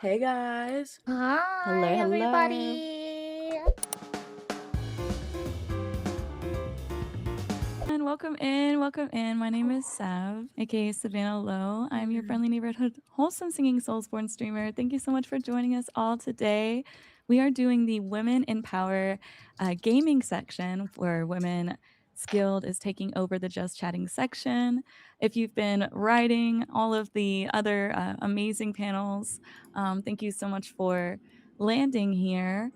Hey guys. Hi, Hello, hello. everybody. And welcome in. My name is Sav, aka Savannah Lowe. I'm your friendly neighborhood wholesome singing Soulsborne streamer. Thank you so much for joining us all today. We are doing the Women in Power gaming section where Women Skilled is taking over the Just Chatting section. If you've been writing all of the other amazing panels, thank you so much for landing here.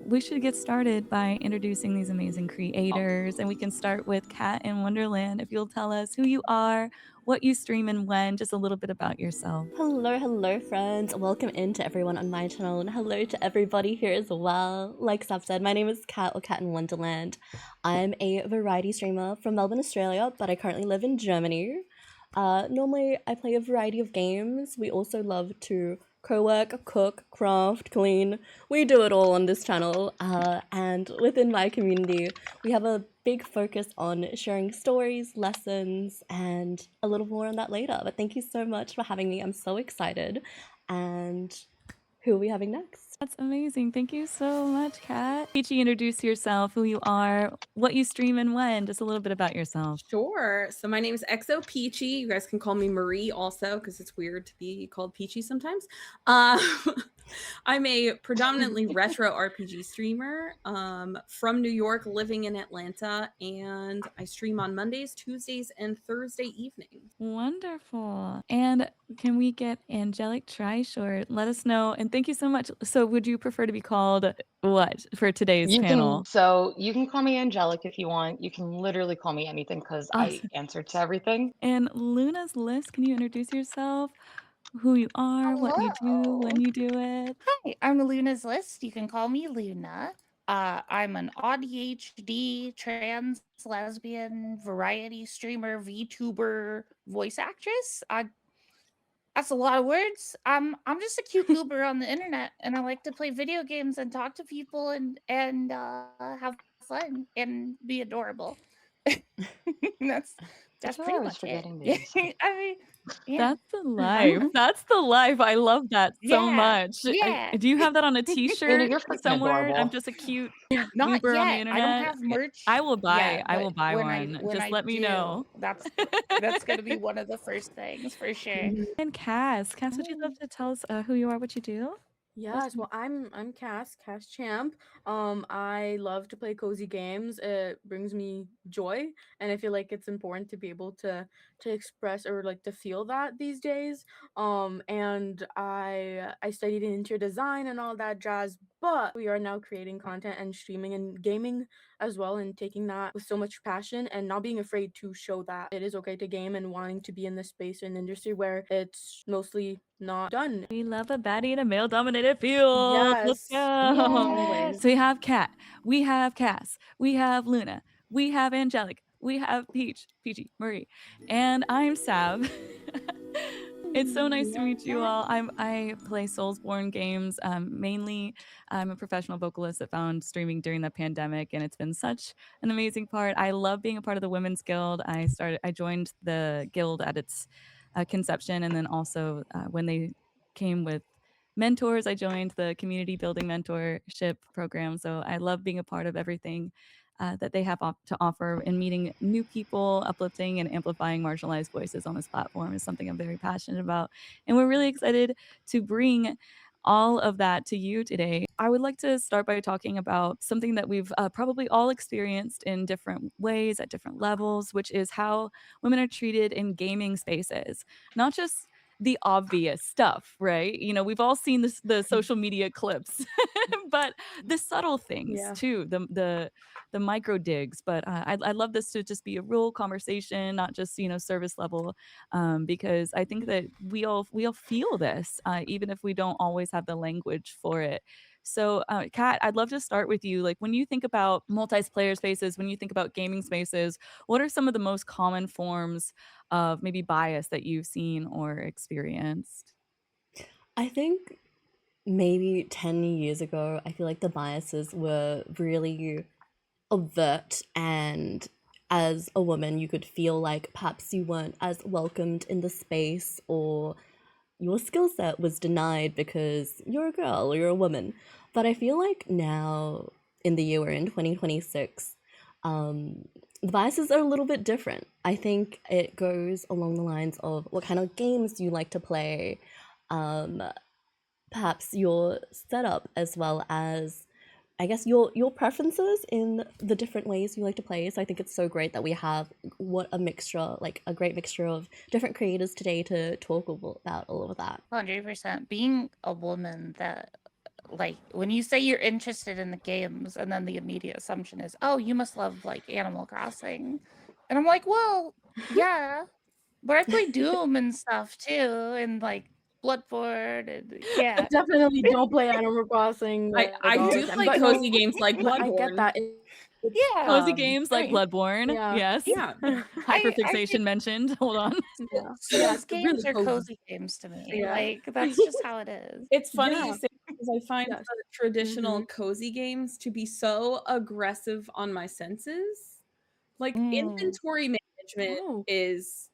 We should get started by introducing these amazing creators, and we can start with Kat in Wonderland. If you'll tell us who you are, what you stream, and when, just a little bit about yourself. Hello, friends. Welcome in to everyone on my channel, and hello to everybody here as well. Like Sav said, my name is Kat or Kat in Wonderland. I'm a variety streamer from Melbourne, Australia, but I currently live in Germany. Normally, I play a variety of games. We also love to co-work, cook, craft, clean. We do it all on this channel. And within my community, we have a big focus on sharing stories, lessons, and a little more on that later. But thank you so much for having me. I'm so excited. And who are we having next? That's amazing. Thank you so much, Kat. Peachy, introduce yourself, who you are, what you stream, and when. Just a little bit about yourself. Sure. So my name is Exo Peachy. You guys can call me Marie also because it's weird to be called Peachy sometimes. I'm a predominantly retro RPG streamer from New York, living in Atlanta, and I stream on Mondays, Tuesdays, and Thursday evenings. Wonderful. And can we get Angelic Tryshort? Let us know. And thank you so much. So would you prefer to be called what for today's panel? You can call me Angelic if you want. You can literally call me anything because I Awesome. answer to everything. And Luna's List, can you introduce yourself? Who you are, what you do, when Hello. you do it? Hi, I'm Luna's List. You can call me Luna. I'm an ADHD, trans, lesbian, variety streamer, VTuber, voice actress. That's a lot of words. I'm just a cute goober on the internet, and I like to play video games and talk to people and have fun and be adorable. that's That's what I pretty was much it. forgetting to say. I mean, yeah. That's the life. That's the life. I love that so Yeah. much. Yeah. Do you have that on a Luna, t-shirt you're freaking somewhere? I'm adorable. just a cute Not goober on the yet. I don't internet. have merch I will buy yet, I but will buy one. when Just I let me do, know. that's gonna be one of the first things for sure. And Cass, would you love to tell us who you are, what you do? Yes, well, I'm Cass Champ. I love to play cozy games. It brings me joy, and I feel like it's important to be able to express or like to feel that these days. And I studied in interior design and all that jazz, but we are now creating content and streaming and gaming as well, and taking that with so much passion and not being afraid to show that it is okay to game and wanting to be in this space and industry where it's mostly not done. We love a baddie in a male-dominated field. Let's Yes. go. Yes. Always. So we have Kat, we have Cass, we have Luna, we have Angelic, we have Peachy, Marie, and I'm Sav. It's so nice to meet you all. I play Soulsborne games. Mainly, I'm a professional vocalist that found streaming during the pandemic, and it's been such an amazing part. I love being a part of the Women's Guild. I joined the guild at its conception, and then also when they came with mentors, I joined the community building mentorship program. So I love being a part of everything that they have to offer, and meeting new people, uplifting and amplifying marginalized voices on this platform is something I'm very passionate about. And we're really excited to bring all of that to you today. I would like to start by talking about something that we've probably all experienced in different ways at different levels, which is how women are treated in gaming spaces. Not just the obvious stuff, right? You know, we've all seen the social media clips, but the subtle things Yeah. too, the micro digs. But I'd love this to just be a real conversation, not just surface level, because I think that we all feel this, even if we don't always have the language for it. So, Kat, I'd love to start with you. Like, when you think about multiplayer spaces, when you think about gaming spaces, what are some of the most common forms of maybe bias that you've seen or experienced? I think maybe 10 years ago, I feel like the biases were really overt, and as a woman, you could feel like perhaps you weren't as welcomed in the space, or your skill set was denied because you're a girl or you're a woman. But I feel like now, in the year we're in, 2026, the biases are a little bit different. I think it goes along the lines of what kind of games you like to play, um, perhaps your setup, as well as, I guess, your preferences in the different ways you like to play. So I think it's so great that we have a great mixture of different creators today to talk about all of that. 100%. Being a woman that, like, when you say you're interested in the games, and then the immediate assumption is, oh, you must love, like, Animal Crossing. And I'm like, well, yeah. But I play Doom and stuff too, and like Bloodborne, and I yeah. definitely don't play Animal Crossing I all the do time, play but no, cozy games like but I get Bloodborne. that. Yeah. Cozy games I like mean, Bloodborne. Yeah. Yes. Yeah. Hyperfixation think mentioned. Hold on. Yeah. those It's games really are cozy. cozy games to me. Yeah. Like, that's just how it is. It's funny Yeah. you say that because I find Yes. the traditional cozy games to be so aggressive on my senses. Like inventory management Oh. is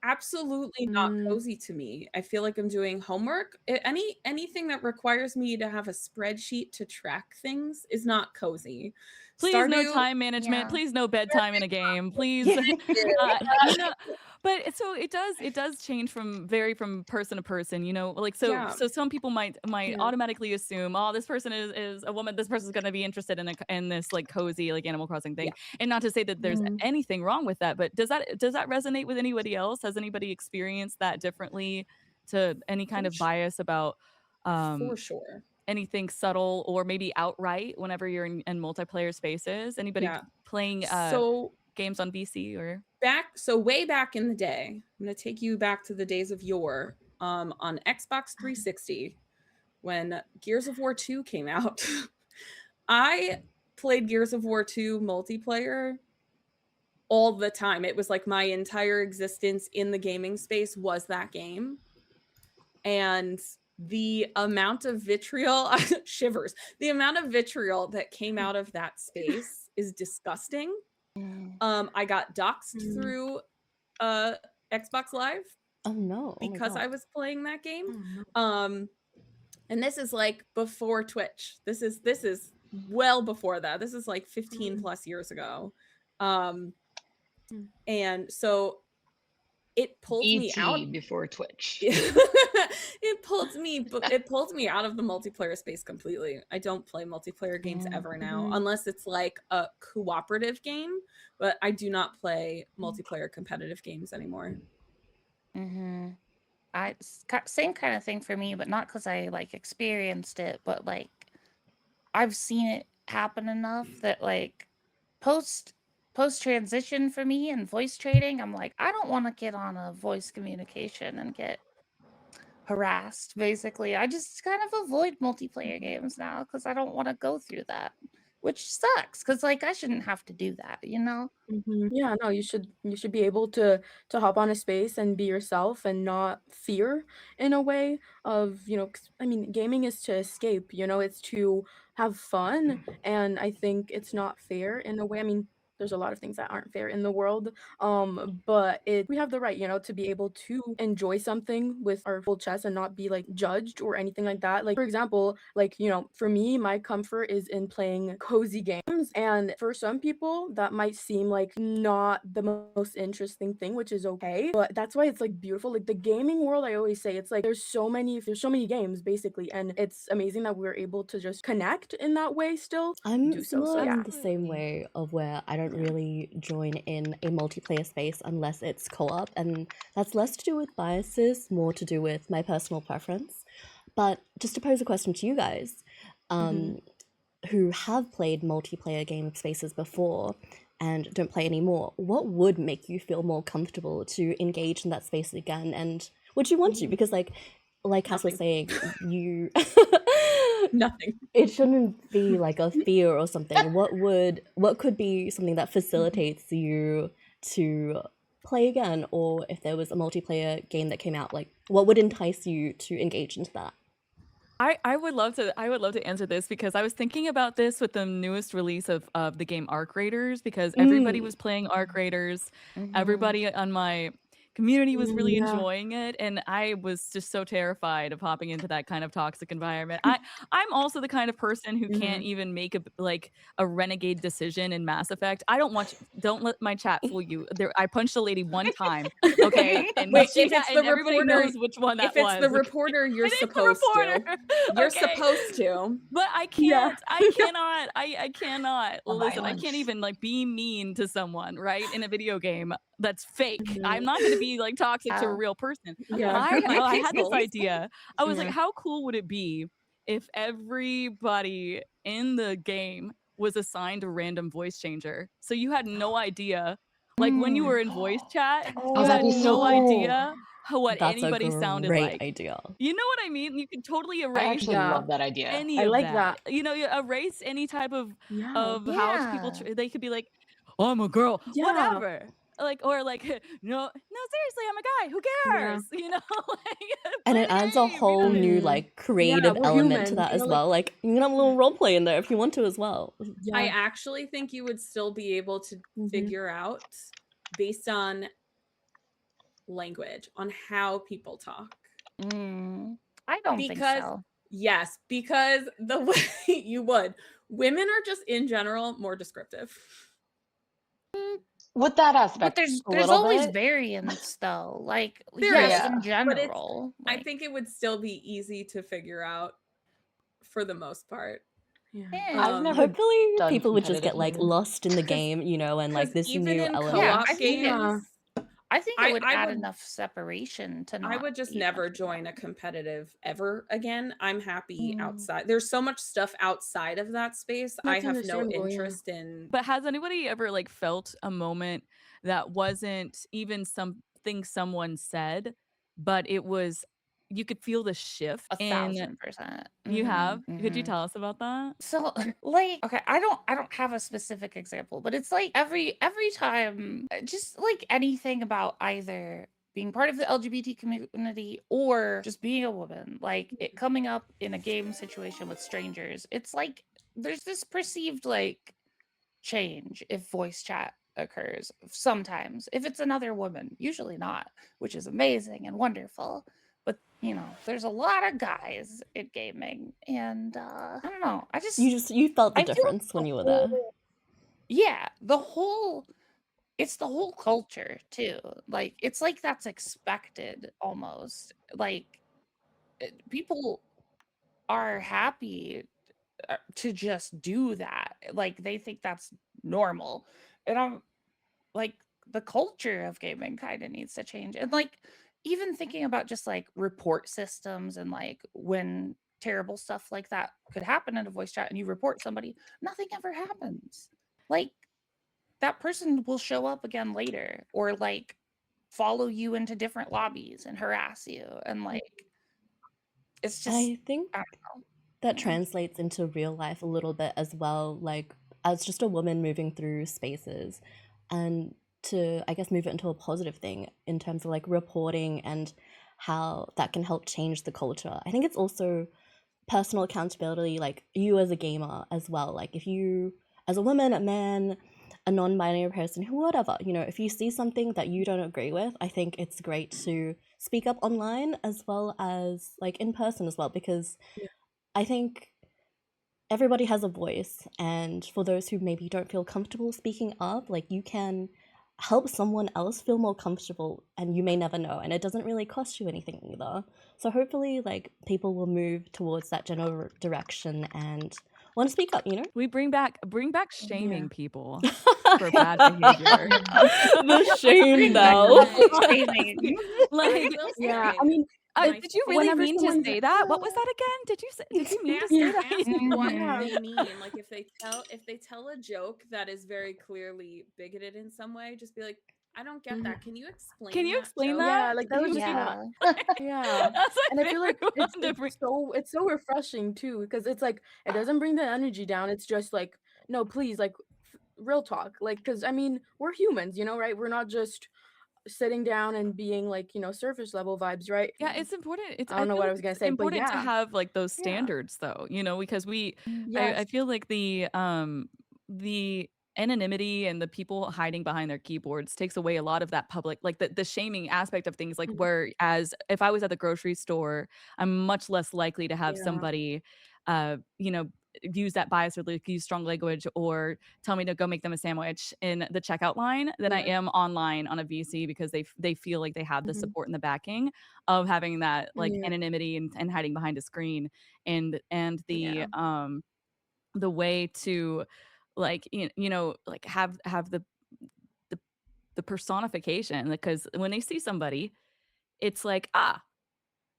absolutely not cozy to me. I feel like I'm doing homework. Anything that requires me to have a spreadsheet to track things is not cozy. Please no Stardew, time management. Yeah. Please no bedtime in a game. Please, but so it does change from person to person. You know, like so Yeah. so some people might Yeah. automatically assume, oh, this person is a woman. This person's going to be interested in this like cozy like Animal Crossing thing. And not to say that there's anything wrong with that, but does that resonate with anybody else? Has anybody experienced that differently to any kind of bias about For sure. anything subtle or maybe outright whenever you're in multiplayer spaces? Anybody Yeah. playing So games on VC or way back in the day, I'm going to take you back to the days of yore, on Xbox 360 when Gears of War 2 came out. I played Gears of War 2 multiplayer all the time. It was like my entire existence in the gaming space was that game. And the amount of vitriol, shivers, the amount of vitriol that came out of that space is disgusting. I got doxxed through Xbox Live. Oh no! Because I was playing that game. Oh, no. And this is like before Twitch. This is well before that. This is like 15 plus years ago. And so it pulled me out before Twitch. it pulled me out of the multiplayer space completely. I don't play multiplayer games ever now, unless it's like a cooperative game, but I do not play multiplayer competitive games anymore. Same kind of thing for me, but not because I like experienced it, but like I've seen it happen enough that like post transition for me and voice trading, I'm like, I don't want to get on a voice communication and get harassed. Basically, I just kind of avoid multiplayer games now because I don't want to go through that, which sucks because like I shouldn't have to do that, you know? Yeah, no, you should be able to hop on a space and be yourself and not fear in a way of, 'cause, I mean, gaming is to escape, it's to have fun, and I think it's not fair in a way. I mean, there's a lot of things that aren't fair in the world, but we have the right, to be able to enjoy something with our full chest and not be like judged or anything like that. Like for example, like, for me, my comfort is in playing cozy games, and for some people that might seem like not the most interesting thing, which is okay, but that's why it's like beautiful. Like the gaming world, I always say it's like there's so many games basically, and it's amazing that we're able to just connect in that way still. I'm So similar yeah. in the same way of where I don't really join in a multiplayer space unless it's co-op, and that's less to do with biases, more to do with my personal preference. But just to pose a question to you guys, who have played multiplayer game spaces before and don't play anymore, what would make you feel more comfortable to engage in that space again? And would you want to? Because like Cass was saying, you Nothing. It shouldn't be like a fear or something. What could be something that facilitates you to play again? Or if there was a multiplayer game that came out, like what would entice you to engage into that? I would love to answer this because I was thinking about this with the newest release of the game Arc Raiders, because everybody was playing Arc Raiders. Everybody on my community was really Yeah. enjoying it, and I was just so terrified of hopping into that kind of toxic environment. I'm also the kind of person who can't even make a renegade decision in Mass Effect. I don't let my chat fool you. I punched a lady one time, okay, and Wait, she if it's and the everybody reporter, knows which one that if it's the was. reporter, you're It is the supposed reporter. to. You're Okay. supposed to. But I Yeah. can't. I cannot. I cannot. The Listen, I violence. can't even like be mean to someone, right? In a video game that's fake. Mhm. I'm not going to be like toxic to a Yeah. real person. Yeah. I had this Pixels. idea. I was like, Yeah. how cool would it be if everybody in the game was assigned a random voice changer? So you had no idea. Like when you were in voice chat, Oh, you that'd had be so no cool. idea what That's a anybody sounded great like. idea. You know what I mean? You could totally I erase actually Yeah. love that idea. any I of like that. that. You know, you erase any type of Yeah. how people Yeah. they could be like, I'm a girl, Yeah. whatever. Like or like no seriously, I'm a guy. Who Yeah. cares? You know, like And play it the adds a game, you whole know? new Mhm. like Yeah, creative we're element to humans, that you as know, like well. Like you can have a little role play in there if you want to as well. I yeah. actually think you would still be able to Mhm. figure out based on language, on how people talk. I don't think Because so. yes, because the way you would. Women are just in general more descriptive. With that But aspect, there's a little always bit. variance though. Like There yes, is, in but it's general. I Like think it would still be easy to figure out for the most part. Yeah. I've never Hopefully done people would just get competitive like gaming. lost in the 'Cause- game, you know, and like 'cause this even new in element. Yeah, co-op I think it- games, I think it would I add would- enough separation to not. I would just be never much join a fun. competitive ever again. I'm happy Mm. outside. There's so much stuff outside of that space. I That's have no understandable, yeah. interest in. But has anybody ever like felt a moment that wasn't even something someone said, but it was you could feel the shift in 1,000%. you Mhm, have? Could you mhm. tell us about that? So like okay, I don't have a specific example, but it's like every time just like anything about either being part of the LGBT community or just being a woman, like it coming up in a game situation with strangers. It's like there's this perceived like change if voice chat occurs sometimes. If it's another woman, usually not, which is amazing and wonderful. But you know, there's a lot of guys in gaming, and I don't know. You felt the I feel difference when the you were there. yeah, it's the whole culture too. Like it's like that's expected almost. Like people are happy to just do that. Like they think that's normal. And I'm like the culture of gaming kind of needs to change. And like even thinking about just like report systems and like when terrible stuff like that could happen in a voice chat and you report somebody, nothing ever happens. Like that person will show up again later or like follow you into different lobbies and harass you and like it's just I think I don't know. that Yeah. translates into real life a little bit as well, like as just a woman moving through spaces and to I guess move it into a positive thing in terms of like reporting and how that can help change the culture. I think it's also personal accountability, like you as a gamer as well. Like if you as a woman, a man, a non-binary person, who whatever, you know, if you see something that you don't agree with, I think it's great to speak up online as well as like in person as well, because I think everybody has a voice, and for those who maybe don't feel comfortable speaking up, like you can help someone else feel more comfortable, and you may never know, and it doesn't really cost you anything either. So hopefully like people will move towards that general direction and want to speak up, you know. We bring back shaming people for bad behavior. The shame Bring now. back the shaming. Like will Yeah, say, I mean, my did you really whenever mean to someone's- say that? What was that again? Did you mean to say ask, that? ask what Yeah. they mean. Like if they tell a joke that is very clearly bigoted in some way, just be like, I don't get that. Can you explain? Can you that explain joke?" that? Yeah, like that would just Yeah. yeah. That's my And I feel like favorite one to bring. it's so refreshing too, because it's like it doesn't bring the energy down. It's just like, no, please, like real talk. Like, because I mean, we're humans, you know, right? We're not just sitting down and being like, you know, surface level vibes, right? Yeah, it's important. I don't know feel what I like was gonna it's say, but important to yeah. have like those Yeah. standards though, you know, because I Yes. feel like the anonymity and the people hiding behind their keyboards takes away a lot of that public, like the shaming aspect of things. Like whereas if I was at the grocery store, I'm much less likely to have Yeah. somebody, you know, use that bias or like use strong language or tell me to go make them a sandwich in the checkout line than I am online on a VC, because they feel like they have the support and the backing of having that like Yeah. anonymity and hiding behind a screen, and the way to like you know like have the the personification, because when they see somebody, it's like,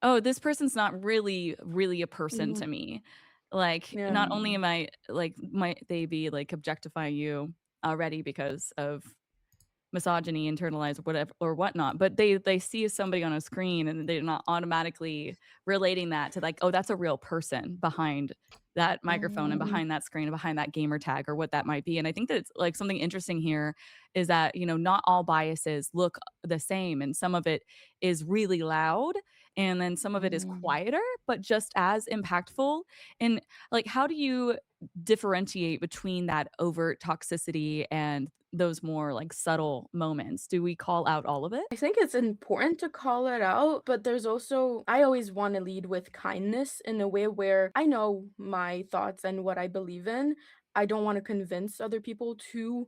oh, this person's not really a person to me. Like, Yeah. not only am I like, might they be like objectifying you already because of misogyny, internalized, whatever or whatnot, but they see somebody on a screen and they're not automatically relating that to like, oh, that's a real person behind that microphone and behind that screen and behind that gamer tag or what that might be. And I think that it's like something interesting here is that, you know, not all biases look the same, and some of it is really loud and then some of it is quieter but just as impactful. And like, how do you differentiate between that overt toxicity and those more like subtle moments? Do we call out all of it? I think it's important to call it out, but there's also, I always want to lead with kindness in a way where I know my thoughts and what I believe in. I don't want to convince other people to,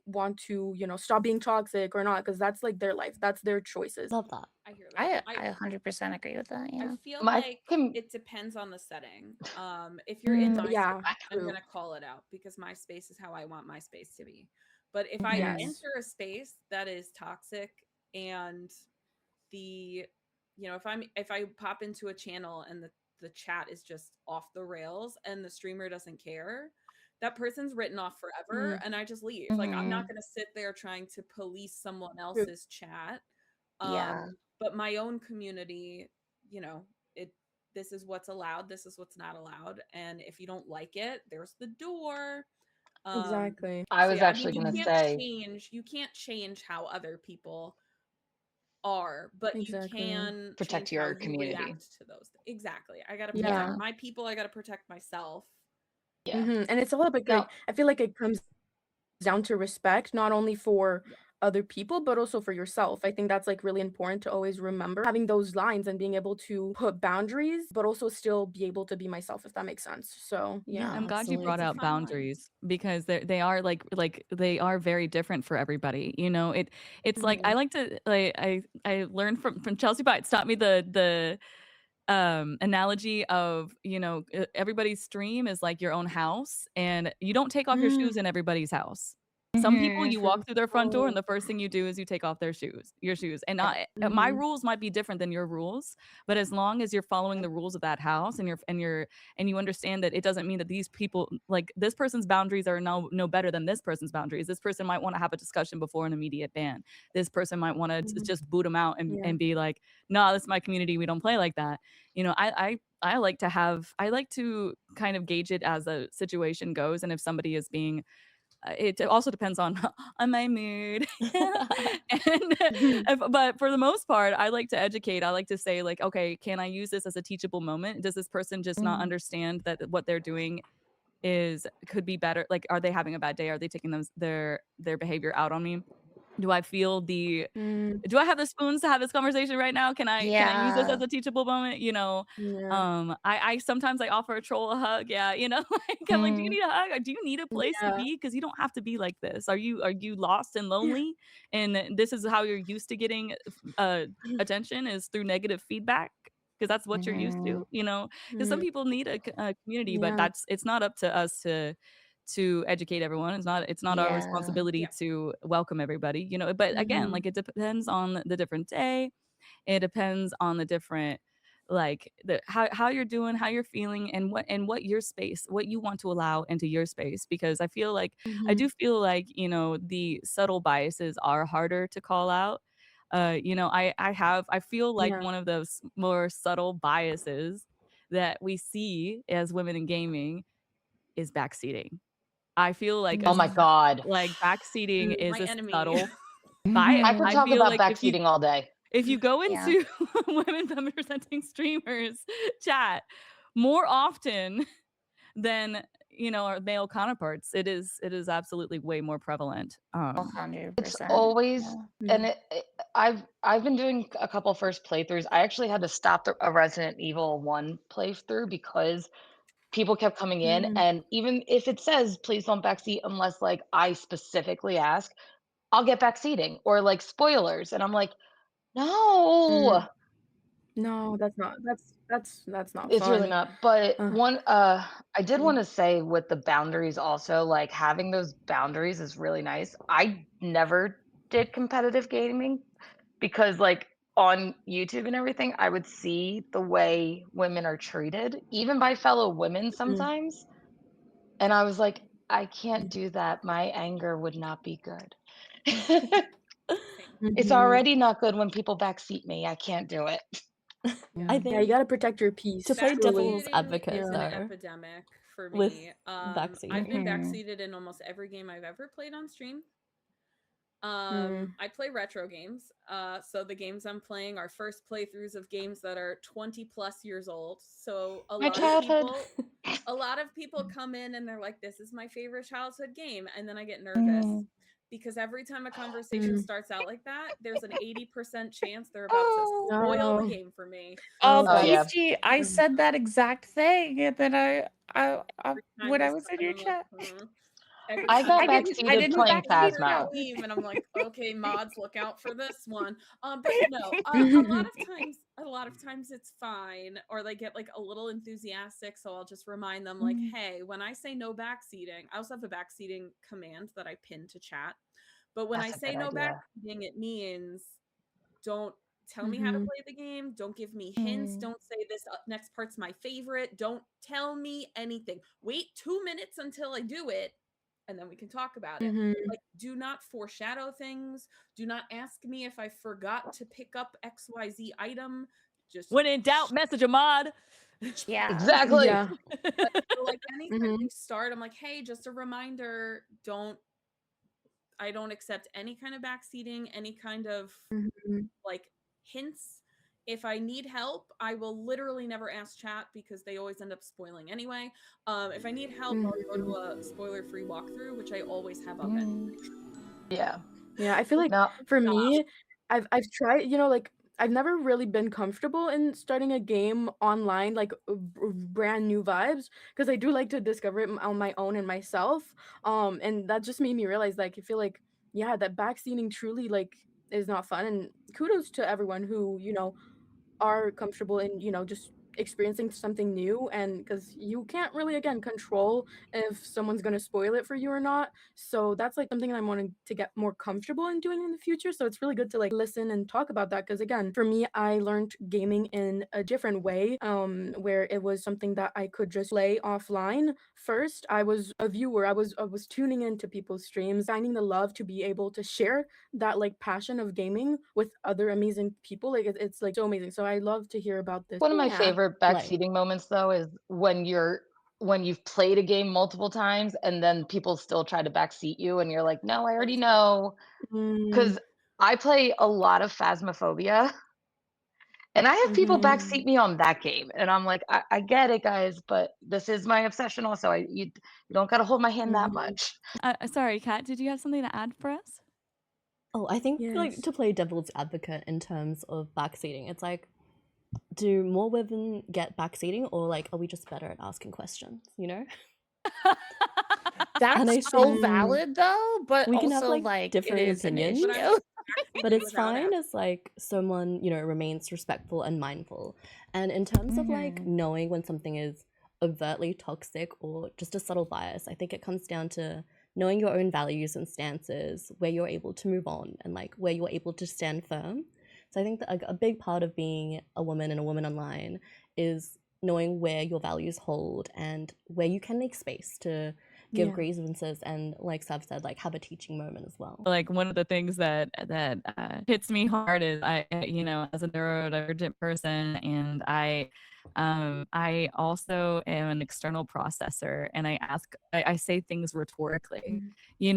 want to, stop being toxic or not, because that's like their life, that's their choices. Love that. I hear that. I 100% agree with that. I Yeah. feel My like com- it depends on the setting. If you're in my Yeah, space, I'm true. gonna call it out because my space is how I want my space to be. But if I Yes. enter a space that is toxic and the if I pop into a channel and the chat is just off the rails and the streamer doesn't care, that person's written off forever and I just leave. Like, I'm not gonna sit there trying to police someone else's chat. Yeah. But my own community, this is what's allowed, this is what's not allowed, and if you don't like it, there's the door. Exactly. I was actually you gonna can't say, change how other people are, but Exactly. you can Protect change your how you community. react to those. Exactly. I gotta Yeah. protect my people. I gotta protect myself. yeah. And it's a little bit Now- like, I feel like it comes down to respect, not only for Yeah. other people, but also for yourself. I think that's like really important to always remember, having those lines and being able to put boundaries, but also still be able to be myself, if that makes sense. So yeah. I'm glad you absolutely. brought It's a out fine line. boundaries, because they are like they are very different for everybody. You know, it's like I like to like I learned from Chelsea Bites taught me the analogy of, you know, everybody's stream is like your own house, and you don't take off your shoes in everybody's house. Some people, you walk through their front door and the first thing you do is you take off your shoes. And my rules might be different than your rules, but as long as you're following the rules of that house and you understand that it doesn't mean that these people, like, this person's boundaries are no better than this person's boundaries. This person might want to have a discussion before an immediate ban. This person might want to just boot them out and be like, no, this is my community, we don't play like that. You know, I like to kind of gauge it as a situation goes, and if somebody is being it also depends on my mood. But for the most part, I like to educate. I like to say, like, okay, can I use this as a teachable moment? Does this person just not understand that what they're doing could be better? Like, are they having a bad day? Are they taking their behavior out on me? Do I feel do I have the spoons to have this conversation right now? Can I use this as a teachable moment? You know, I sometimes I offer a troll a hug. Yeah, you know, like I'm like, do you need a hug? Or do you need a place to be? Because you don't have to be like this. Are you lost and lonely? And this is how you're used to getting attention, is through negative feedback, because that's what you're used to. You know, because some people need a community, but it's not up to us to educate everyone. It's not our responsibility to welcome everybody, you know. But again, like, it depends on the different day. It depends on the different, like, how you're doing, how you're feeling, and what your space, what you want to allow into your space. Because I feel like I do feel like, you know, the subtle biases are harder to call out. You know, I feel like one of those more subtle biases that we see as women in gaming is backseating. I feel like Oh my God. like backseating is My a enemy. subtle bias. I could I talk feel about like backseating all day. if you go into women representing streamers chat more often than our male counterparts, it is absolutely way more prevalent. 100%. It's always Yeah. and I've been doing a couple first playthroughs. I actually had to stop a Resident Evil 1 playthrough because people kept coming in, and even if it says please don't backseat unless like I specifically ask, I'll get backseating or like spoilers, and I'm like, no, No, that's not it's really fun. not. But Uh, I did want to say with the boundaries also, like having those boundaries is really nice. I never did competitive gaming because like on YouTube and everything, I would see the way women are treated, even by fellow women sometimes. And I was like, I can't do that. My anger would not be good. It's already not good when people backseat me. I can't do it. I yeah, you think gotta protect your peace. to play Truly. devil's advocate is an though, epidemic for with me. backseating. I've been Mhm. backseated in almost every game I've ever played on stream. Mm. I play retro games. So the games I'm playing are first playthroughs of games that are 20 plus years old. So My childhood. a lot of people come in and they're like, this is my favorite childhood game. And then I get nervous because every time a conversation starts out like that, there's an 80% chance they're about to Oh. spoil the No. game for me. Oh, Oh, yeah. Peachy, I said that exact thing, and then I Every time when I this was in time, your I'm like, chat. Every I time got I backseated didn't playing backseat Phasmo. you. game, and I'm like, okay, mods, look out for this one. But no, a lot of times it's fine, or they get like a little enthusiastic. So I'll just remind them, like, hey, when I say no backseating, I also have a backseating command that I pin to chat. But when I That's a say good no idea. backseating, it means don't tell me how to play the game. Don't give me hints. Don't say this next part's my favorite. Don't tell me anything. Wait 2 minutes until I do it, and then we can talk about it. Like, do not foreshadow things. Do not ask me if I forgot to pick up XYZ item. Just When in doubt, message a mod. Yeah. Exactly. Yeah. so like anytime we start, I'm like, hey, just a reminder, I don't accept any kind of backseating, any kind of like hints. If I need help, I will literally never ask chat because they always end up spoiling anyway. If I need help, I'll go to a spoiler-free walkthrough, which I always have up anyway. Yeah. Yeah, I feel like No, for me, I've tried, like I've never really been comfortable in starting a game online, like brand new vibes, because I do like to discover it on my own and myself. And that just made me realize, like, I feel like, yeah, that backseating truly like is not fun. And kudos to everyone who, are comfortable in, just experiencing something new, and because you can't really again control if someone's going to spoil it for you or not. So that's like something I'm wanting to get more comfortable in doing in the future. So it's really good to like listen and talk about that, because again, for me, I learned gaming in a different way, where it was something that I could just play offline. First, I was a viewer. I was tuning into people's streams, finding the love to be able to share that like passion of gaming with other amazing people. Like it's like so amazing. So I love to hear about this. one of my Yeah. favorite Like- backseating moments though is when you've played a game multiple times and then people still try to backseat you and you're like, no, I already know. Because I play a lot of Phasmophobia and I have people backseat me on that game. And I'm like, I get it, guys, but this is my obsession also. You don't got to hold my hand that much. Sorry, Kat, did you have something to add for us? Oh, I think like Yes. to play devil's advocate in terms of backseating, it's like, do more women get backseating, or like are we just better at asking questions? And I That's so think valid though, but we can have also like it differing is an opinions, But issue. I'm but it's without fine as like someone remains respectful and mindful. And in terms of like knowing when something is overtly toxic or just a subtle bias, I think it comes down to knowing your own values and stances, where you're able to move on and like where you're able to stand firm. So I think that a big part of being a woman and a woman online is knowing where your values hold and where you can make space to give Yeah. grievances and, like Sav said, like have a teaching moment as well. Like one of the things that hits me hard is I as a neurodivergent person, and I also am an external processor, and I say things rhetorically. When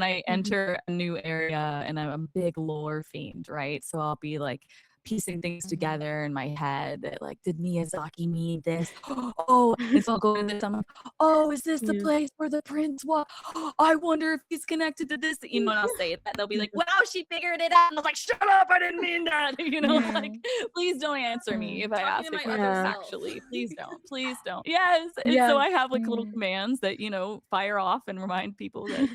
I enter a new area, and I'm a big lore fiend, right? So I'll be like, piecing things together in my head that like, did Miyazaki mean this? Oh, and so I'll go into this. I'm like, oh, is this the Yeah. place where the prince was? I wonder if he's connected to this. You know, and I'll say it. They'll be like, wow, she figured it out. And I was like, shut up, I didn't mean that. You know, like, please don't answer me if I Talking ask to a my question. other self. Actually, please don't. Please don't. Yes. And Yeah. so I have like little commands that, you know, fire off and remind people that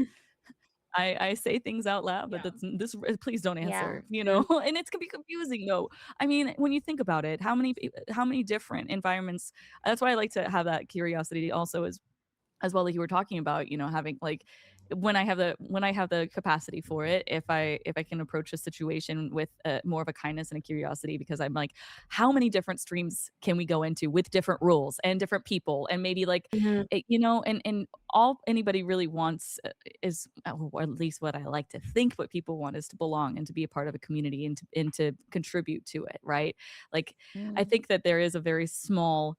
I say things out loud, but Yeah. that's this. Please don't Yeah. answer, you know. And it can be confusing though. I mean, when you think about it, how many different environments? That's why I like to have that curiosity also as well, like you were talking about, you know, having like when I have the capacity for it, if I can approach a situation with more of a kindness and a curiosity, because I'm like, how many different streams can we go into with different rules and different people, and maybe like Mhm. you know, and all anybody really wants is, or at least what I like to think, what people want is to belong and to be a part of a community and to contribute to it, right? Like I think that there is a very small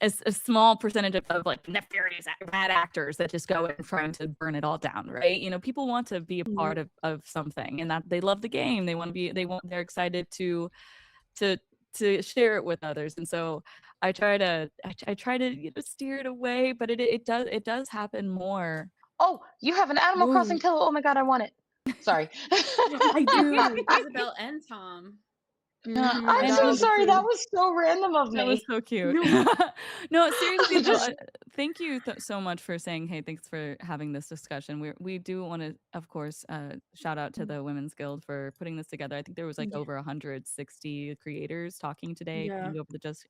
a small percentage of like nefarious bad actors that just go in trying to burn it all down, right? You know, people want to be a part of something, and that they love the game. They're excited to share it with others. And so I try to you know, steer it away, but it does happen more. Oh, you have an Animal Crossing Ooh, pillow. Oh my god, I want it. Sorry. I do. Isabel and Tom. Mhm, I'm I And so love thank it sorry. That too. was so random of That was me. so cute. No. No, seriously though, Just thank you so much for saying, hey, thanks for having this discussion. We do want to, of course, shout out to the Women's Guild for putting this together. I think there was like Yeah. over 160 creators talking today, Yeah. going over the just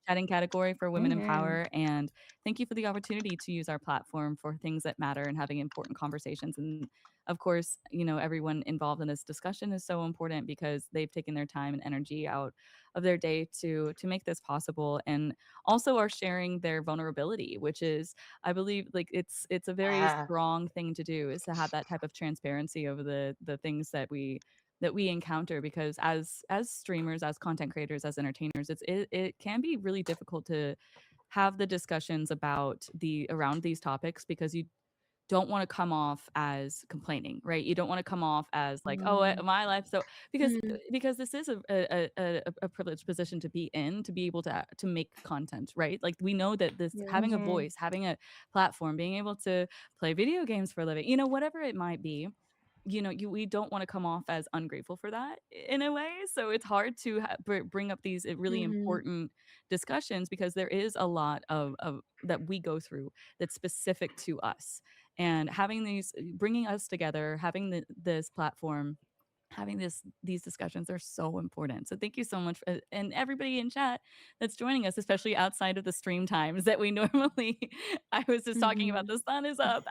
chatting category for women in power. And thank you for the opportunity to use our platform for things that matter and having important conversations. And of course, you know, everyone involved in this discussion is so important because they've taken their time and energy out of their day to make this possible, and also are sharing their vulnerability, which is, I believe, like it's a very yeah. strong thing to do, is to have that type of transparency over the things that we encounter, because as streamers, as content creators, as entertainers, it can be really difficult to have the discussions about around these topics, because you don't want to come off as complaining, right? You don't want to come off as like, oh, my life. So Mhm. because this is a privileged position to be in, to be able to make content, right? Like we know that this Yeah. having a voice, having a platform, being able to play video games for a living, you know, whatever it might be, you know, we don't want to come off as ungrateful for that in a way. So it's hard to bring up these really Mhm. important discussions, because there is a lot of that we go through that's specific to us, and having bringing us together, having this platform, having these discussions are so important. So thank you so much and everybody in chat that's joining us, especially outside of the stream times that we normally I was just talking about Mhm. the sun is up,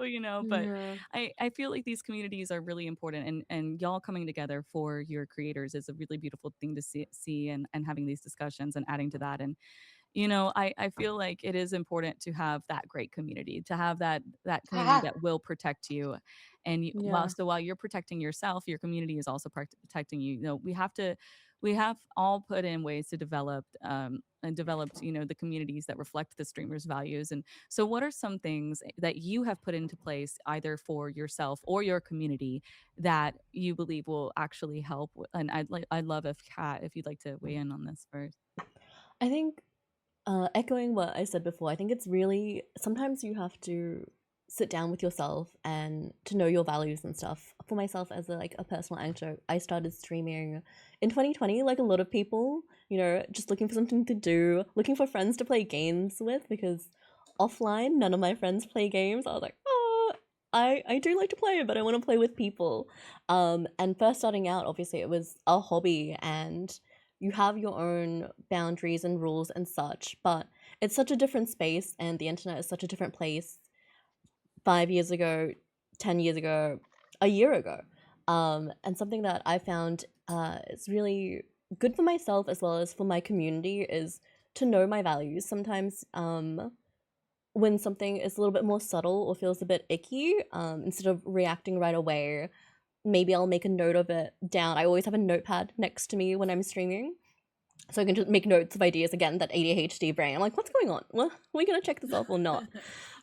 you know, but Yeah. I feel like these communities are really important, and y'all coming together for your creators is a really beautiful thing to see, and having these discussions and adding to that. And you know, I feel like it is important to have that great community, to have that community Ah, that will protect you. And Yeah. while you're protecting yourself, your community is also protecting you. You know, we have all put in ways to develop and developed, you know, the communities that reflect the streamers' values. And so what are some things that you have put into place, either for yourself or your community, that you believe will actually help? And I'd love if Kat, if you'd like to weigh in on this first. I think, echoing what I said before, I think it's really sometimes you have to sit down with yourself and to know your values and stuff. For myself, as a personal anecdote, I started streaming in 2020, like a lot of people, you know, just looking for something to do, looking for friends to play games with, because offline none of my friends play games. I was like, oh, I do like to play, but I want to play with people. And first starting out, obviously it was a hobby, and you have your own boundaries and rules and such, but it's such a different space, and the internet is such a different place 5 years ago, 10 years ago, a year ago. And something that I found is really good for myself as well as for my community is to know my values. Sometimes when something is a little bit more subtle or feels a bit icky, instead of reacting right away, maybe I'll make a note of it down. I always have a notepad next to me when I'm streaming, so I can just make notes of ideas. Again, that ADHD brain. I'm like, what's going on? Well, are we gonna check this off or not?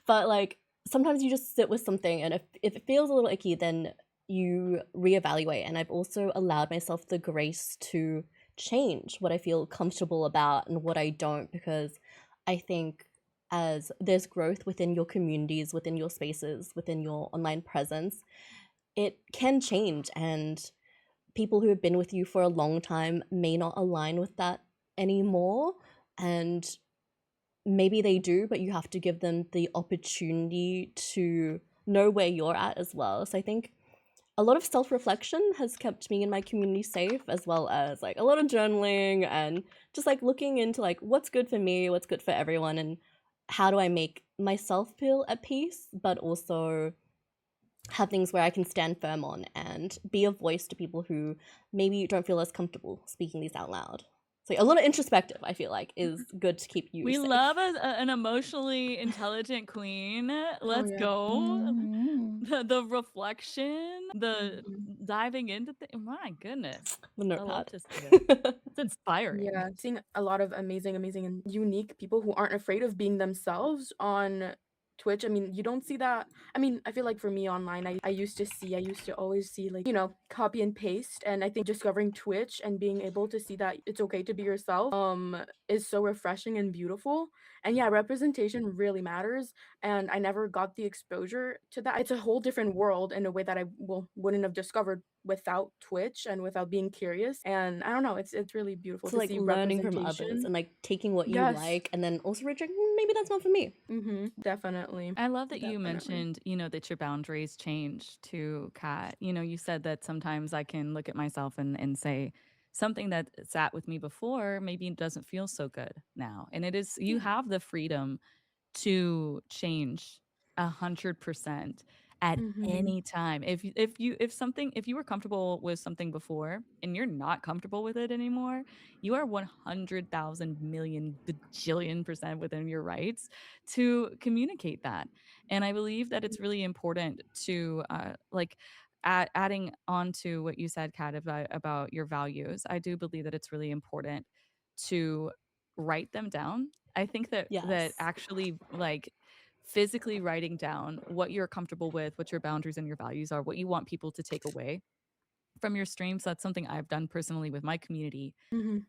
But like sometimes you just sit with something, and if it feels a little icky, then you reevaluate. And I've also allowed myself the grace to change what I feel comfortable about and what I don't, because I think as there's growth within your communities, within your spaces, within your online presence, it can change. And people who have been with you for a long time may not align with that anymore. And maybe they do, but you have to give them the opportunity to know where you're at as well. So I think a lot of self-reflection has kept me and my community safe, as well as like a lot of journaling and just like looking into like what's good for me, what's good for everyone, and how do I make myself feel at peace, but also have things where I can stand firm on and be a voice to people who maybe don't feel as comfortable speaking these out loud. So a lot of introspective, I feel like, is good to keep you We safe. love an emotionally intelligent queen. Let's yeah. go. Mhm. The reflection, the Mhm. diving into my goodness. The I love notepad. to see it. It's inspiring. Yeah, seeing a lot of amazing, amazing, and unique people who aren't afraid of being themselves on Twitch. I mean, you don't see that. I mean, I feel like for me online, I used to always see like, copy and paste. And I think discovering Twitch and being able to see that it's okay to be yourself is so refreshing and beautiful. And yeah, representation really matters. And I never got the exposure to that. It's a whole different world in a way that I wouldn't have discovered without Twitch and without being curious. And I don't know, it's really beautiful So to like see learning from others representation. and like taking what you Yes. like and then also rejecting, maybe that's not for me. Definitely. I love that you Definitely. mentioned, that your boundaries change to Kat. You said that sometimes I can look at myself and say something that sat with me before maybe doesn't feel so good now. And it is, you Yeah. have the freedom to change 100% at any time. If you were comfortable with something before and you're not comfortable with it anymore, you are 100,000 million bajillion% within your rights to communicate that. And I believe that it's really important to adding on to what you said, Kat, about your values. I do believe that it's really important to write them down. I think that Yes. actually like physically writing down what you're comfortable with, what your boundaries and your values are, what you want people to take away from your streams. That's something I've done personally with my community.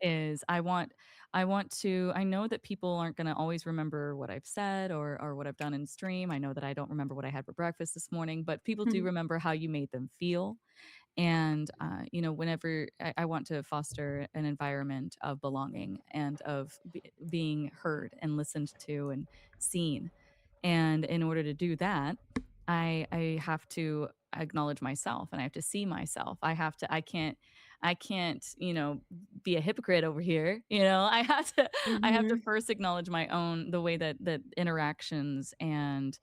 Is I know that people aren't going to always remember what I've said or what I've done in stream. I know that I don't remember what I had for breakfast this morning, but people do remember how you made them feel. And whenever I want to foster an environment of belonging and of being heard and listened to and seen. And in order to do that, I have to acknowledge myself and I have to see myself. I can't, be a hypocrite over here. I have to first acknowledge my own, the way that interactions and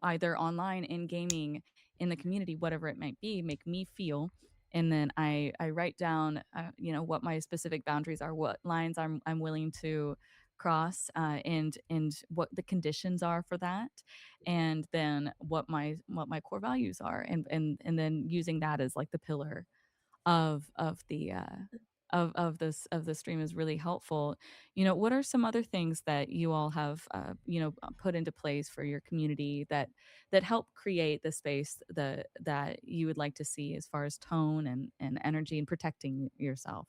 either online, in gaming, in the community, whatever it might be, make me feel. And then I write down, what my specific boundaries are, what lines I'm willing to cross, and what the conditions are for that, and then what my core values are, and then using that as like the pillar of the of the stream is really helpful. What are some other things that you all have put into place for your community that help create the space that you would like to see as far as tone and energy and protecting yourself?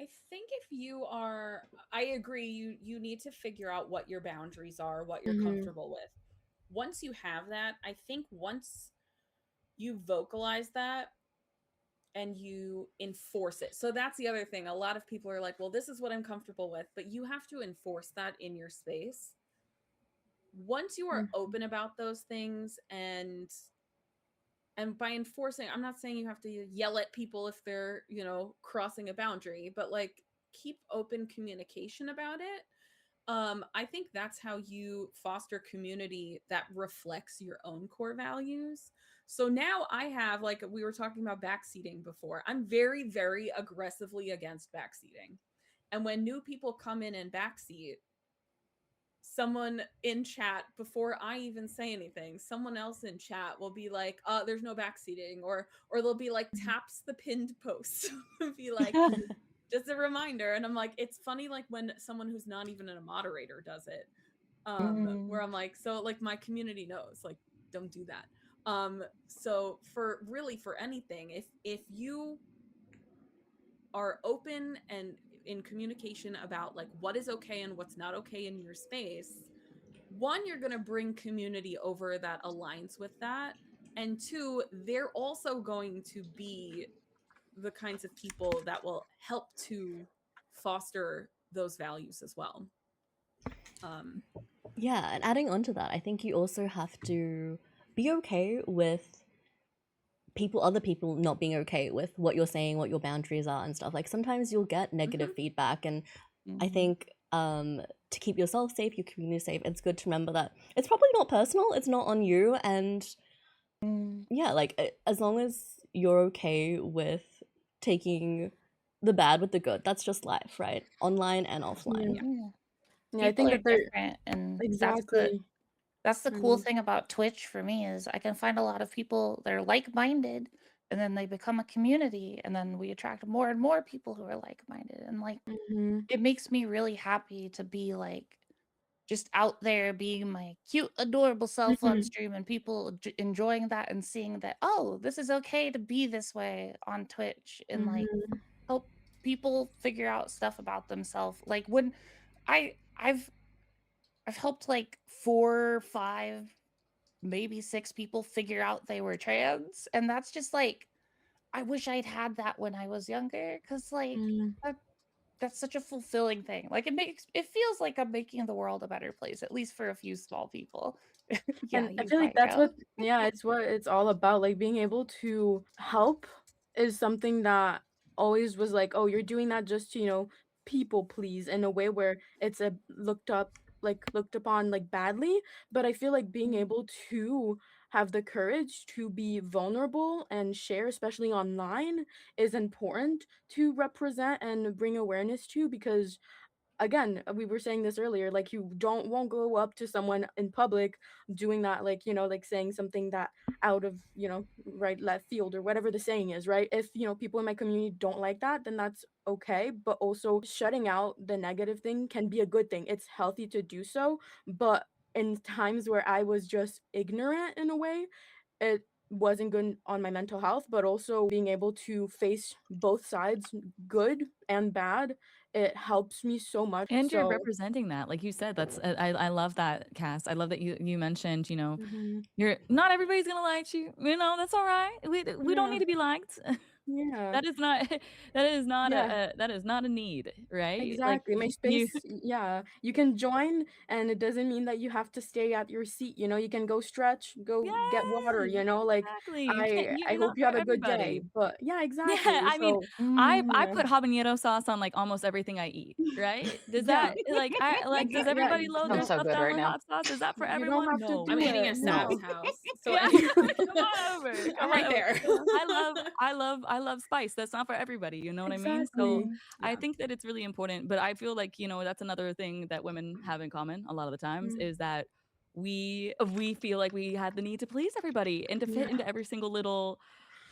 I think if you are, I agree, you need to figure out what your boundaries are, what you're comfortable with. Once you have that, I think once you vocalize that and you enforce it. So that's the other thing. A lot of people are like, well, this is what I'm comfortable with, but you have to enforce that in your space. Once you are open about those things, and by enforcing, I'm not saying you have to yell at people if they're, crossing a boundary, but like keep open communication about it. I think that's how you foster community that reflects your own core values. So now I have, like we were talking about backseating before, I'm very, very aggressively against backseating. And when new people come in and backseat, someone in chat, before I even say anything, someone else in chat will be like, there's no backseating, or they'll be like, taps the pinned post. Be like, just a reminder. And I'm like, it's funny, like when someone who's not even a moderator does it, where I'm like, so like my community knows, like, don't do that. So for anything, if you are open and in communication about like what is okay and what's not okay in your space, one, you're going to bring community over that aligns with that, and two, they're also going to be the kinds of people that will help to foster those values as well. Yeah, and adding on to that, I think you also have to be okay with other people not being okay with what you're saying, what your boundaries are and stuff. Like sometimes you'll get negative feedback, and I think to keep yourself safe, your community safe, it's good to remember that it's probably not personal, it's not on you, and yeah, like as long as you're okay with taking the bad with the good, that's just life, right? Online and offline. Yeah, I People think are that they're different, and exactly. that's the cool thing about Twitch for me is I can find a lot of people that are like-minded, and then they become a community, and then we attract more and more people who are like-minded, and like it makes me really happy to be like just out there being my cute, adorable self on stream, and people enjoying that and seeing that, oh, this is okay to be this way on Twitch, and like help people figure out stuff about themselves. Like when I've helped like 4, 5, maybe 6 people figure out they were trans, and that's just like I wish I'd had that when I was younger, because like that's such a fulfilling thing. Like it feels like I'm making the world a better place, at least for a few small people. Yeah, And I you feel like might that's know. what, yeah, it's what it's all about. Like being able to help is something that always was like, oh, you're doing that just to, people please in a way where it's a looked upon like badly. But I feel like being able to have the courage to be vulnerable and share, especially online, is important to represent and bring awareness to, because again, we were saying this earlier, like you won't go up to someone in public doing that, like, like saying something that out of, right left field or whatever the saying is, right? If, people in my community don't like that, then that's okay. But also shutting out the negative thing can be a good thing. It's healthy to do so. But in times where I was just ignorant in a way, it wasn't good on my mental health. But also being able to face both sides, good and bad, it helps me so much. And you're So representing that, like you said. That's I love that, Cass. I love that you mentioned, mhm. you're not everybody's gonna like you. That's all right. We don't Yeah, need to be liked. yeah, That is not yeah. that is not a need, right? Like Exactly. My you space, yeah. You can join, and it doesn't mean that you have to stay at your seat. You can go stretch, go get water, Yes, like exactly. You can't I you're hope not you for have a good day. everybody. But yeah, Yeah, exactly. I mean, So, I yeah. put habanero sauce on, like, almost everything I eat, right? Does Yeah. that does Yeah, everybody load their Sounds so stuff good down right with now. hot sauce? Is that for you don't everyone? have to I'm do No. eating it. at Sav's No. house, so Yeah, anyway. come on over, I'm come on right over. there. I love spice. That's not for everybody, you know what I mean? So, Exactly. I Yeah. think that it's really important, but I feel like, that's another thing that women have in common a lot of the times Mm, is that we feel like we have the need to please everybody and to fit yeah. into every single little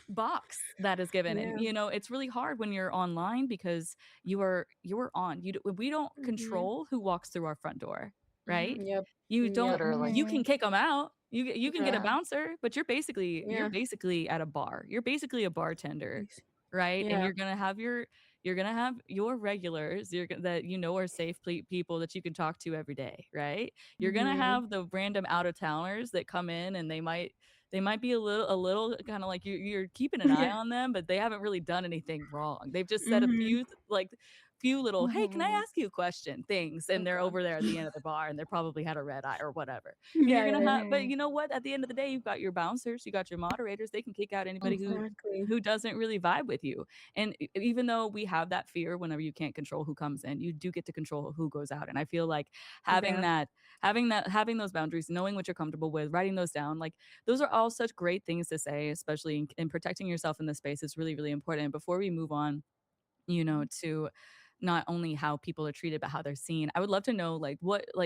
box that is given. And Yeah. it's really hard when you're online because you're on we don't Mhm. control who walks through our front door, right? Yep. You don't Yep. Literally. you can kick them out, you can get a Yeah. bouncer, but you're Yeah. basically at a bar, you're basically a bartender, Ex- right? And Yeah. you're gonna have your regulars that are safe people that you can talk to every day, right? You're gonna Mhm. have the random out of towners that come in and they might be a little kind of like you're keeping an eye Yeah. on them, but they haven't really done anything wrong. They've just said a Mhm. few little, hey, can I ask you a question things, Oh and they're God. over there at the end of the bar and they're probably had a red eye or whatever. And Yeah, you're yeah, gonna yeah. have, but you know what? At the end of the day, you've got your bouncers, you got your moderators. They can kick out anybody Exactly. who doesn't really vibe with you. And even though we have that fear whenever you can't control who comes in, you do get to control who goes out. And I feel like having Yeah. having those boundaries, knowing what you're comfortable with, writing those down, like those are all such great things to say, especially in protecting yourself in this space is really, really important. Before we move on, to not only how people are treated, but how they're seen. I would love to know like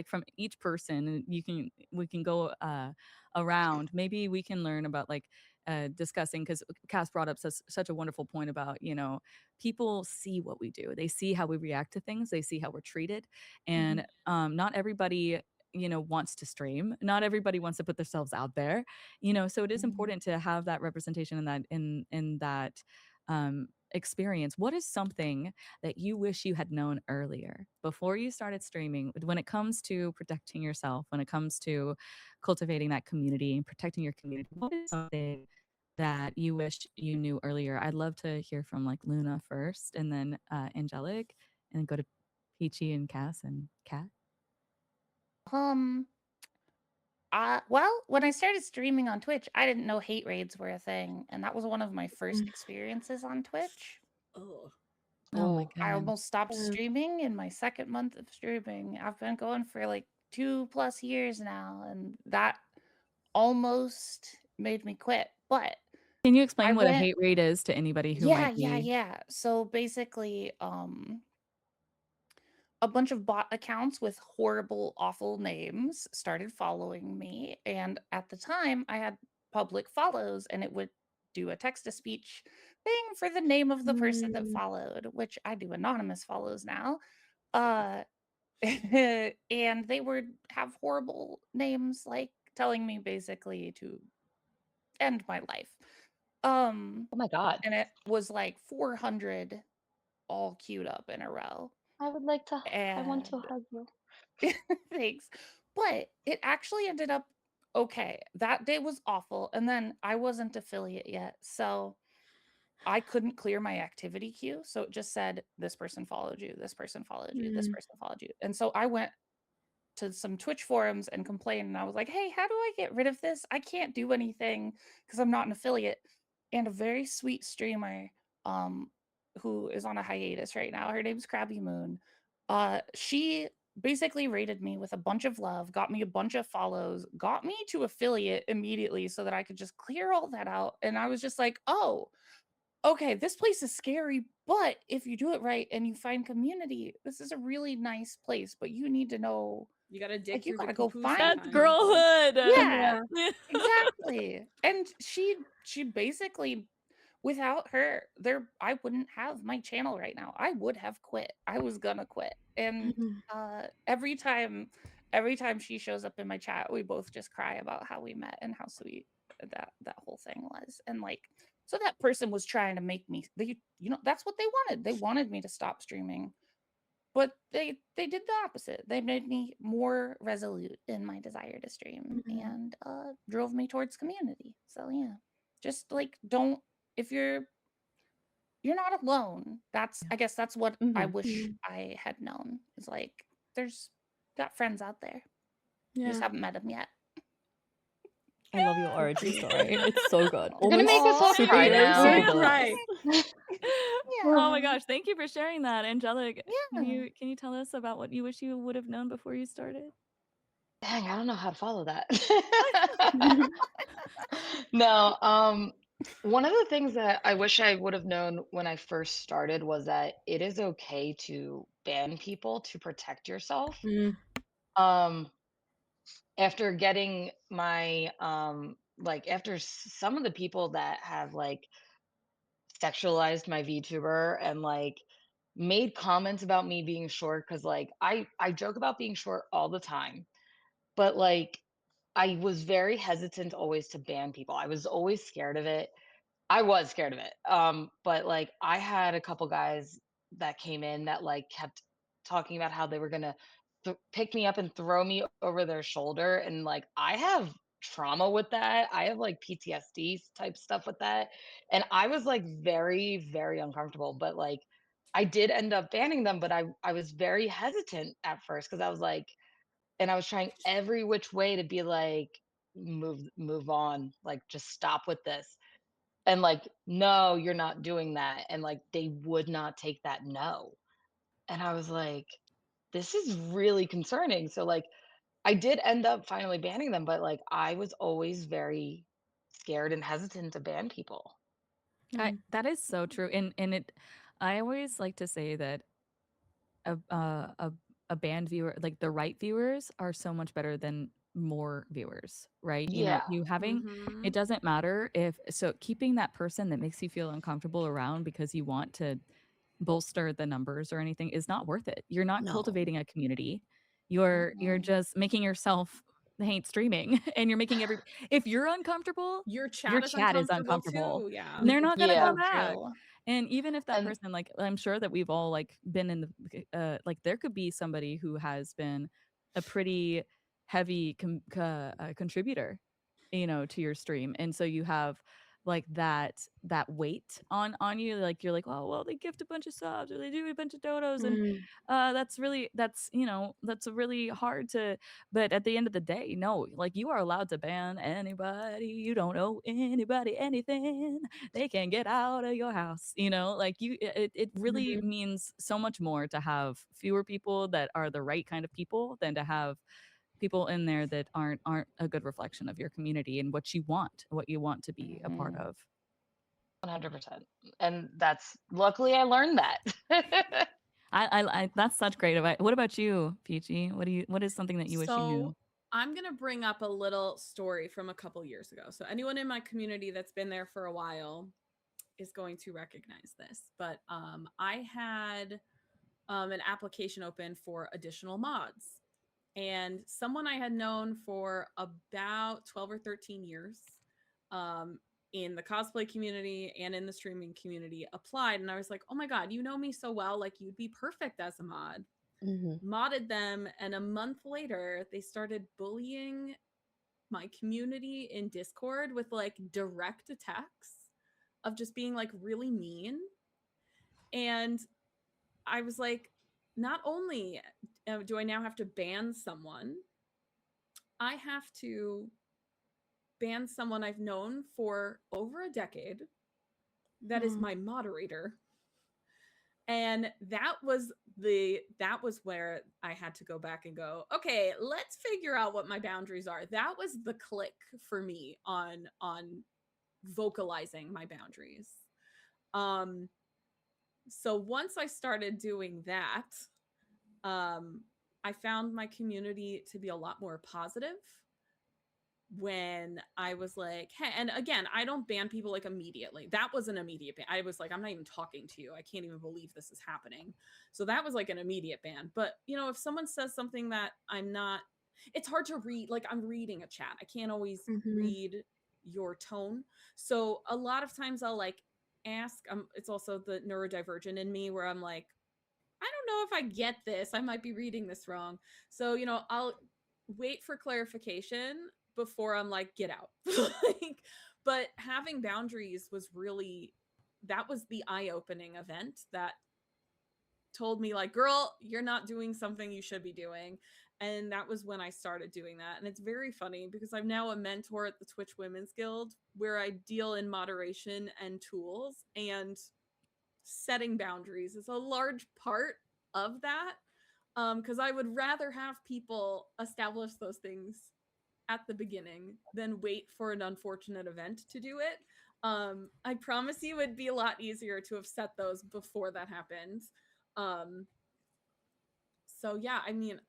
from each person, and we can go around. Maybe we can learn about like discussing, because Cass brought up such a wonderful point about, people see what we do. They see how we react to things. They see how we're treated. Mhm. And not everybody wants to stream. Not everybody wants to put themselves out there, so it is important to have that representation in that experience. What is something that you wish you had known earlier before you started streaming when it comes to protecting yourself, when it comes to cultivating that community and protecting your community? What is something that you wish you knew earlier? I'd love to hear from like Luna first, and then Angelic, and then go to Peachy and Cass and Kat. Um, well, when I started streaming on Twitch, I didn't know hate raids were a thing, and that was one of my first experiences on Twitch. Oh. Oh my I god. almost stopped Yeah. streaming in my second month of streaming. I've been going for like 2+ years now, and that almost made me quit. But Can you I explain what a went, hate raid is to anybody who yeah, might yeah, be? yeah. So basically, a bunch of bot accounts with horrible, awful names started following me. And at the time, I had public follows, and it would do a text to speech thing for the name of the person that followed, which I do anonymous follows now. Uh, and they would have horrible names, like telling me basically to end my life. Oh my god. And it was like 400 all queued up in a row. I would like to. I want to And hug you. thanks. But it actually ended up okay. That day was awful. And then I wasn't affiliate yet. So I couldn't clear my activity queue. So it just said, this person followed you, this person followed you, this person followed you. And so I went to some Twitch forums and complained. And I was like, hey, how do I get rid of this? I can't do anything because I'm not an affiliate. And a very sweet streamer who is on a hiatus right now, her name's Krabby Moon. She basically rated me with a bunch of love, got me a bunch of follows, got me to affiliate immediately so that I could just clear all that out. And I was just like, oh, okay, this place is scary, but if you do it right and you find community, this is a really nice place. But you need to know, You gotta dig like, you through the gotta go poo-poo find That's sometimes. people. girlhood. Yeah, Yeah. exactly. And she basically, without her, I wouldn't have my channel right now. I would have quit. I was gonna quit. And every time she shows up in my chat, we both just cry about how we met and how sweet that whole thing was. And like, so that person was trying to make me, that's what they wanted. They wanted me to stop streaming. But they did the opposite. They made me more resolute in my desire to stream and drove me towards community. So yeah, just like don't, if you're not alone. I guess that's what I wish I had known. Is like, there's got friends out there. You just haven't met them yet. I love your origin story. It's so good. You're gonna make us all cry superhero, now. super Right. Oh my gosh, thank you for sharing that, Angelic. Yeah. Can you tell us about what you wish you would have known before you started? Dang, I don't know how to follow that. No, one of the things that I wish I would have known when I first started was that it is okay to ban people to protect yourself. Um, After getting my like after some of the people that have like sexualized my VTuber and like made comments about me being short, because like I joke about being short all the time, but like I was very hesitant always to ban people. I was always scared of it. I was scared of it. But like I had a couple guys that came in that like kept talking about how they were gonna pick me up and throw me over their shoulder, and like I have trauma with that. I have like PTSD type stuff with that, and I was like very very uncomfortable. But like I did end up banning them, but I was very hesitant at first because I was like, and I was trying every which way to be like move on, like just stop with this, and like, no, you're not doing that, and like they would not take that no. And I was like, this is really concerning. So like I did end up finally banning them, but like I was always very scared and hesitant to ban people. That is so true, and it. I always like to say that a a band viewer, like the right viewers, are so much better than more viewers, right? Yeah. You having it doesn't matter if so keeping that person that makes you feel uncomfortable around because you want to bolster the numbers or anything is not worth it. You're not No. cultivating a community. You're Mm-mm. just making yourself hate streaming, and you're making if you're uncomfortable, Your your chat is chat is uncomfortable uncomfortable. too. Yeah. And they're not gonna Yeah. come So back. true. And even if that And person, like, I'm sure that we've all like been in the like there could be somebody who has been a pretty heavy contributor, you know, to your stream, and so you have like that weight on you, like you're like, oh well, they gift a bunch of subs or they do a bunch of donos, and that's you know, that's really hard to. But at the end of the day, no, like you are allowed to ban anybody. You don't owe anybody anything. They can get out of your house, you know, like it really means so much more to have fewer people that are the right kind of people than to have people in there that aren't a good reflection of your community and what you want to be a part of. 100%. And that's luckily I learned that. I that's such great advice. What about you, Peachy? What is something that you wish you knew? So I'm gonna bring up a little story from a couple years ago. So anyone in my community that's been there for a while is going to recognize this. But I had an application open for additional mods, and someone I had known for about 12 or 13 years um, in the cosplay community and in the streaming community applied, and I was like, oh my god, you know me so well, like you'd be perfect as a mod. Modded them, and a month later they started bullying my community in Discord with like direct attacks of just being like really mean. And I was like, not only do I now have to ban someone, I have to ban someone I've known for over a decade that is my moderator. And that was where I had to go back and go, okay, let's figure out what my boundaries are. That was the click for me on vocalizing my boundaries. So once I started doing that, I found my community to be a lot more positive when I was like, hey, and again, I don't ban people like immediately. That was an immediate ban. I was like, I'm not even talking to you. I can't even believe this is happening. So that was like an immediate ban. But, you know, if someone says something that I'm not, it's hard to read. Like I'm reading a chat. I can't always read your tone. So a lot of times I'll like ask, it's also the neurodivergent in me where I'm like, I don't know if I get this. I might be reading this wrong. So, you know, I'll wait for clarification before I'm like, get out. Like, but having boundaries was really, that was the eye-opening event that told me like, girl, you're not doing something you should be doing. And that was when I started doing that. And it's very funny because I'm now a mentor at the Twitch Women's Guild where I deal in moderation and tools, and setting boundaries is a large part of that. Because I would rather have people establish those things at the beginning than wait for an unfortunate event to do it. I promise you it'd be a lot easier to have set those before that happened. So yeah, I mean,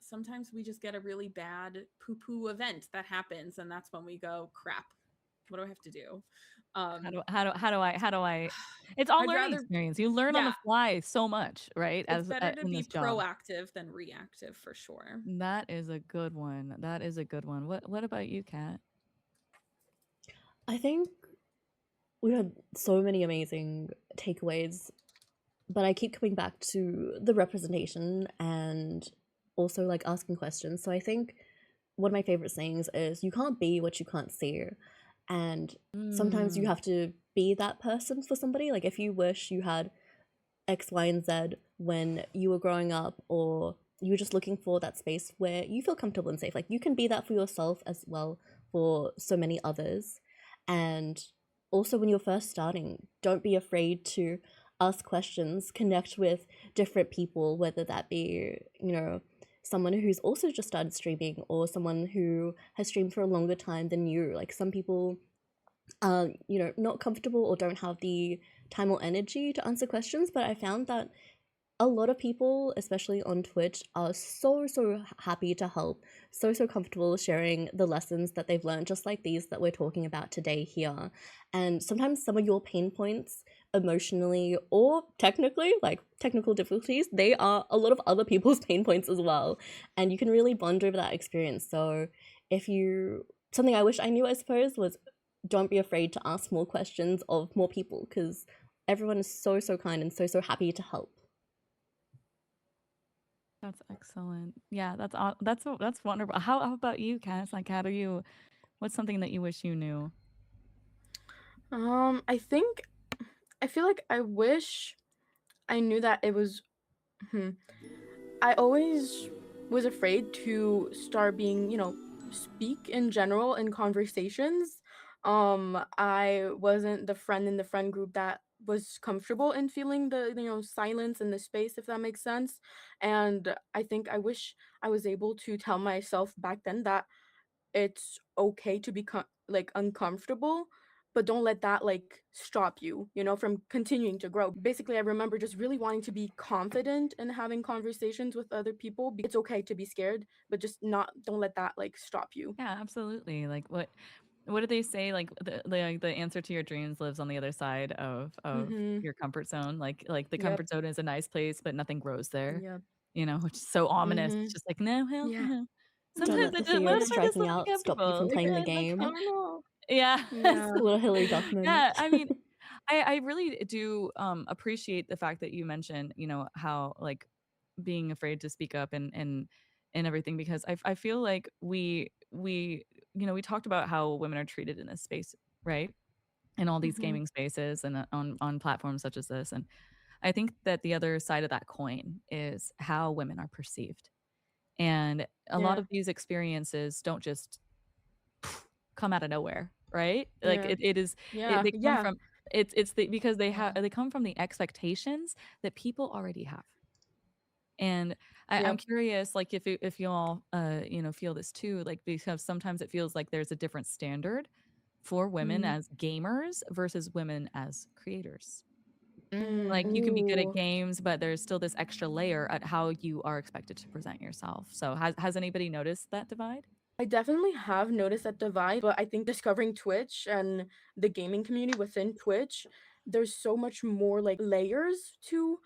sometimes we just get a really bad poo-poo event that happens, and that's when we go, crap, what do I have to do? How do I it's all I'd learning rather, experience. You learn on the yeah, fly so much, right? it's better to In be this job. proactive than reactive for sure. That is a good one. That is a good one. What about you, Kat? I think we had so many amazing takeaways, but I keep coming back to the representation and also like asking questions. So I think one of my favorite sayings is you can't be what you can't see. And sometimes you have to be that person for somebody. Like if you wish you had X, Y, and Z when you were growing up, or you were just looking for that space where you feel comfortable and safe, like you can be that for yourself as well for so many others. And also when you're first starting, don't be afraid to ask questions, connect with different people, whether that be, you know, someone who's also just started streaming or someone who has streamed for a longer time than you. Like some people you know, not comfortable or don't have the time or energy to answer questions, but I found that a lot of people, especially on Twitch, are so happy to help, so comfortable sharing the lessons that they've learned, just like these that we're talking about today here. And sometimes some of your pain points emotionally or technically, like technical difficulties, they are a lot of other people's pain points as well. And you can really bond over that experience. So if you, something I wish I knew, I suppose, was don't be afraid to ask more questions of more people, because everyone is so, so kind and so, so happy to help. That's excellent. Yeah, that's wonderful. How about you, Cass? Like, how do you? What's something that you wish you knew? I think I feel like I wish I knew that it was. Hmm, I always was afraid to start being, speak in general in conversations. I wasn't the friend in the friend group that was comfortable in feeling the, silence in the space, if that makes sense. And I think I wish I was able to tell myself back then that it's okay to be like uncomfortable, but don't let that like stop you, from continuing to grow. Basically, I remember just really wanting to be confident in having conversations with other people. It's okay to be scared, but just not don't let that like stop you. Yeah, absolutely. Like, what do they say? Like, the answer to your dreams lives on the other side of Mhm. your comfort zone. Like the Yep. comfort zone is a nice place, but nothing grows there. Yep. Which is so ominous. It's Mhm. just like, no, hell Yeah. no. Don't Sometimes let the what fear of if I just striking want to be out stop you comfortable? from Like, playing the like, I game. don't know. Yeah. Yeah. A little Hillary Duff moment. Yeah, I mean, I really do appreciate the fact that you mentioned, how like being afraid to speak up and everything, because I feel like we talked about how women are treated in this space, right? In all these Mhm. gaming spaces and on platforms such as this. And I think that the other side of that coin is how women are perceived. And a lot Yeah. of these experiences don't just come out of nowhere, right? Like Yeah. Yeah. they come Yeah. from because they come from the expectations that people already have. And I'm Yep. curious, like if you all feel this too, like because sometimes it feels like there's a different standard for women Mm. as gamers versus women as creators. Mm. Like you can be good at Ooh. games, but there's still this extra layer at how you are expected to present yourself. So has anybody noticed that divide? I definitely have noticed that divide, but I think discovering Twitch and the gaming community within Twitch, there's so much more like layers to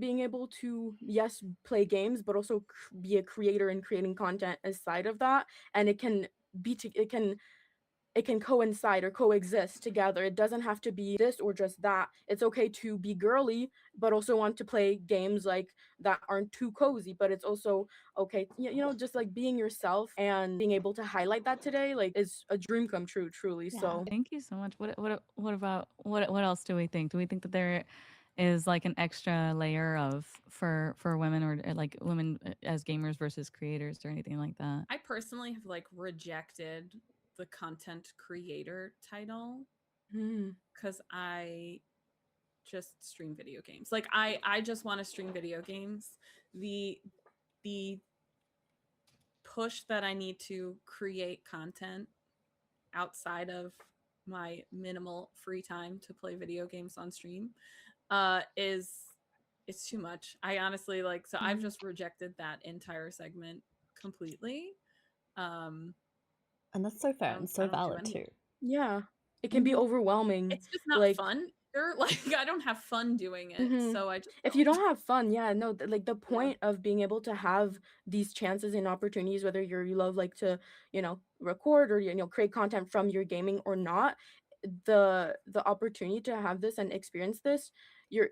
being able to, yes, play games, but also be a creator and creating content aside of that. And it can coincide or coexist together. It doesn't have to be this or just that. It's okay to be girly, but also want to play games like that aren't too cozy. But it's also okay, just like being yourself and being able to highlight that today, like is a dream come true, truly. Yeah. So Thank you so much. What about what else do we think? Do we think that there is like an extra layer of for women or like women as gamers versus creators or anything like that? I personally have like rejected the content creator title mm, because I just stream video games. Like I just want to stream video games. The push that I need to create content outside of my minimal free time to play video games on stream is it's too much. I honestly like so I've mm, just rejected that entire segment completely. Um And that's so I fair don't and I so don't do valid any. too. yeah, it can be Mhm. overwhelming. It's just not Like fun. Like I don't have fun doing it, mhm. so I just If you don't. don't have fun, yeah, no, like the Yeah. point of being able to have these chances and opportunities, whether you love like to, record or create content from your gaming or not, the opportunity to have this and experience this, you're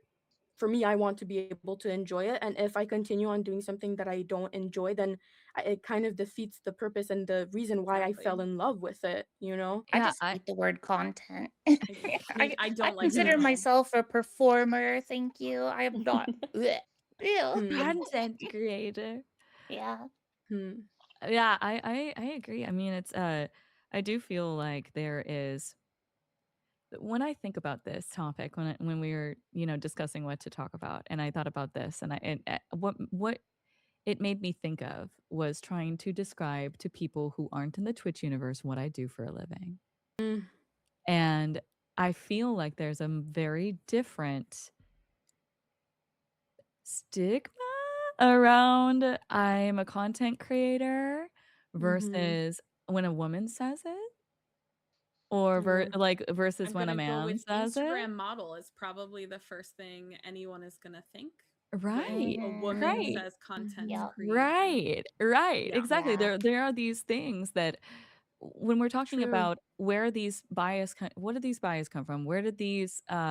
for me, I want to be able to enjoy it. And if I continue on doing something that I don't enjoy, then it kind of defeats the purpose and the reason why I fell Exactly. in love with it, you know? I Yeah, just hate the word content. I I don't like it consider at all. myself a performer. Thank you. I am not. Blech. Ew. Hmm. content creator. Yeah. Hmm. Yeah, I agree. I mean, I do feel like there is when I think about this topic, when we were discussing what to talk about, and I thought about this, and what it made me think of was trying to describe to people who aren't in the Twitch universe what I do for a living, Mm. and I feel like there's a very different stigma around I'm a content creator Mm-hmm. versus when a woman says it. or Yeah. versus I'm when a gonna go man with says it. Instagram model is probably the first thing anyone is gonna think when Right. a Mhm. woman Right. says content Yep. creator. Right. Yeah. Exactly. Yeah. There are these things that when we're talking True. about what did these bias come from?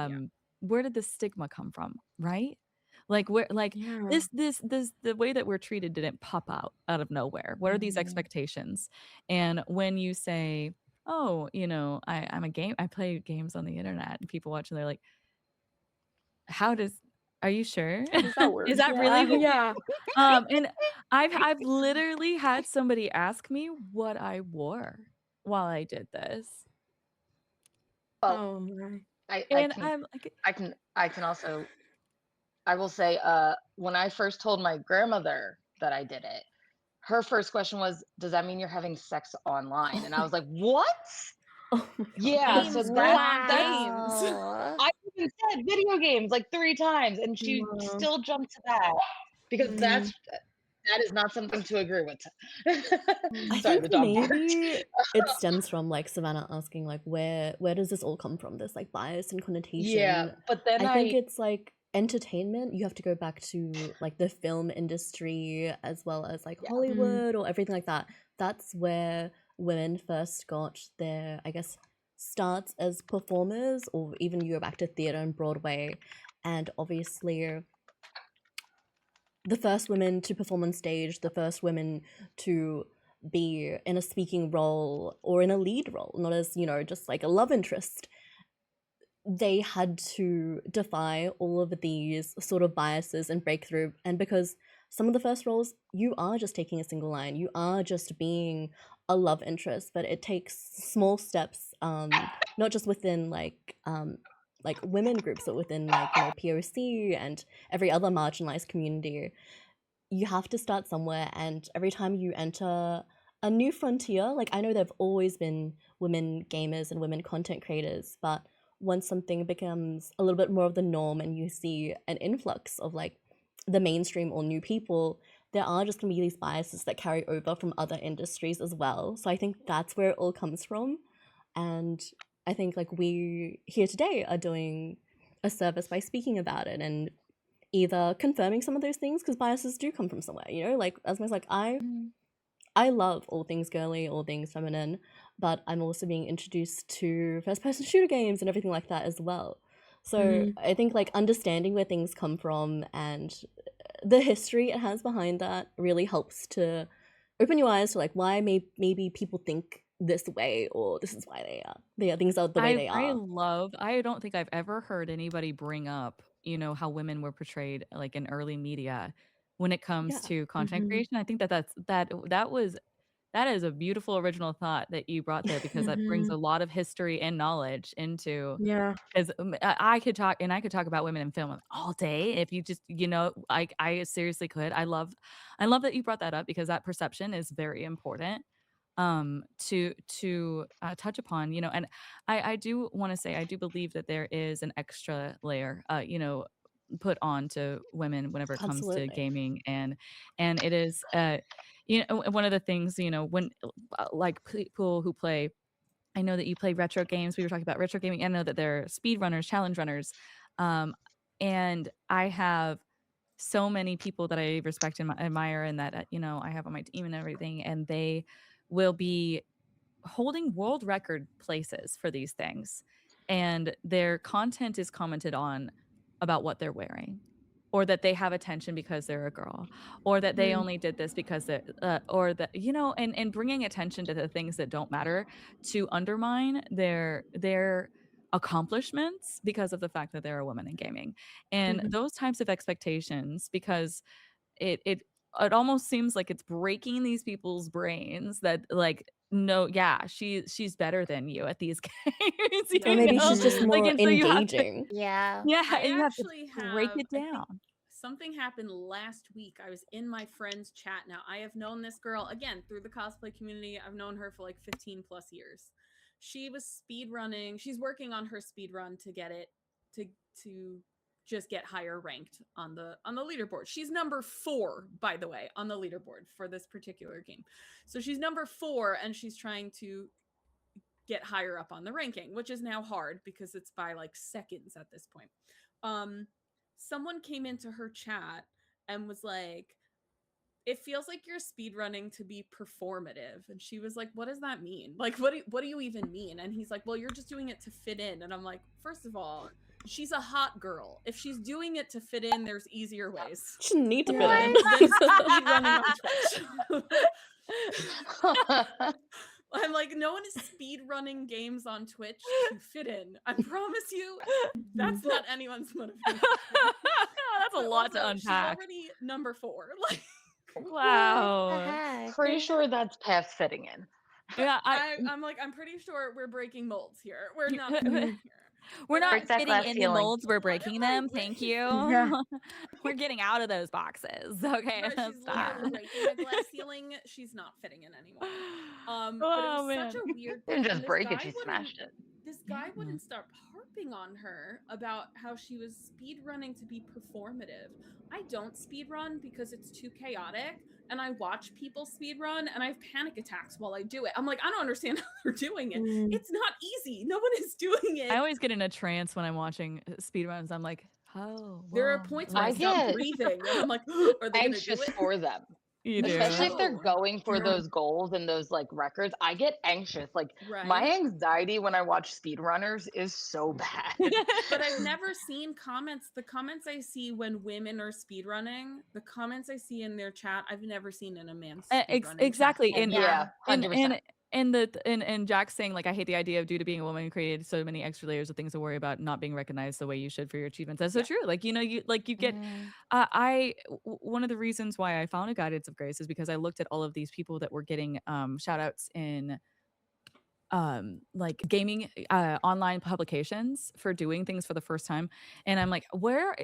Yeah. Where did this stigma come from, right? Like where like Yeah. this the way that we're treated didn't pop out of nowhere. What are these Mhm. expectations? And when you say, "Oh, I play games on the internet," and people watch and they're like, "How does are you sure? How does that work? Is that really Yeah. what Yeah. and I've literally had somebody ask me what I wore while I did this, Well, Oh my. I and can I'm like, I can also I will say when I first told my grandmother that I did it, her first question was, "Does that mean you're having sex online?" Oh And I my, was like, "What?" oh my god. Yeah, so Games, grandma, that's games. Wow. I even said video games like 3 times, and she Wow. still jumped to that because Mm, that is not something to agree with. I mm, Sorry, think the dog barked. maybe it stems from like Savannah asking like where does this all come from? This like bias and Yeah, connotation. but then I think it's like entertainment. You have to go back to like the film industry as well as like yeah, mm, Hollywood or everything like that. That's where women first got their, I guess, starts as performers, or even you go back to theater and Broadway. And obviously the first women to perform on stage, the first women to be in a speaking role or in a lead role, not as, just like a love interest. They had to defy all of these sort of biases and break through. And because some of the first roles, you are just taking a single line, you are just being a love interest, but it takes small steps, not just within like women groups, but within like, POC and every other marginalized community. You have to start somewhere, and every time you enter a new frontier, like I know there've always been women gamers and women content creators, but once something becomes a little bit more of the norm and you see an influx of like the mainstream or new people, there are just going to be these biases that carry over from other industries as well. So I think that's where it all comes from. And I think like we here today are doing a service by speaking about it and either confirming some of those things, because biases do come from somewhere, like as much like Mhm. I love all things girly, all things feminine, but I'm also being introduced to first person shooter games and everything like that as well. So mhm, I think like understanding where things come from and the history it has behind that really helps to open your eyes to like why maybe people think this way, or this is why things are the way they are. I don't think I've ever heard anybody bring up, how women were portrayed like in early media when it comes Yeah, to content mhm, creation. I think that is a beautiful original thought that you brought there, because that brings mhm. a lot of history and knowledge into. Yeah. 'Cause, I could talk about women in film all day if you just I seriously could. I love that you brought that up, because that perception is very important, to touch upon, and I do wanna say, I do believe that there is an extra layer, put on to women whenever it comes to absolutely. gaming, and it is, one of the things, when, like, people who play. I know that you play retro games. We were talking about retro gaming. I know that they're speed runners, challenge runners. Um, and I have so many people that I respect and admire, and that, I have on my team and everything. And they will be holding world record places for these things. And their content is commented on about what they're wearing, or that they have attention because they're a girl, or that they Mm, only did this because they're, or that, and bringing attention to the things that don't matter, to undermine their accomplishments because of the fact that they're a woman in gaming. And mhm, those types of expectations, because it almost seems like it's breaking these people's brains that, like, no, yeah, she's better than you at these games, Or Yeah. maybe she's just mhm. more and so you have to, engaging. Yeah. yeah, I and you have to actually break have, it I think down. something happened last week. I was in my friend's chat. Now, I have known this girl again through the cosplay community. I've known her for like 15 plus years. She was speed running. She's working on her speed run to get it to to just get higher ranked on the leaderboard. She's number 4, by the way, on the leaderboard for this particular game. So she's number 4, and she's trying to get higher up on the ranking, which is now hard because it's by like seconds at this point. Someone came into her chat and was like, it feels like you're speedrunning to be performative. And she was like, what does that mean? Like, what do you even mean? And he's like, well, you're just doing it to fit in. And I'm like, first of all, she's a hot girl. If she's doing it to fit in, there's easier ways Just need to fit Yeah. in. than speedrunning on Twitch. I'm like, no one is speedrunning games on Twitch to fit in. I promise you, that's not anyone's motivation. That's a But lot to also, she's unpack. already number 4. Like, Wow. Pretty sure that's past fitting in. Yeah, I'm like, I'm pretty sure we're breaking molds here. We're not fitting in here. we're But not Break that fitting glass in the ceiling. molds. We're breaking them. Thank you. We're getting out of those boxes. Okay, Right, let's she's stop. literally breaking a glass ceiling. She's not fitting in anymore. But it was such a weird Didn't thing. just And break it, she smashed it. this guy wouldn't stop harping on her about how she was speedrunning to be performative. I don't speedrun because it's too chaotic, and I watch people speedrun and I have panic attacks while I do it. I'm like, I don't understand how they're doing it. It's not easy. No one is doing it. I always get in a trance when I'm watching speedruns. I'm like, oh, There are wow. points where I I stop get breathing and I'm like, are they gonna do anxious it? for them. You do. Especially if they're No. going for those goals and those like records. I get anxious. Like Right. my anxiety when I watch speedrunners is so bad. But I've never seen comments. The comments I see when women are speedrunning, the comments I see in their chat, I've never seen in a man's speedrunning exactly. chat. Yeah, 100%. And Jack's saying, like, I hate the idea of due to being a woman created so many extra layers of things to worry about, not being recognized the way you should for your achievements. That's so true. Like, you know, you get one of the reasons why I founded Guidance of Grace is because I looked at all of these people that were getting shout outs in like gaming online publications for doing things for the first time, and I'm like, where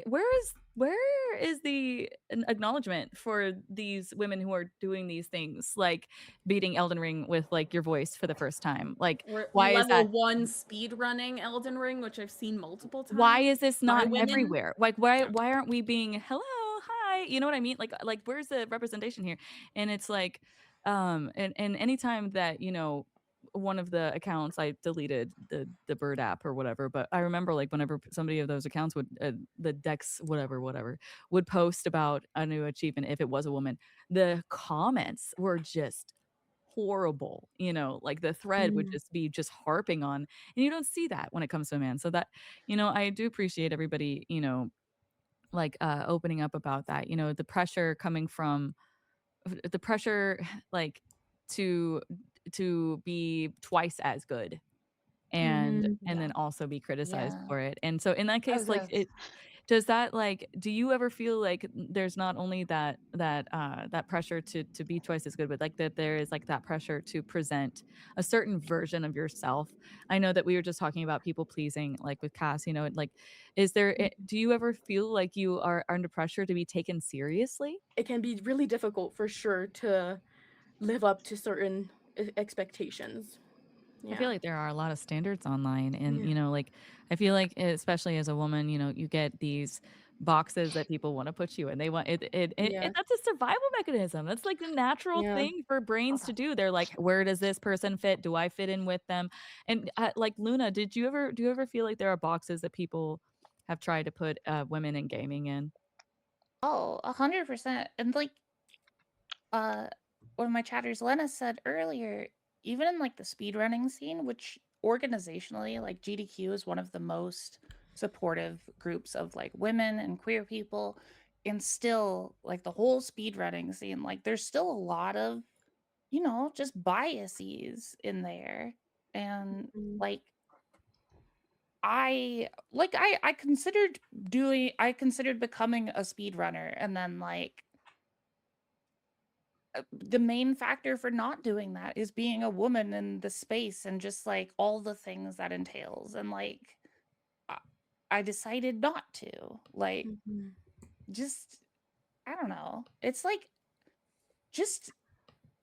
is the acknowledgement for these women who are doing these things, like beating Elden Ring with like your voice for the first time? Like, Or why is level that 1 speedrunning Elden Ring, which I've seen multiple times. why is this by not women. everywhere? Like, why aren't we being hello, hi, you know what I mean? Like where's the representation here? And it's like and anytime that, you know, one of the accounts, I deleted the bird app or whatever, but I remember like whenever somebody of those accounts would the Dex whatever would post about a new achievement, if it was a woman, the comments were just horrible, you know, like the thread would just be just harping on, and you don't see that when it comes to a man. So that, you know, I do appreciate everybody, you know, like opening up about that, you know, the pressure coming from the pressure like to be twice as good, and then also be criticized Yeah. for it. And so in that case, like it does that, like, do you ever feel like there's not only that pressure to be twice as good, but like that there is like that pressure to present a certain version of yourself? I know that we were just talking about people pleasing, like with Cass, you know, like, is there do you ever feel like you are under pressure to be taken seriously? It can be really difficult for sure to live up to certain expectations. I feel like there are a lot of standards online, and Yeah. you know, like I feel like especially as a woman, you know, you get these boxes that people want to put you in. They want Yeah. that's a survival mechanism. That's like the natural Yeah. thing for brains to do. They're like, where does this person fit? Do I fit in with them? And like Luna, do you ever feel like there are boxes that people have tried to put women in gaming in? Oh, 100%. And like one of my chatters, Lena, said earlier, even in like the speedrunning scene, which organizationally, like GDQ is one of the most supportive groups of like women and queer people, and still like the whole speedrunning scene, like there's still a lot of, you know, just biases in there. And like I considered becoming a speedrunner, and then like the main factor for not doing that is being a woman in the space and just like all the things that entails, and like I decided not to, like, just I don't know, it's like just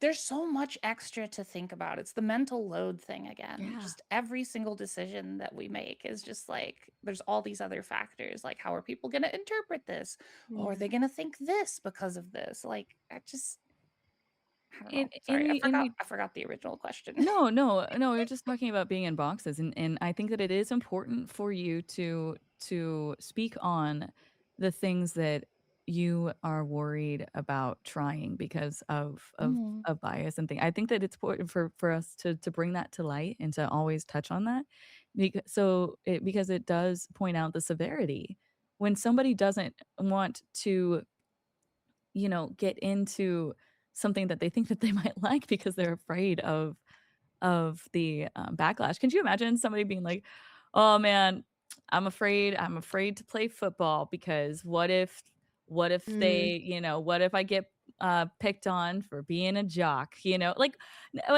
there's so much extra to think about. It's the mental load thing again. Yeah. Just every single decision that we make is just like there's all these other factors, like how are people going to interpret this, or are they going to think this because of this? Like I I don't know. And, Sorry, and we I forgot the original question. no, we're just talking about being in boxes, and I think that it is important for you to speak on the things that you are worried about trying because Mhm. of bias and thing. I think that it's important for us to bring that to light and to always touch on that, because it does point out the severity when somebody doesn't want to get into something that they think that they might like because they're afraid of the backlash. Can you imagine somebody being like, "Oh man, I'm afraid to play football because what if Mm, they, what if I get picked on for being a jock?" Like,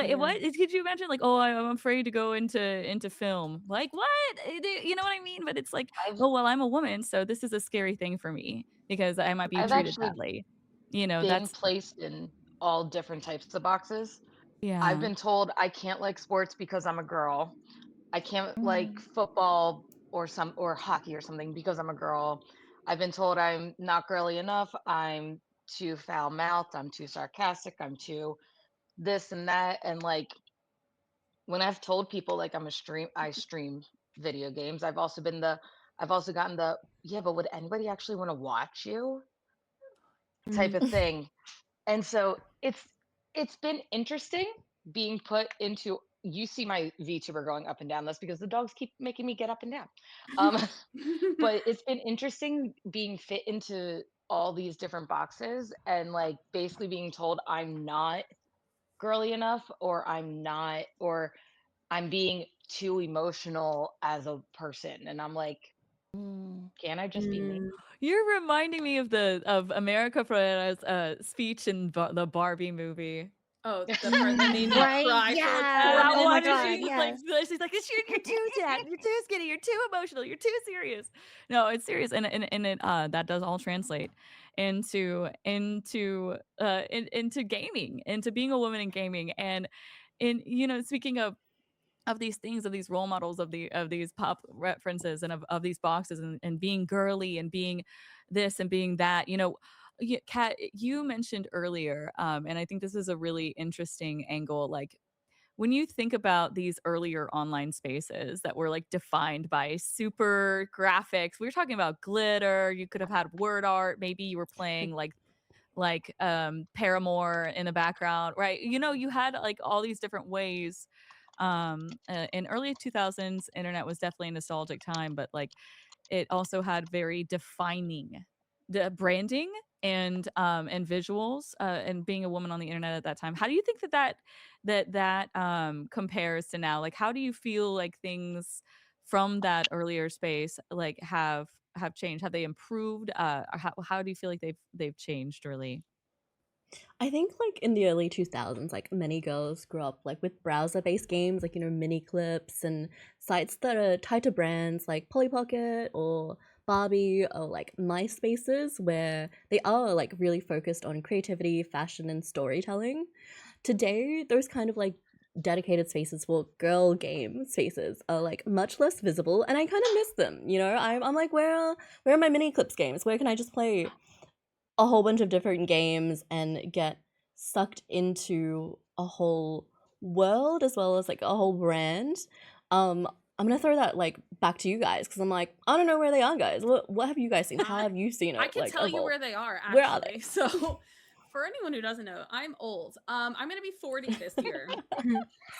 yeah. what? Could you imagine like, "Oh, I'm afraid to go into film." Like, what? You know what I mean? But it's like, I've "Oh, well, I'm a woman, so this is a scary thing for me because I might be I've treated actually badly." been That's placed in all different types of boxes. I've yeah. been told I can't like sports because I'm a girl. I can't like Mhm. football or hockey or something because I'm a girl. I've been told I'm not girly enough. I'm too foul mouthed. I'm too sarcastic. I'm too this and that. And like when I've told people like I stream video games. I've also gotten the yeah, but would anybody actually want to watch you type Mm. of thing. And so it's been interesting being put into you see my VTuber going up and down. That's because the dogs keep making me get up and down. Um, but it's been interesting being fit into all these different boxes and like basically being told I'm not girly enough or I'm being too emotional as a person. And I'm like, Mm. can I just be me? Mm. You're reminding me of America Ferrera's speech in the Barbie movie. Oh, the part that made me Right? cry for like Yeah. 4 That Oh minutes my one, and god. straight. Yes. she's like, you're too sad, you're too skinny, you're too emotional, you're too serious. No, it's serious, and it that does all translate into gaming, into being a woman in gaming, and in speaking of these things, of these role models, of these pop references, and of these boxes, and being girly and being this and being that. Kat, you mentioned earlier, and I think this is a really interesting angle. Like when you think about these earlier online spaces that were like defined by super graphics, we were talking about glitter. You could have had word art. Maybe you were playing like Paramore in the background, right? You had like all these different ways. In early 2000s, internet was definitely a nostalgic time, but like it also had very defining the branding and visuals, and being a woman on the internet at that time. How do you think that compares to now? Like how do you feel like things from that earlier space like have changed? Have they improved? Or how do you feel like they've changed really? I think like in the early 2000s, like many girls grew up like with browser-based games, like mini clips and sites that are tied to brands like Polly Pocket or Barbie or like MySpaces, where they are like really focused on creativity, fashion, and storytelling. Today, those kind of like dedicated spaces for girl game spaces are like much less visible, and I kind of miss them. I'm like, where are my mini clips games? Where can I just play a whole bunch of different games and get sucked into a whole world as well as like a whole brand? I'm gonna throw that like back to you guys because I'm like, I don't know where they are, guys. What have you guys seen? How have you seen I it can like tell you evolve? where they are Where are actually. they? So for anyone who doesn't know, I'm old. I'm gonna be 40 this year.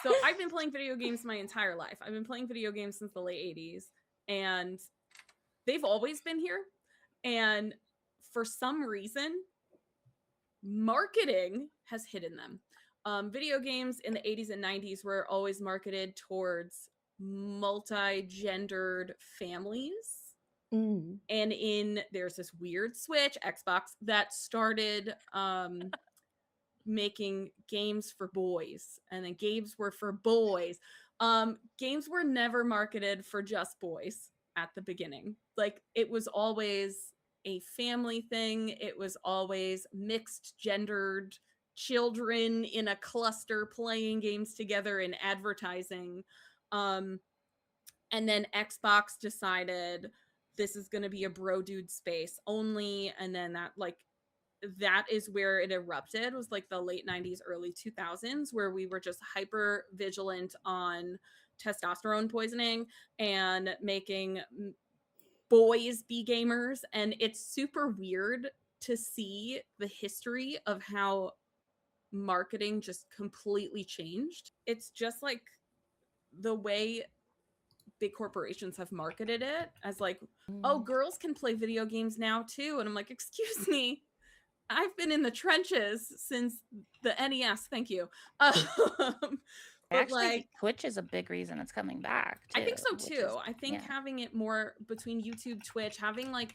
So I've been playing video games my entire life. I've been playing video games since the late 80s, and they've always been here. And for some reason, marketing has hidden them. Video games in the 80s and 90s were always marketed towards multi-gendered families. Mm. And there's this weird switch, Xbox, that started making games for boys, and then games were for boys. Games were never marketed for just boys at the beginning. Like it was always a family thing. It was always mixed gendered children in a cluster playing games together and advertising. Um, and then Xbox decided this is going to be a bro dude space only, and then that like that is where it erupted, was like the late 90s, early 2000s, where we were just hyper vigilant on testosterone poisoning and making boys be gamers. And it's super weird to see the history of how marketing just completely changed. It's just like the way big corporations have marketed it as like, oh, girls can play video games now too. And I'm like, excuse me, I've been in the trenches since the NES. Thank you. I But actually like, think Twitch is a big reason it's coming back too. I think so which too. is- I think yeah. having it more between YouTube, Twitch, having like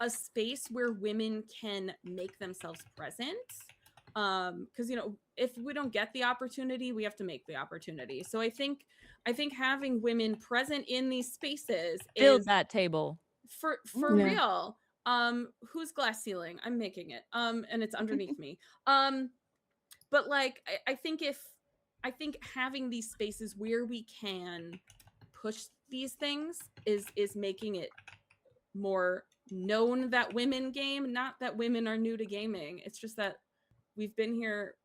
a space where women can make themselves present. Because you know, if we don't get the opportunity, we have to make the opportunity. So I think having women present in these spaces Build is that table. for Yeah. real. Who's glass ceiling? I'm making it. And it's underneath me. But like I think having these spaces where we can push these things is making it more known that women game, not that women are new to gaming. It's just that we've been here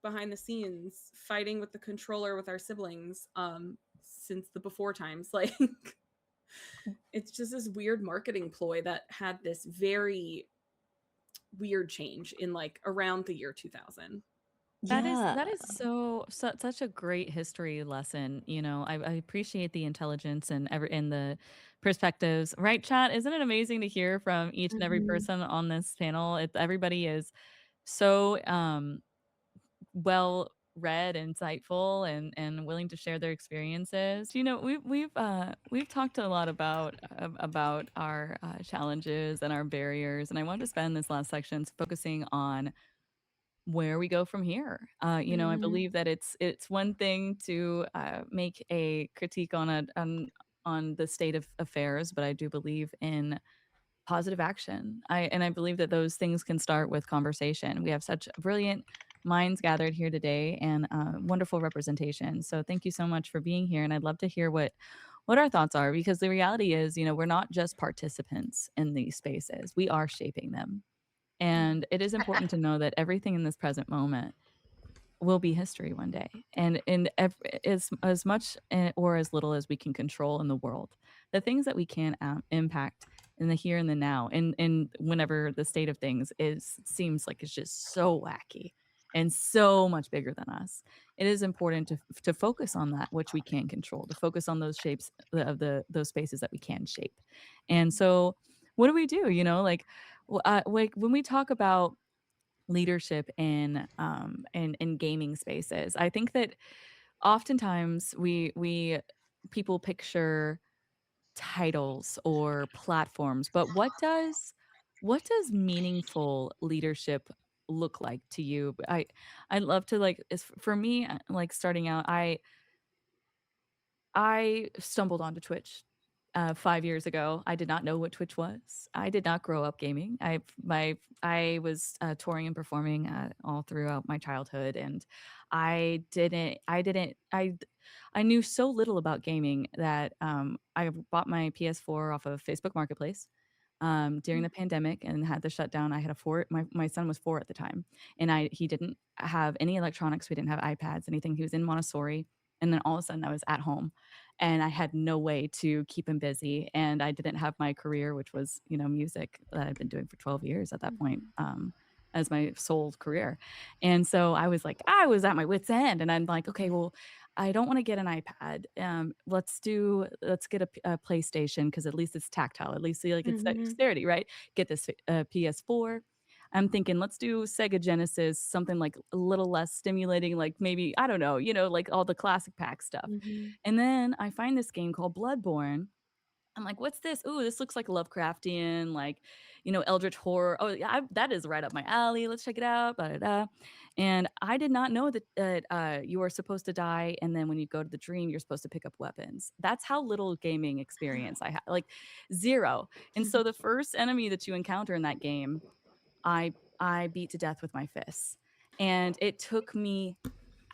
behind the scenes fighting with the controller with our siblings since the before times. Like it's just this weird marketing ploy that had this very weird change in like around the year 2000. That is such a great history lesson. You know, I appreciate the intelligence and the perspectives. Right, chat? Isn't it amazing to hear from each and every person on this panel? Everybody is so well read, insightful, and willing to share their experiences. You know, we've talked a lot about our challenges and our barriers, and I want to spend this last section focusing on where we go from here. You know, I believe that it's one thing to make a critique on the state of affairs, but I do believe in positive action. I believe that those things can start with conversation. We have such brilliant minds gathered here today and wonderful representation. So thank you so much for being here, and I'd love to hear what our thoughts are, because the reality is, you know, we're not just participants in these spaces. We are shaping them. And it is important to know that everything in this present moment will be history one day, and as much or as little as we can control in the world, the things that we can impact in the here and the now, and whenever the state of things seems like it's just so wacky and so much bigger than us, it is important to focus on that which we can control, to focus on those shapes of those spaces that we can shape. And so what do? You know, like when we talk about leadership in gaming spaces, I think that oftentimes we people picture titles or platforms, but what does meaningful leadership look like to you? I'd love to, like, for me, like, starting out, I stumbled onto Twitch 5 years ago. I did not know what Twitch was. I did not grow up gaming. I was touring and performing all throughout my childhood, and I knew so little about gaming that I bought my PS4 off of Facebook Marketplace during the pandemic and had the shutdown. I had a 4. My son was 4 at the time, and he didn't have any electronics. We didn't have iPads, anything. He was in Montessori, and then all of a sudden I was at home, and I had no way to keep him busy, and I didn't have my career, which was, you know, music that I'd been doing for 12 years at that point, as my sole career. And so I was at my wit's end, and I'm like, okay, well, I don't want to get an iPad. Let's get a PlayStation, because at least it's tactile. At least, like, it's dexterity, right? Get this PS4. I'm thinking, let's do Sega Genesis, something like a little less stimulating, like maybe, I don't know, you know, like all the classic pack stuff. And then I find this game called Bloodborne. I'm like, what's this? Ooh, this looks like Lovecraftian, like, you know, eldritch horror. Oh, yeah, that is right up my alley. Let's check it out. Blah, blah, blah. And I did not know that you are supposed to die, and then when you go to the dream, you're supposed to pick up weapons. That's how little gaming experience I had, like zero. And so the first enemy that you encounter in that game, I beat to death with my fists. And it took me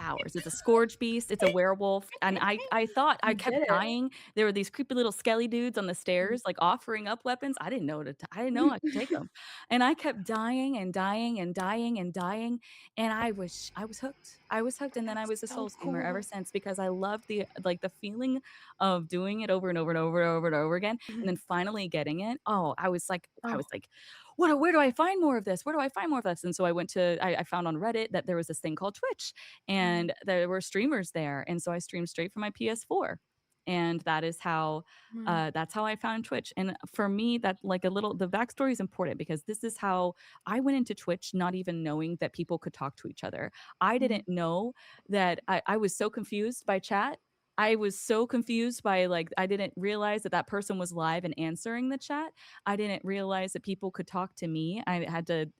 hours. It's a scourge beast. It's a werewolf. And I thought I You kept did it. dying. There were these creepy little skelly dudes on the stairs, like offering up weapons. I didn't know I didn't know I could take them. And I kept dying and dying and dying and dying. And I was hooked. I was hooked. And then I was a so soul screamer ever cool. since because I loved the feeling of doing it over and over and over and over and over again. And then finally getting it. Oh, I was like, Oh. where do I find more of this? Where do I find more of this? And so I found on Reddit that there was this thing called Twitch and there were streamers there. And so I streamed straight from my PS4. And that is how that's how I found Twitch. And for me, that the backstory is important because this is how I went into Twitch, not even knowing that people could talk to each other. I didn't know that I was so confused by chat. I was so confused by I didn't realize that person was live and answering the chat. I didn't realize that people could talk to me. I had to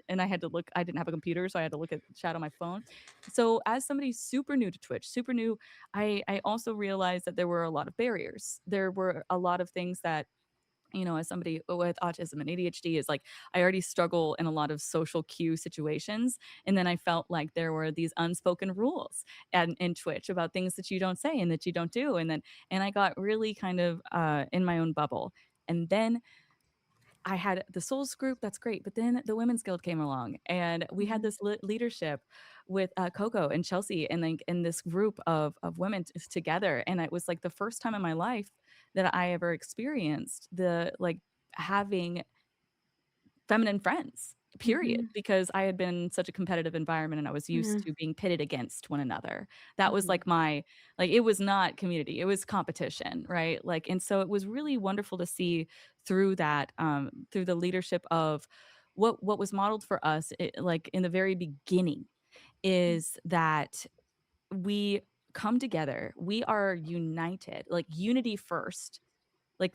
look. I didn't have a computer, so I had to look at the chat on my phone. So as somebody super new to Twitch, super new, I also realized that there were a lot of barriers. There were a lot of things that, as somebody with autism and ADHD is I already struggle in a lot of social cue situations. And then I felt like there were these unspoken rules in Twitch about things that you don't say and that you don't do. And I got really kind of in my own bubble. And then I had the Souls group. That's great. But then the Women's Guild came along and we had this leadership with Coco and Chelsea and this group of women together. And it was the first time in my life that I ever experienced having feminine friends, period, because I had been in such a competitive environment and I was used to being pitted against one another. That was it was not community, it was competition, right? And so it was really wonderful to see through that, through the leadership of what was modeled for us, in the very beginning, is that we come together, we are united, unity first.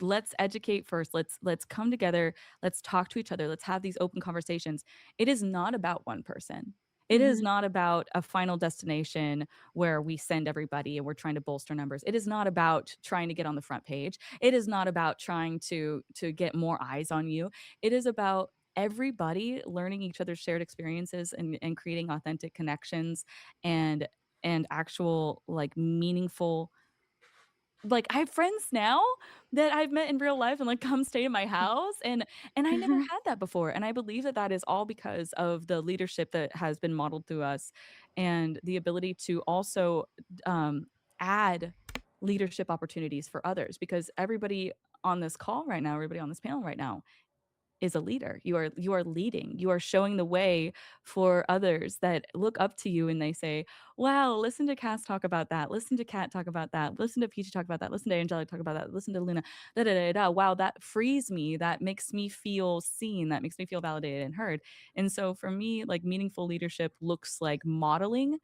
Let's educate first. Let's come together. Let's talk to each other. Let's have these open conversations. It is not about one person. It is not about a final destination where we send everybody and we're trying to bolster numbers. It is not about trying to get on the front page. It is not about trying to get more eyes on you. It is about everybody learning each other's shared experiences and creating authentic connections and actual meaningful. I have friends now that I've met in real life and come stay in my house, and I never had that before. And I believe that that is all because of the leadership that has been modeled through us, and the ability to also add leadership opportunities for others. Because everybody on this call right now, everybody on this panel right now, is a leader. You are leading. You are showing the way for others that look up to you and they say, "Wow, listen to Cass talk about that. Listen to Kat talk about that. Listen to Peachy talk about that. Listen to Angelica talk about that. Listen to Luna. Da da da da. Wow, that frees me. That makes me feel seen. That makes me feel validated and heard." And so for me, meaningful leadership looks like modeling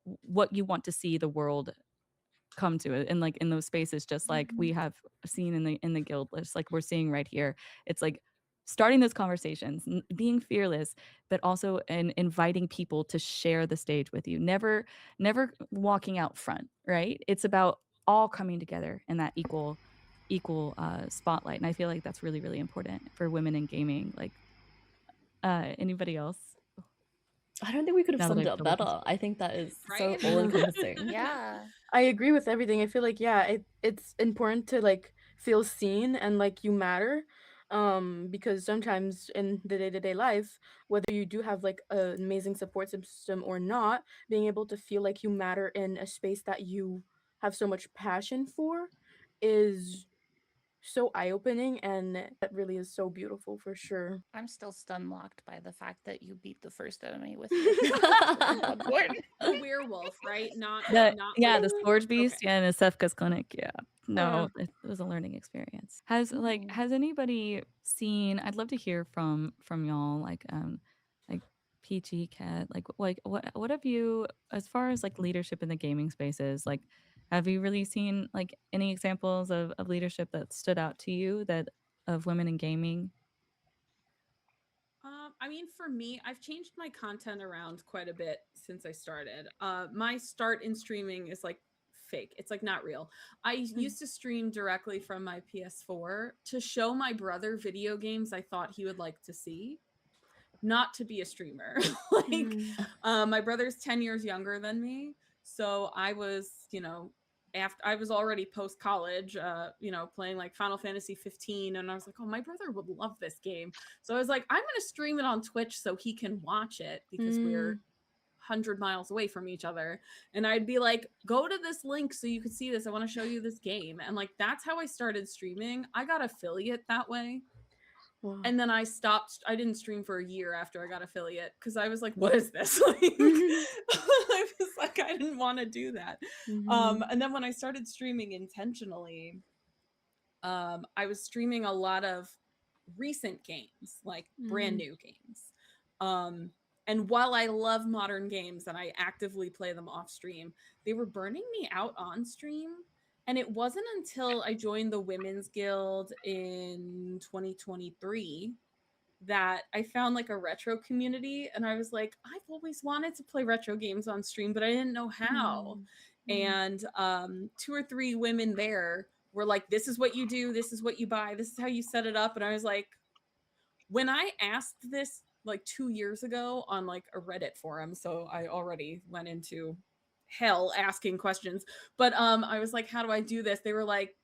what you want to see the world come to it, and in those spaces, just like we have seen in the guild list, we're seeing right here. It's starting those conversations, being fearless, but also inviting people to share the stage with you, never walking out front, right? It's about all coming together in that equal spotlight. And I feel like that's really, really important for women in gaming. Anybody else? I don't think we could have Now that summed it I've up delivered better. I think that is so Right? all encompassing. Yeah. I agree with everything. I feel it's important to feel seen and you matter. Because sometimes in the day-to-day life, whether you do have an amazing support system or not, being able to feel like you matter in a space that you have so much passion for is so eye-opening, and that really is so beautiful for sure. I'm still stun locked by the fact that you beat the first enemy with your Bloodborne. The werewolf, right? Not The like, Scourge Beast, okay. in Asefka's clinic. Yeah. No, Yeah. it was a learning experience. Has anybody seen? I'd love to hear from y'all, like Peachy Cat, what have you, as far as leadership in the gaming spaces, have you really seen any examples of leadership that stood out to you, that of women in gaming? I mean, for me, I've changed my content around quite a bit since I started. My start in streaming is fake. It's not real. I used to stream directly from my PS4 to show my brother video games I thought he would like to see, not to be a streamer. My brother's 10 years younger than me. So I was, after I was already post college, playing like Final Fantasy 15, and I was like, oh, my brother would love this game. So I was like, I'm gonna stream it on Twitch so he can watch it because we're 100 miles away from each other. And I'd be like, go to this link so you can see this. I want to show you this game. And like, that's how I started streaming. I got affiliate that way. Wow. And then I stopped. I didn't stream for a year after I got affiliate because I was like, what is this? Like, I was like, I didn't want to do that. And then when I started streaming intentionally, I was streaming a lot of recent games, like brand new games. And while I love modern games and I actively play them off stream, they were burning me out on stream. And it wasn't until I joined the Women's Guild in 2023 that I found like a retro community. And I was like, I've always wanted to play retro games on stream, but I didn't know how. And 2 or 3 women there were like, this is what you do, this is what you buy, this is how you set it up. And I was like, when I asked this like 2 years ago on like a Reddit forum, so I already went into hell asking questions, but I was like, how do I do this? They were like,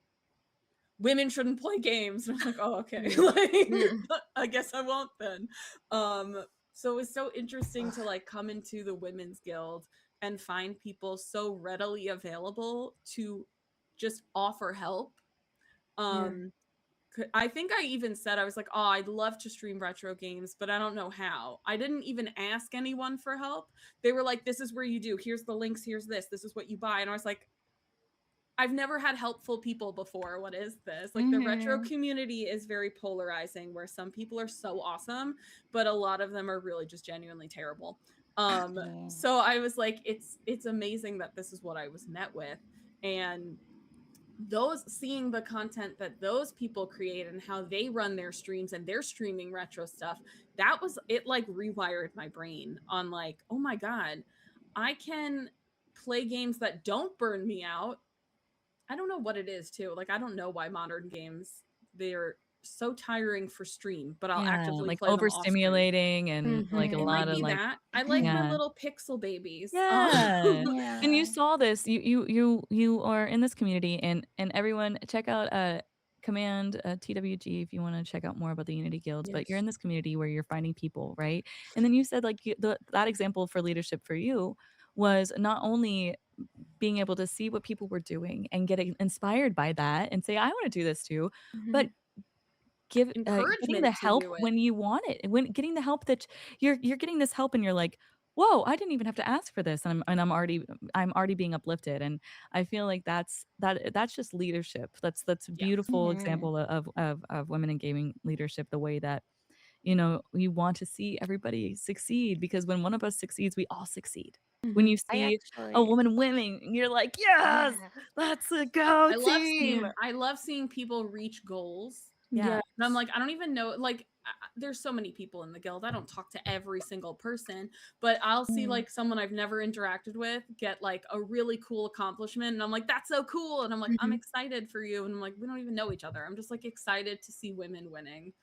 women shouldn't play games. And I'm like, oh, okay. Like, I guess I won't then. So it was so interesting to like come into the Women's Guild and find people so readily available to just offer help. I think I even said, I was like, oh, I'd love to stream retro games, but I don't know how. I didn't even ask anyone for help. They were like, this is where you do. Here's the links. Here's this. This is what you buy. And I was like, I've never had helpful people before. What is this? Like the retro community is very polarizing where some people are so awesome, but a lot of them are really just genuinely terrible. So I was like, it's amazing that this is what I was met with. And seeing the content that those people create and how they run their streams and they're streaming retro stuff, that was, it like rewired my brain on like, oh my God, I can play games that don't burn me out. I don't know what it is too. Like, I don't know why modern games, they're so tiring for stream, but I'll actively like play them off stream. overstimulating and like a It lot might of be like that. I like my little pixel babies. yeah. And you saw this. You are in this community, and everyone check out Command TWG if you want to check out more about the Unity Guilds. But you're in this community where you're finding people, right? And then you said like that example for leadership for you was not only being able to see what people were doing and getting inspired by that and say, I want to do this too, but getting the help when you want it, when getting the help that you're getting this help and you're like, whoa, I didn't even have to ask for this, and I'm already being uplifted. And I feel like that's just leadership. That's a beautiful example of women in gaming leadership, the way that you want to see everybody succeed, because when one of us succeeds, we all succeed. When you see a woman winning, you're like, yes, let's go team. I love seeing people reach goals. Yeah. And I'm like, I don't even know, like, there's so many people in the guild. I don't talk to every single person, but I'll see like someone I've never interacted with get like a really cool accomplishment. And I'm like, that's so cool. And I'm like, I'm excited for you. And I'm like, we don't even know each other. I'm just like excited to see women winning.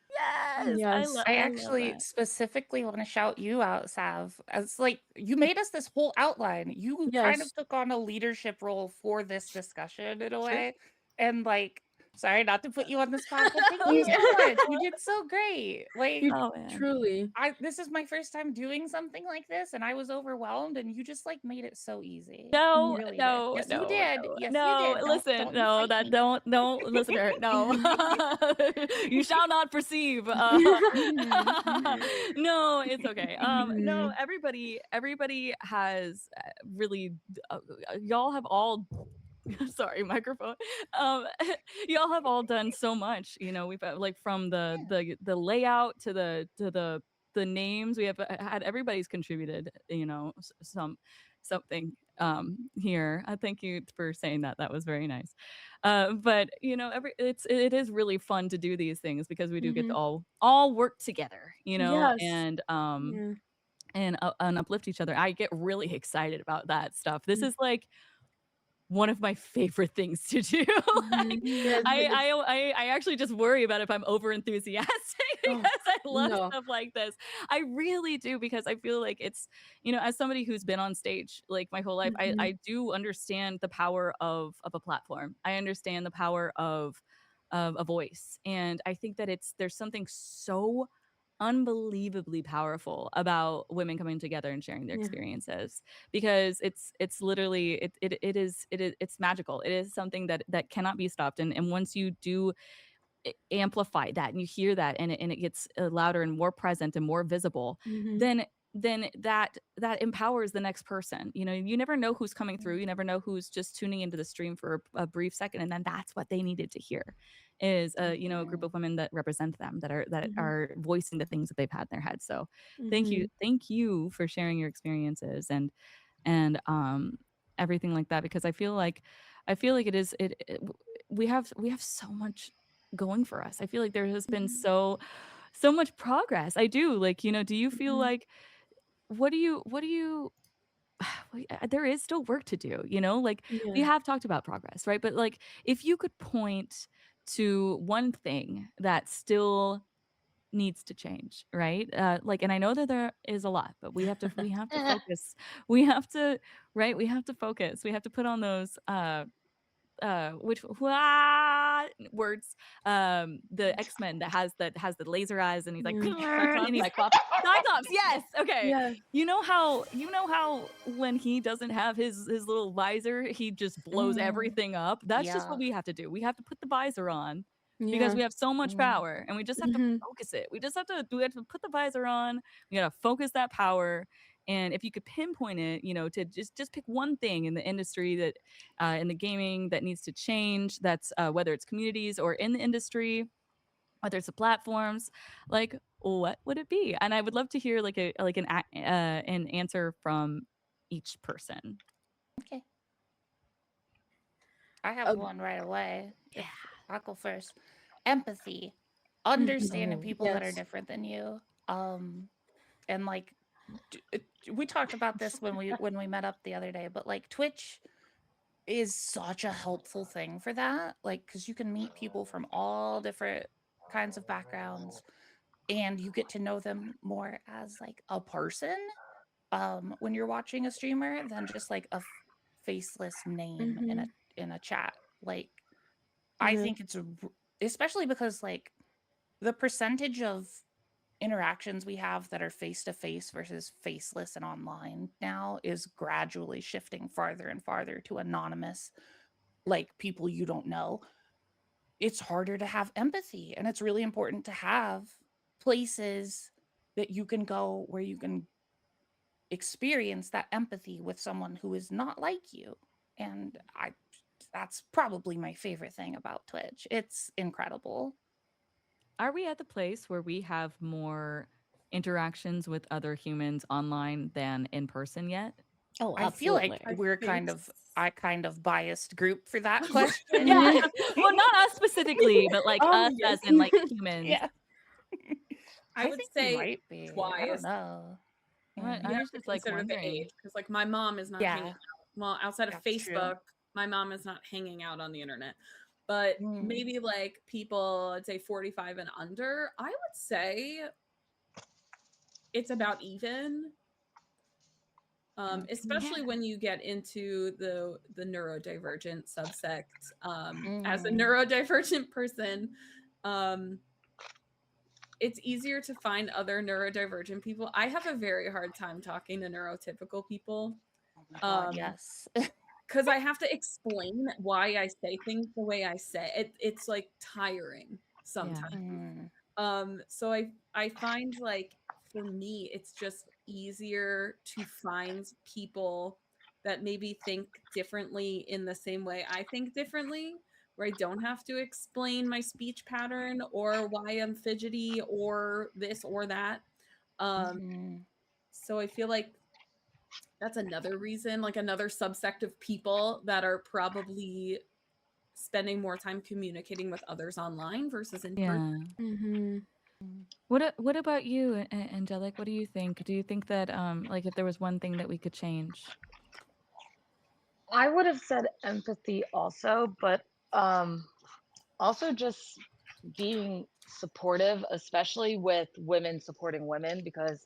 Yes. I actually specifically want to shout you out, Sav. As like, you made us this whole outline. You kind of took on a leadership role for this discussion in a way. And like, sorry not to put you on the spot, but thank you so much. You did so great. Like, truly. This is my first time doing something like this, and I was overwhelmed, and you just like made it so easy. No, you really no, did. Yes, no, you did. no, Yes, no, you did. Listen, don't no, that me. don't listen to her. No, you shall not perceive. No, it's okay. No, everybody has really, y'all have all. Sorry, microphone. Y'all have all done so much. We've like from the layout to the names. We have had everybody's contributed. Something here. Thank you for saying that. That was very nice. But it is really fun to do these things because we do get to all work together. And and uplift each other. I get really excited about that stuff. This is like one of my favorite things to do. I actually just worry about if I'm over enthusiastic because I love no. stuff like this. I really do, because I feel like it's, as somebody who's been on stage like my whole life, Mhm. I do understand the power of a platform. I understand the power of a voice, and I think that there's something so unbelievably powerful about women coming together and sharing their Yeah. experiences, because it's literally it's magical. It is something that cannot be stopped, and once you do amplify that and you hear that, and it gets louder and more present and more visible, Mhm. then that empowers the next person. You never know who's coming through, you never know who's just tuning into the stream for a brief second, and then that's what they needed to hear, is a group of women that represent them, that Mhm. are voicing the things that they've had in their head. So Mhm. thank you for sharing your experiences and everything like that, because I feel like we have so much going for us. I feel like there has been so much progress. I do, like, do you feel Mhm. like, what do you there is still work to do, like, we Yeah. have talked about progress, right? But like, if you could point to one thing that still needs to change, right? Like, and I know that there is a lot, but we have to focus. We have to, right? We have to focus. We have to put on those which words, the X-Men that has the laser eyes, and he's like, Yeah. and he's Cyclops. Cyclops, yes. Okay. Yeah. You know how when he doesn't have his little visor, he just blows everything up. That's just what Yeah. we have to do. We have to put the visor on, because Yeah. we have so much power, and we just have to Mhm. focus it. We have to put the visor on. We got to focus that power. And if you could pinpoint it, to just pick one thing in the industry, that in the gaming, that needs to change, that's whether it's communities or in the industry, whether it's the platforms, like, what would it be? And I would love to hear like an answer from each person. Okay. I have one right away. If I'll go first. Empathy. Understanding Oh, people that are yes. different than you. And like we talked about this when we met up the other day, but like Twitch is such a helpful thing for that. Like, because you can meet people from all different kinds of backgrounds, and you get to know them more as like a person when you're watching a streamer than just like a faceless name in Mhm. a chat. Like, I Yeah. think especially because like the percentage of interactions we have that are face to face versus faceless and online now is gradually shifting farther and farther to anonymous, like people you don't know. It's harder to have empathy, and it's really important to have places that you can go where you can experience that empathy with someone who is not like you. And that's probably my favorite thing about Twitch. It's incredible. Are we at the place where we have more interactions with other humans online than in person yet? Oh, I feel like absolutely. we're think I kind of biased group for that Yeah. question. Well, not us specifically, but like us yes. as in like humans. Yeah. I would think we say might be. I don't twice. know. Yeah. I You have was to just like consider the wondering. age, because like my mom is not hanging Yeah, out. Well, outside of that's true. Facebook, my mom is not hanging out on the internet. But Mm. maybe like people, I'd say 45 and under, I would say it's about even. Especially when you get into the neurodivergent subsect. As a Mm. neurodivergent person, it's easier to find other neurodivergent people. I have a very hard time talking to neurotypical people. Oh my god, yes. Because I have to explain why I say things the way I say it. It's like tiring sometimes. Mm. So I find like for me, it's just easier to find people that maybe think differently in the same way I think differently, where I don't have to explain my speech pattern or why I'm fidgety or this or that. Um, Mhm. so I feel like that's another reason, like another subsect of people that are probably spending more time communicating with others online versus in person. Yeah. Mhm. What about you, Angelic? What do you think? Do you think that like, if there was one thing that we could change? I would have said empathy also, but also just being supportive, especially with women supporting women, because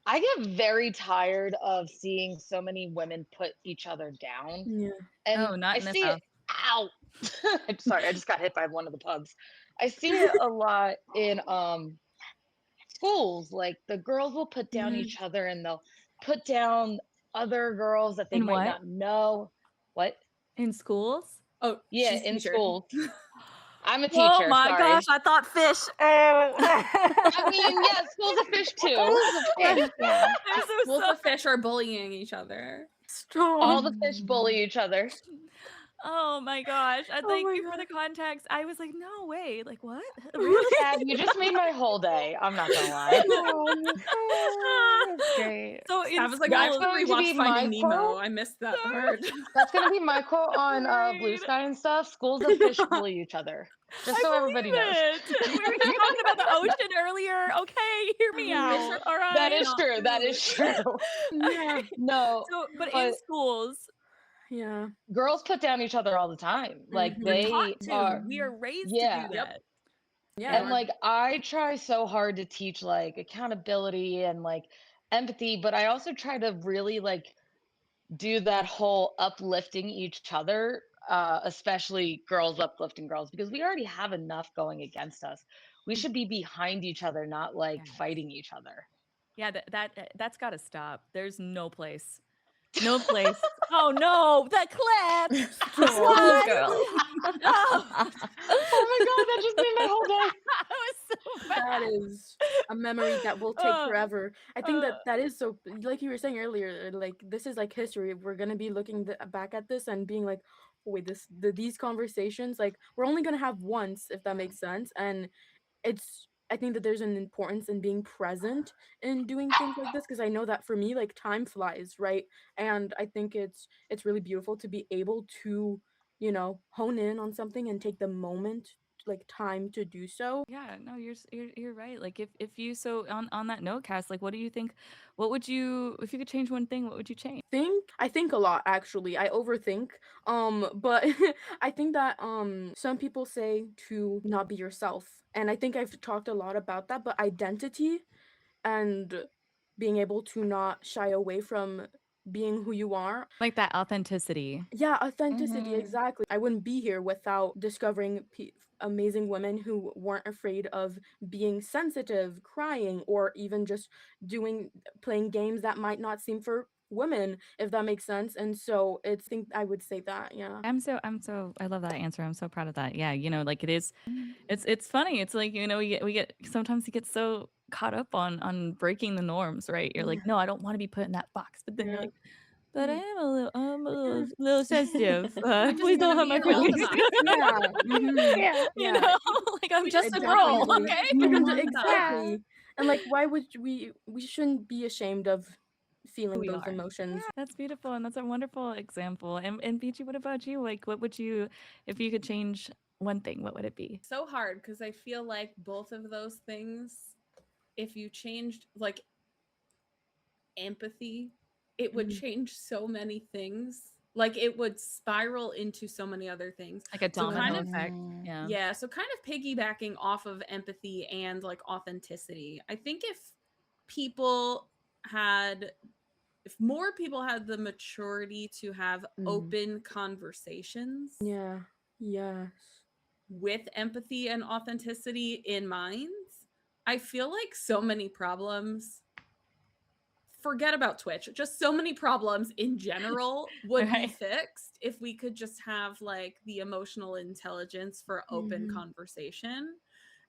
I get very tired of seeing so many women put each other down. Yeah. And Oh, not I in this see it. house. Ow! I'm sorry, I just got hit by one of the pugs. I see it a lot in schools. Like the girls will put down Mhm. each other and they'll put down other girls that they In might what? not know. What? In schools? Oh, Yeah, she's a in teacher. schools. I'm a Oh teacher, my sorry. gosh, I thought fish. I mean, yeah, schools of fish too. Schools of fish, yeah. They're so Schools sorry. of fish are bullying each other. Stop. All the fish bully each other. Oh my gosh. Oh Thank my you for the God. context. I was like, no way. Like, what? Really? Dad, you just made my whole day. I'm not gonna lie. That's great. So I in was like, I have That's to school, going to be rewatch my Finding Nemo. quote. I missed that sorry. part. That's gonna be my quote on Blue Right. Sky and stuff. Schools of fish bully each other. Just I so everybody believe knows. it. We were just talking about the ocean earlier. Okay, hear me out. All right. That is Not true. That true. is true. Yeah. No, So, but in but schools, Yeah. girls put down each other all the time. Like Mhm. we're they taught to. are, We are raised yeah. to do Yep. that. Yeah. And like I try so hard to teach like accountability and like empathy, but I also try to really like do that whole uplifting each other, especially girls uplifting girls, because we already have enough going against us. We should be behind each other, not like Yes. fighting each other. Yeah, that's got to stop. There's no place. No place. Oh no, the clip. School What? girls. Oh, Oh my god, that just made my whole day. that was so bad. That is a memory that will take forever. I think that uh, that is so, like you were saying earlier, like this is like history. We're gonna be looking back at this and being like, oh, wait, these conversations, like we're only gonna have once, if that makes sense. And it's, I think that there's an importance in being present in doing things like this, because I know that for me, like time flies, right? And I think it's really beautiful to be able to, hone in on something and take the moment, like time to do so. yeah, no, you're right. Like if you so on that note, Cass, like what do you think? What would you, if you could change one thing, what would you change? I think a lot, actually. I overthink. But I think that some people say to not be yourself. And I think I've talked a lot about that, but identity and being able to not shy away from being who you are. Like that authenticity. Yeah, authenticity, Mhm. exactly. I wouldn't be here without discovering amazing women who weren't afraid of being sensitive, crying, or even just playing games that might not seem for women, if that makes sense. And so I think I would say that, yeah. I love that answer. I'm so proud of that. Yeah, like it is, Mm. it's funny. It's like, sometimes you get so caught up on breaking the norms, right? You're like, Yeah. no, I don't want to be put in that box. But then you're Yeah. like, but I Mm. am a Yeah. little sensitive. just Please don't wanna hurt be my in all the feelings. boxes. Yeah. Mhm. Yeah. You Yeah. know, like I'm We just a just wanna girl, Exactly. okay? be in And one box. exactly. And like, why would we shouldn't be ashamed of feeling We those are. emotions. Yeah, that's beautiful, and that's a wonderful example. And Beachy, what about you? Like, what would you, if you could change one thing, what would it be? So hard because I feel like both of those things, if you changed like empathy, it would Mhm. change so many things. Like it would spiral into so many other things. Like a So kind domino of effect. Mhm. Yeah. Yeah, so kind of piggybacking off of empathy and like authenticity. I think people had if more people had the maturity to have open conversations Yeah. Yes. with empathy and authenticity in mind, I feel like so many problems, forget about Twitch, just so many problems in general would be Right. fixed if we could just have like the emotional intelligence for open Mhm. conversation.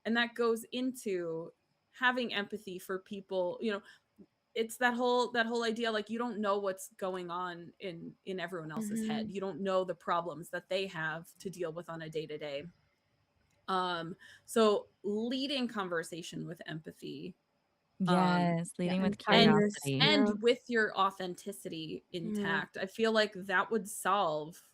And that goes into having empathy for people, it's that whole idea, like you don't know what's going on in everyone else's head. Mhm. You don't know the problems that they have to deal with on a day-to-day. So leading conversation with empathy, Yes, leading And with kindness. curiosity. Yeah. and with your authenticity intact. I feel like that would solve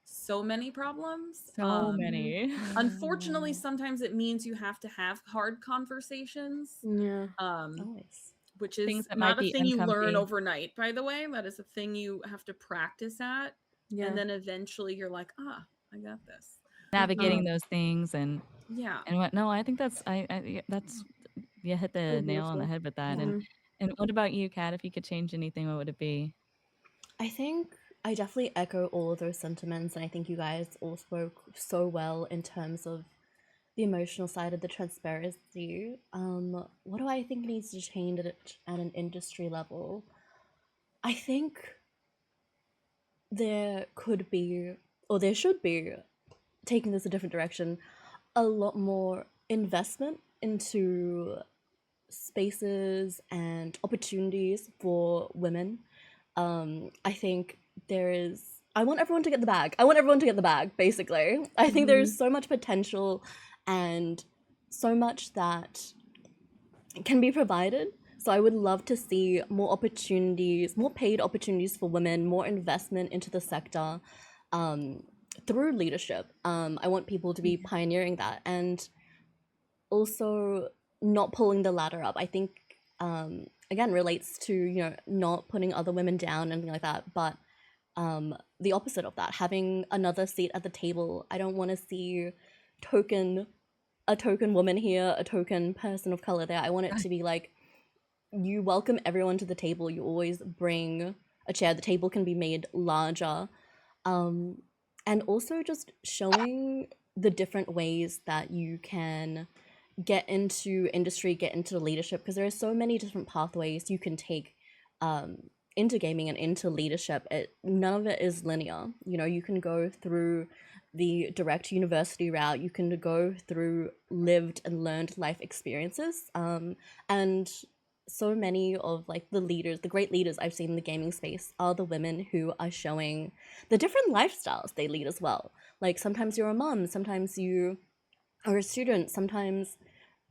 so many problems. So many. Unfortunately, Mhm. sometimes it means you have to have hard conversations, Yeah. Always. which is Things that might not a be thing you learn uncomfy. overnight, by the way. That is a thing you have to practice at. Yeah. And then eventually you're like, I got this. Navigating Mhm. those things and Yeah. And what? No, I think that's that's you hit the So nail on the beautiful. head with that. Mhm. And what about you, Kat? If you could change anything, what would it be? I think I definitely echo all of those sentiments, and I think you guys all spoke so well in terms of the emotional side of the transparency. What do I think needs to change at an industry level? I think there could be, or there should be, taking this a different direction, a lot more investment into spaces and opportunities for women. I think there is. I want everyone to get the bag. I want everyone to get the bag, basically. I think there Mhm. is so much potential and so much that can be provided. So I would love to see more opportunities, more paid opportunities for women, more investment into the sector through leadership. I want people to be pioneering that and also not pulling the ladder up. I think again relates to not putting other women down and anything like that, but the opposite of that, having another seat at the table. I don't want to see token a token woman here, a token person of color there. I want it to be like you welcome everyone to the table. You always bring a chair. The table can be made larger. Um, and also just showing the different ways that you can get into industry, get into leadership, because there are so many different pathways you can take into gaming and into leadership. None of it is linear. You can go through the direct university route, you can go through lived and learned life experiences, and so many of like the great leaders I've seen in the gaming space are the women who are showing the different lifestyles they lead as well. Like sometimes you're a mom, sometimes you are a student, sometimes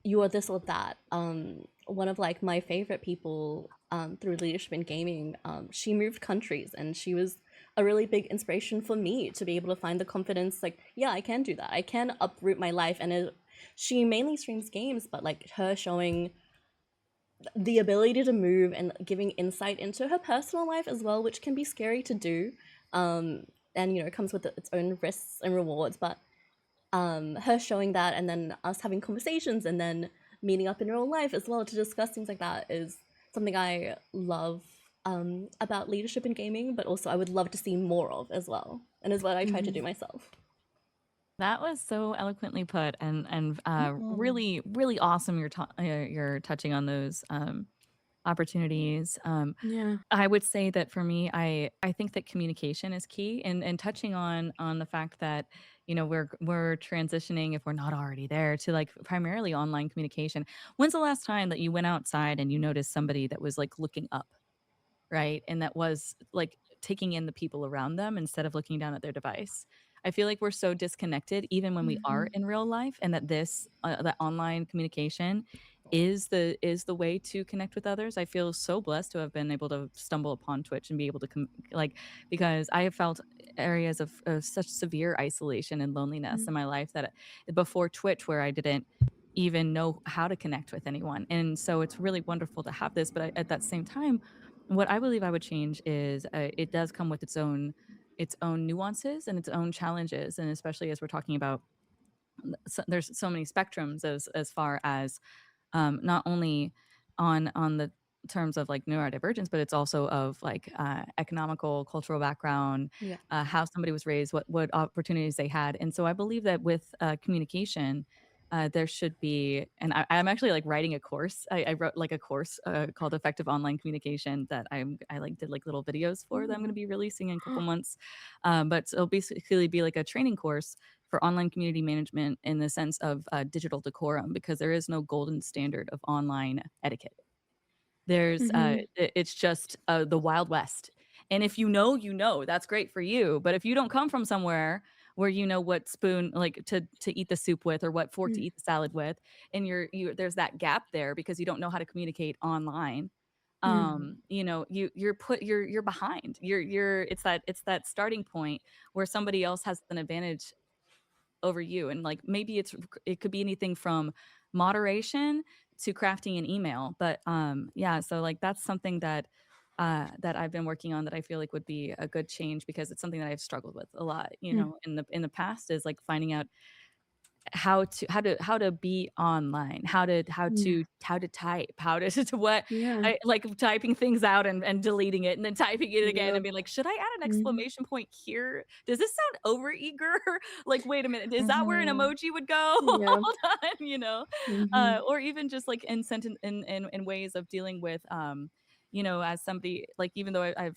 you are this or that. One of like my favorite people through leadership in gaming, she moved countries and she was a really big inspiration for me to be able to find the confidence. Like, yeah, I can do that. I can uproot my life, and she mainly streams games, but like her showing the ability to move and giving insight into her personal life as well, which can be scary to do. And it comes with its own risks and rewards, but her showing that and then us having conversations and then meeting up in real life as well to discuss things like that is something I love about leadership in gaming, but also I would love to see more of as well, and is what I try to do myself. That was so eloquently put, and Mm-mm. really really awesome. You're touching on those opportunities. Yeah. I would say that for me, I think that communication is key, and touching on the fact that we're transitioning, if we're not already there, to like primarily online communication. When's the last time that you went outside and you noticed somebody that was like looking up, right? And that was like taking in the people around them instead of looking down at their device. I feel like we're so disconnected even when we are in real life, and that that online communication is the way to connect with others. I feel so blessed to have been able to stumble upon Twitch and be able to like, because I have felt areas of such severe isolation and loneliness in my life that before Twitch, where I didn't even know how to connect with anyone. And so it's really wonderful to have this, but at that same time, what I believe I would change is it does come with its own nuances and its own challenges, and especially as we're talking about, there's so many spectrums as far as not only on the terms of like neurodivergence, but it's also of like economical, cultural background, Yeah. how somebody was raised, what opportunities they had. And so I believe that with communication, there should be, and I'm actually like writing a course. I wrote like a course called Effective Online Communication that I like did like little videos for that I'm going to be releasing in a couple months. But it'll basically be like a training course for online community management in the sense of digital decorum, because there is no golden standard of online etiquette. There's it's just the Wild West. And if that's great for you. But if you don't come from somewhere where you know what spoon like to eat the soup with, or what fork to eat the salad with, and there's that gap there because you don't know how to communicate online. You're behind. It's that starting point where somebody else has an advantage over you, and like maybe it could be anything from moderation to crafting an email. But yeah, so like that's something that I've been working on, that I feel like would be a good change, because it's something that I've struggled with a lot in the past, is like finding out how to be online, how to type, how to to what Yeah. I like typing things out and deleting it and then typing it again and Yep. being like, should I add an Mhm. exclamation point here? Does this sound over eager? Like, wait a minute, is that where an Mhm. emoji would go? Yeah. Hold on, you know, Mhm. or even just like in sentence in ways of dealing with you know, as somebody like even though I've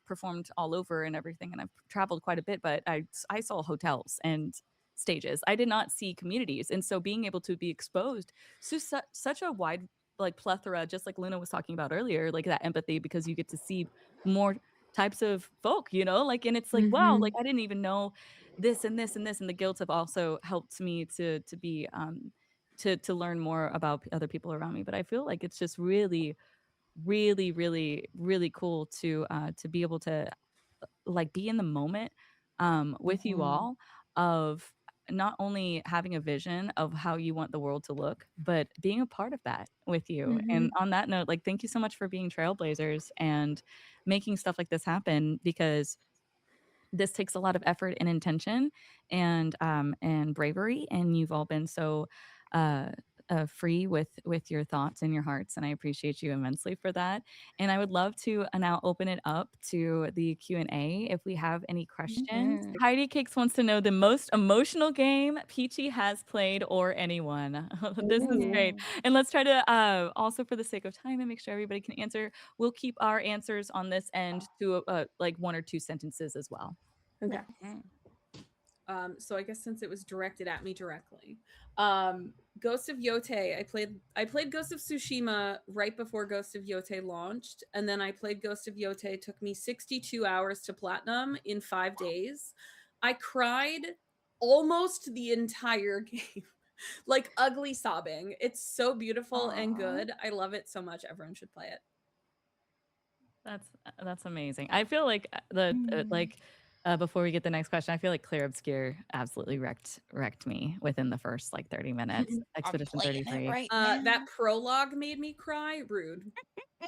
performed all over and everything and I've traveled quite a bit, but I saw hotels and stages. I did not see communities. And so being able to be exposed to such a wide like plethora, just like Luna was talking about earlier, like that empathy because you get to see more types of folk, you know, like and it's like wow, like Mhm. I didn't even know this and this and this and the guilds have also helped me to be to learn more about other people around me. But I feel like it's just really really cool to be able to like be in the moment with you Mhm. all of not only having a vision of how you want the world to look, but being a part of that with you. And Mhm. on that note, like thank you so much for being trailblazers and making stuff like this happen because this takes a lot of effort and intention and bravery, and you've all been so uh, free with your thoughts and your hearts, and I appreciate you immensely for that. And I would love to now open it up to the Q&A if we have any questions. Mhm. Heidi Cakes wants to know the most emotional game Peachy has played or anyone. This is Ooh. great. And let's try to also for the sake of time and make sure everybody can answer, we'll keep our answers on this end to like 1 or 2 sentences as well. Okay. Mhm. So I guess since it was directed at me directly, Ghost of Yote. I played Ghost of Tsushima right before Ghost of Yote launched, and then I played Ghost of Yote. It took me 62 hours to platinum in 5 days. I cried almost the entire game, like ugly sobbing. It's so beautiful and Aw. good. I love it so much. Everyone should play it. That's amazing. I feel like Mm. before we get the next question, I feel like Clear Obscure absolutely wrecked me within the first like 30 minutes. I'm Expedition playing it 33. right That now. prologue made me cry. Rude.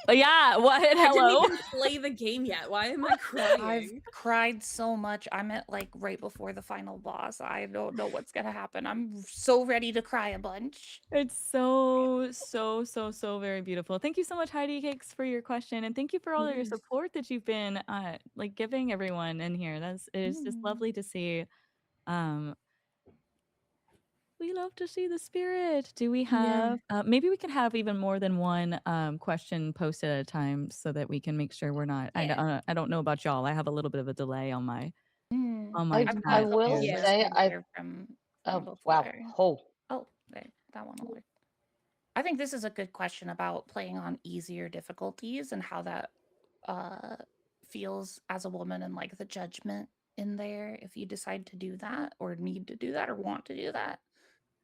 But yeah, what? I didn't Hello. even play the game yet. Why am I I've crying? cried so much. I'm at like right before the final boss. I don't know what's gonna happen. I'm so ready to cry a bunch. It's so very beautiful. Thank you so much, Heidi Cakes, for your question, and thank you for all of your Yes. support that you've been like giving everyone in here. That's it's just Mm. lovely to see. Um, we love to see the spirit. Do we Yeah. have maybe we can have even more than one question posted at a time so that we can make sure we're not Yeah. I don't know about y'all. I have a little bit of a delay on my Mm. chat I've I got a will couple too. Yeah. say listed I here from oh wow. before. Oh, Oh, there, that one will work. I think this is a good question about playing on easier difficulties and how that uh feels as a woman and like the judgment in there if you decide to do that or need to do that or want to do that.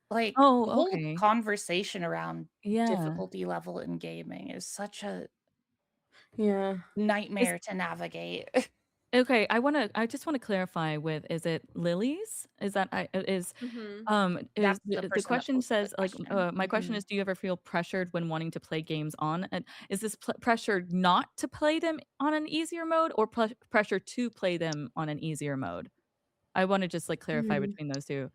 Like the Oh, whole okay. conversation around Yeah. difficulty level in gaming is such a Yeah. Is nightmare to navigate. okay, I just want to clarify with is it Lily's? Is that Mm-hmm. is That's the the person that question posted the says like question. my question Mhm. is do you ever feel pressured when wanting to play games on and is this pressure not to play them on an easier mode or pressure to play them on an easier mode? I want to just like clarify Mm. between those two.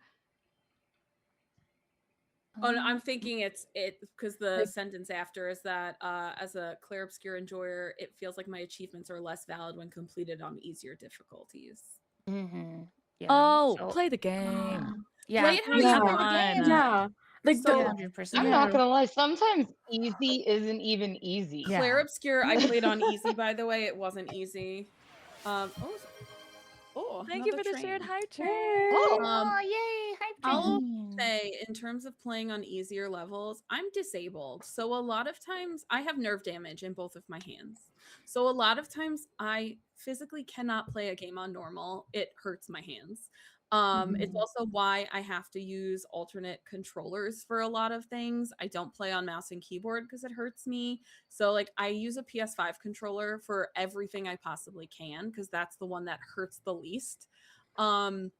Oh, no, I'm Um, thinking it because the Like, sentence after is that as a Clair Obscure enjoyer, it feels like my achievements are less valid when completed on easier difficulties. mhm. Yeah. Oh, So play the game. Play yeah, it how just you yeah. play the want. game. Fun. Yeah. Like the So 100%. I'm not yeah. gonna lie. Sometimes easy isn't even easy. Clair Yeah. Obscure, I played on easy, by the way. It wasn't easy. Oh, Thank you another for the shared train. high train. Oh, Um, Oh, yay! Hype I'll train. say, in terms of playing on easier levels, I'm disabled. So a lot of times I have nerve damage in both of my hands. So a lot of times I physically cannot play a game on normal. It hurts my hands. It's Mhm. also why I have to use alternate controllers for a lot of things. I don't play on mouse and keyboard because it hurts me. So like I use a PS5 controller for everything I possibly can because that's the one that hurts the least. Um,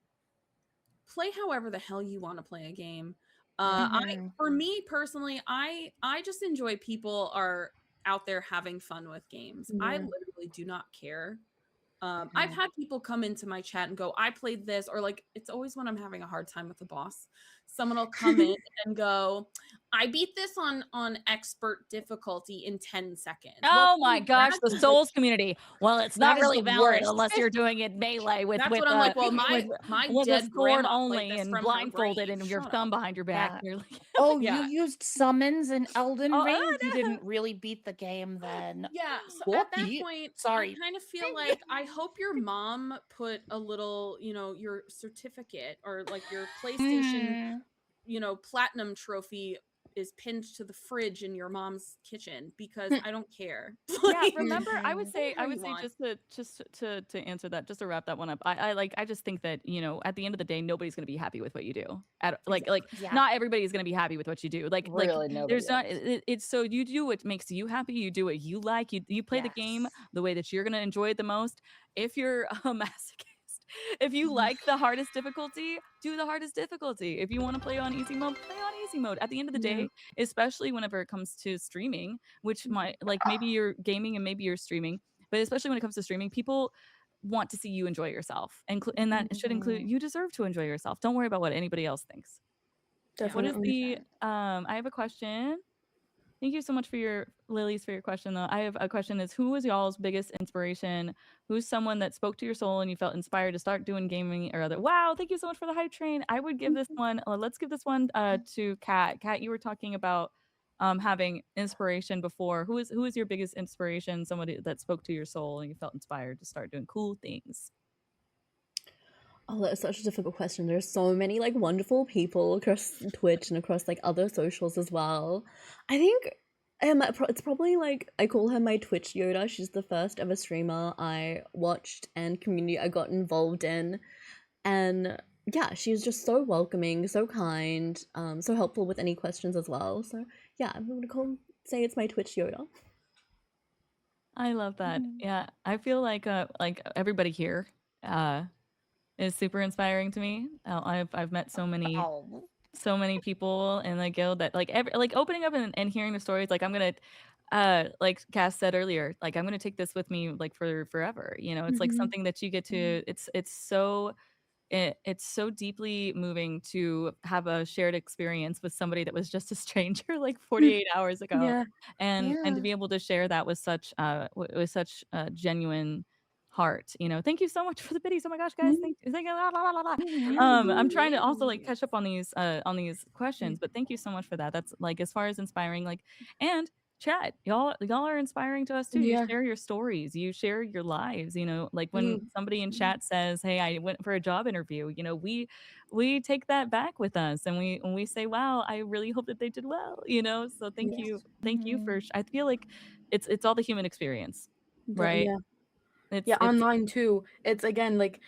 Play however the hell you want to play a game. I Mhm. For me personally, I just enjoy people are out there having fun with games. I Yeah. literally do not care. I've had people come into my chat and go, I played this, or like, it's always when I'm having a hard time with the boss. Someone will come in and go, I beat this on expert difficulty in 10 seconds. Oh my gosh, the that is Souls community. Well, it's That not is really the valid worst. unless you're doing it melee with That's with what I'm like. Well, my with a dead sword grandma played only this and from her blindfolded grave. and your Shut thumb up. behind your back. Yeah. And you're like, Oh, Yeah. you used summons in Elden Oh, Ring? no. You didn't really beat the game then. Yeah, so What at that the- point, Sorry. I kind of feel like I hope your mom put a little, your certificate or like your PlayStation, platinum trophy is pinned to the fridge in your mom's kitchen because I don't care. Yeah, Like, remember, I would say whatever you just to answer that, just to wrap that one up. I just think that, at the end of the day, nobody's gonna be happy with what you do. Like Yeah. not everybody's gonna be happy with what you do. Really, nobody there's not is. it's so you do what makes you happy, you do what you like, you play the game Yes. the way that you're gonna enjoy it the most. If you're a masochist, if you like the hardest difficulty, do the hardest difficulty. If you want to play on easy mode, play on easy mode. At the end of the day, especially whenever it comes to streaming, which might, like, maybe you're gaming and maybe you're streaming, but especially when it comes to streaming, people want to see you enjoy yourself, and that should include, you deserve to enjoy yourself. Don't worry about what anybody else thinks. What is Definitely. I have a question. Thank you so much for your Lilies for your question though. I have a question, is who was y'all's biggest inspiration? Who's someone that spoke to your soul and you felt inspired to start doing gaming or other? Wow, thank you so much for the hype train. I would give this one, let's give this one to Kat. Kat, you were talking about having inspiration before. Who is your biggest inspiration? Somebody that spoke to your soul and you felt inspired to start doing cool things? Oh, that's such a difficult question. There's so many like wonderful people across Twitch and across like other socials as well. I think it's probably like I call her my Twitch Yoda. She's the first ever streamer I watched and community I got involved in, and yeah, she's just so welcoming, so kind, so helpful with any questions as well. So yeah, I'm gonna say it's my Twitch Yoda. I love that. Yeah, I feel like everybody here is super inspiring to me. I've met so many people in the guild that like opening up and hearing the stories. Like I'm gonna like Cass said earlier, like I'm gonna take this with me like for forever. It's like something that you get to. It's so deeply moving to have a shared experience with somebody that was just a stranger like 48 hours ago, Yeah. and to be able to share that with such genuine heart. Thank you so much for the biddies. Oh my goch, guys, thank you. La, la, la, la, la. I'm trying to also like catch up on these questions, but thank you so much for that. That's like, as far as inspiring, like, and chat, y'all are inspiring to us too. Yeah. You share your stories, you share your lives. Like when somebody in chat says, hey, I went for a job interview, we take that back with us, and we say, wow, I really hope that they did well. So thank you for I feel like it's all the human experience, right? Yeah, online too. It's again like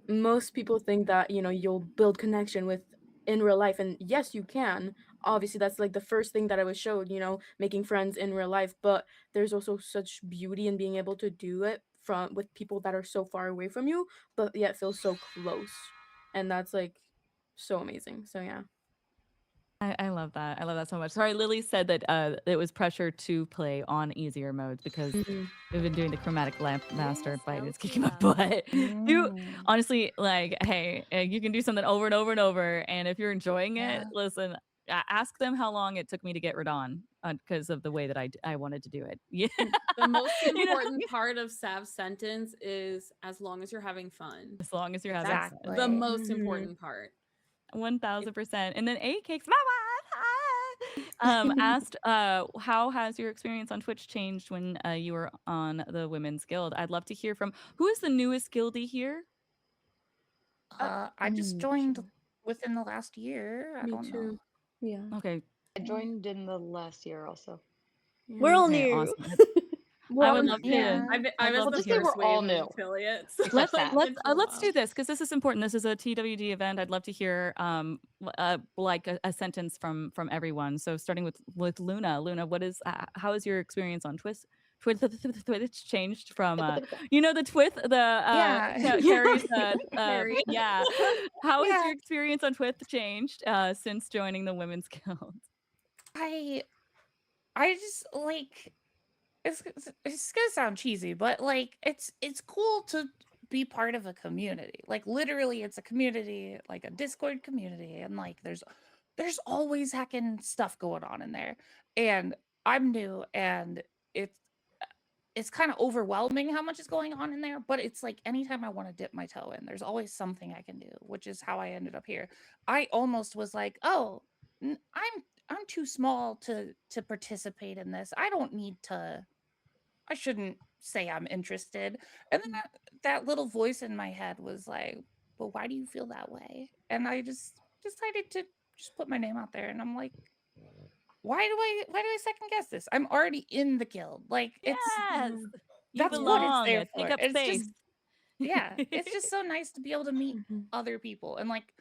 most people think that you'll build connection with in real life, and yes, you can. Obviously, that's like the first thing that I was showed. Making friends in real life, but there's also such beauty in being able to do it with people that are so far away from you, but yet feel so close, and that's like so amazing. So yeah. I love that. I love that so much. Sorry, Lily said that it was pressure to play on easier modes because we've been doing the chromatic lamp master fight. It's kicking my butt. You honestly, like, hey, you can do something over and over and over, and if you're enjoying it, listen. Ask them how long it took me to get Radon because of the way that I wanted to do it. Yeah. The most important part of Sav's sentence is as long as you're having fun. As long as you're having fun. The most important part. 1000%. And then A Cakes asked, how has your experience on Twitch changed when you were on the Women's Guild? I'd love to hear from who is the newest guildie here. I just joined within the last year. I don't know. Yeah. Okay. I joined in the last year also. We're all new. Awesome. I would love to. I'll just say we're all new. Affiliates. Let's do this because this is important. This is a TWG event. I'd love to hear like a sentence from everyone. So starting with Luna. Luna, how is your experience on Twitch changed from the Twith Carrie's yeah. How has your experience on Twith changed since joining the Women's Guild? I just like it's gonna sound cheesy, but like it's cool to be part of a community. Like literally, it's a community, like a Discord community, and like there's always heckin' stuff going on in there. And I'm new, and it's kind of overwhelming how much is going on in there. But it's like anytime I want to dip my toe in, there's always something I can do, which is how I ended up here. I almost was like, oh, I'm too small to participate in this. I don't need to. I shouldn't say I'm interested. And then that little voice in my head was like, well, why do you feel that way? And I just decided to just put my name out there. And I'm like, why do I second guess this? I'm already in the guild. Like Yes, you that's what it's belong. there Take for. up It's space. just yeah, it's just so nice to be able to meet Mhm. other people. And like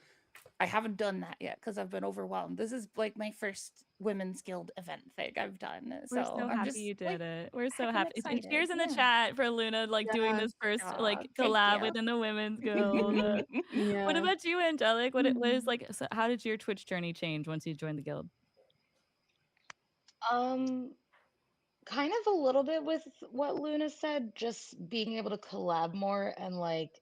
I haven't done that yet because I've been overwhelmed. This is like my first women's guild event thing I've done. We're So so I'm happy just you like did it. We're so heckin' happy. And excited. cheers in the Yeah. chat for Luna like doing this Yes. first like Thank collab you. within the women's guild. What Yeah. about you, Angelic? What is like? So how did your Twitch journey change once you joined the guild? Kind of a little bit with what Luna said, just being able to collab more and like,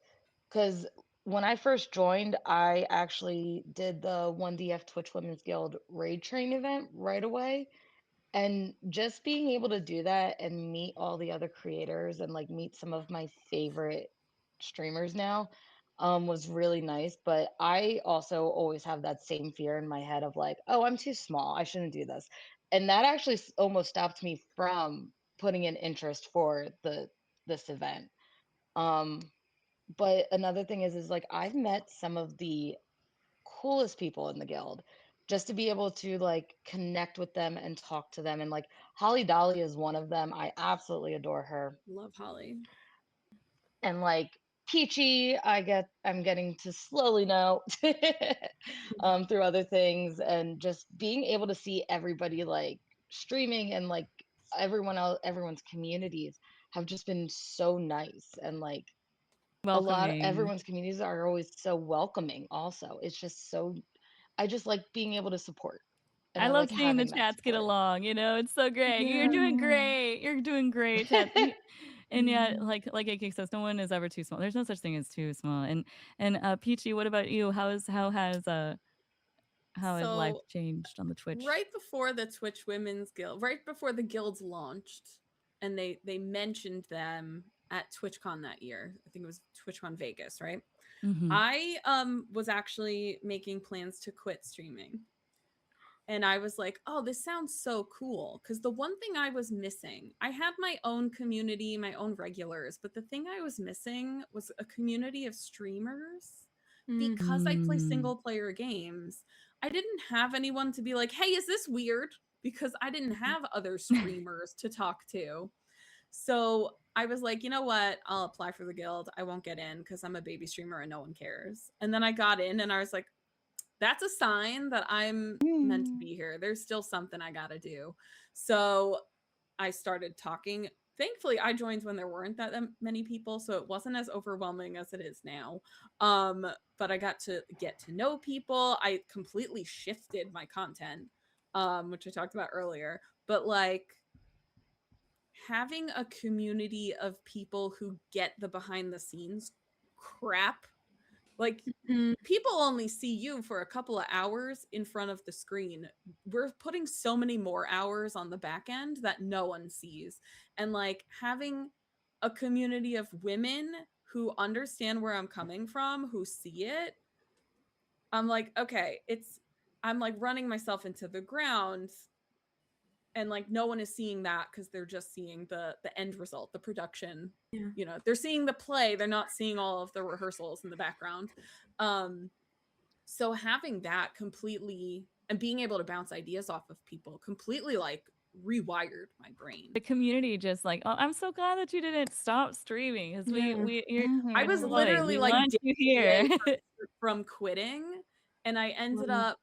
because when I first joined, I actually did the 1DF Twitch Women's Guild Raid Train event right away. And just being able to do that and meet all the other creators and like meet some of my favorite streamers now was really nice. But I also always have that same fear in my head of like, oh, I'm too small. I shouldn't do this. And that actually almost stopped me from putting in interest for this event. Um, but another thing is like I've met some of the coolest people in the guild just to be able to like connect with them and talk to them, and like Holly Dolly is one of them. I absolutely adore her. Love Holly. And like Peachy, I'm getting to slowly know through other things, and just being able to see everybody like streaming and like everyone's communities have just been so nice, and like Welcoming. everyone's communities are always so welcoming also. It's just so I just like being able to support, and I I love like seeing the having that chats get support. along. You know, it's so great. You're doing great. You're doing great, chat. And yeah, like AK says, no one is ever too small. There's no such thing as too small. And Peachy, what about you? How has life So changed on the Twitch? right before the Twitch Women's Guild, right before the guilds launched, and they mentioned them at TwitchCon that year. I think it was TwitchCon Vegas, right? Mhm. I was actually making plans to quit streaming. And I was like, oh, this sounds so cool. Because the one thing I was missing, I had my own community, my own regulars, but the thing I was missing was a community of streamers. Because I play single player games, I didn't have anyone to be like, hey, is this weird? Because I didn't have other streamers to talk to. So I was like, you know what? I'll apply for the guild. I won't get in because I'm a baby streamer and no one cares. And then I got in and I was like, that's a sign that I'm meant to be here. There's still something I got to do. So I started talking. Thankfully, I joined when there weren't that many people, so it wasn't as overwhelming as it is now. But I got to get to know people. I completely shifted my content, which I talked about earlier. But like having a community of people who get the behind the scenes crap, like people only see you for a couple of hours in front of the screen. We're putting so many more hours on the back end that no one sees. And like having a community of women who understand where I'm coming from, who see it, I'm like, okay, I'm like running myself into the ground, and like no one is seeing that because they're just seeing the end result, the production. You know, they're seeing the play, they're not seeing all of the rehearsals in the background. So having that completely, and being able to bounce ideas off of people, completely like rewired my brain. The community just like, oh, I'm so glad that you didn't stop streaming because I was boy, literally we like want you here. from quitting, and I ended up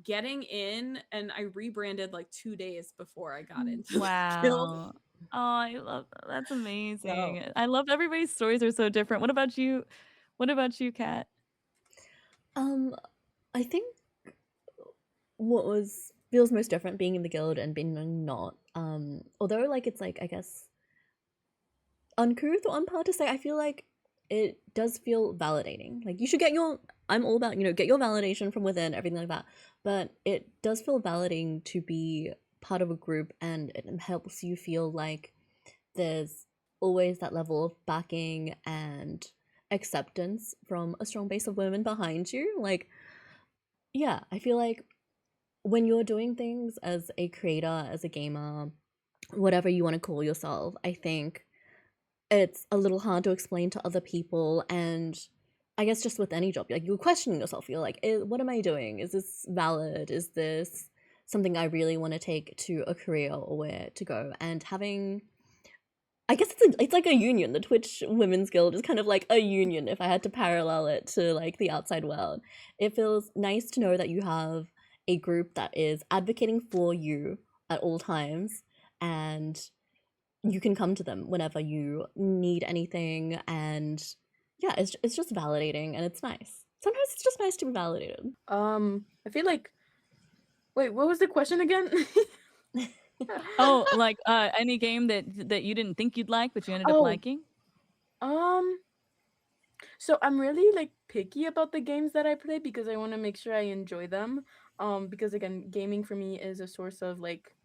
getting in, and I rebranded like 2 days before I got into the guild. Wow. Oh, I love that. That's amazing. So I love everybody's stories are so different. What about you? What about you, Kat? I think what feels most different being in the guild and being not Although like it's like I guess uncouth or unproud to say, I feel like it does feel validating. Like you should get your I'm all about, get your validation from within, everything like that. But it does feel validating to be part of a group, and it helps you feel like there's always that level of backing and acceptance from a strong base of women behind you. Like, yeah, I feel like when you're doing things as a creator, as a gamer, whatever you want to call yourself, I think it's a little hard to explain to other people. And I guess just with any job, like you're questioning yourself. You're like, what am I doing? Is this valid? Is this something I really want to take to a career, or where to go? And having, I guess it's like a union. The Twitch Women's Guild is kind of like a union if I had to parallel it to like the outside world. It feels nice to know that you have a group that is advocating for you at all times, and you can come to them whenever you need anything. And yeah, it's just validating, and it's nice. Sometimes it's just nice to be validated. I feel like, wait, what was the question again? Oh, like any game that you didn't think you'd like but you ended up Oh. liking? So I'm really like picky about the games that I play because I want to make sure I enjoy them. Because again, gaming for me is a source of like,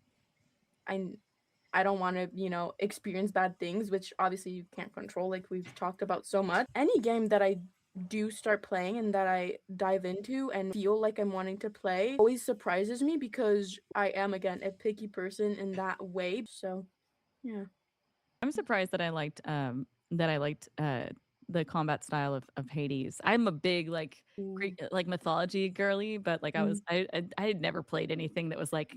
I don't want to, experience bad things, which obviously you can't control, like we've talked about so much. Any game that I do start playing and that I dive into and feel like I'm wanting to play always surprises me, because I am, again, a picky person in that way. So, yeah. I'm surprised that I liked the combat style of Hades. I'm a big like Greek, like mythology girly, but like I had never played anything that was like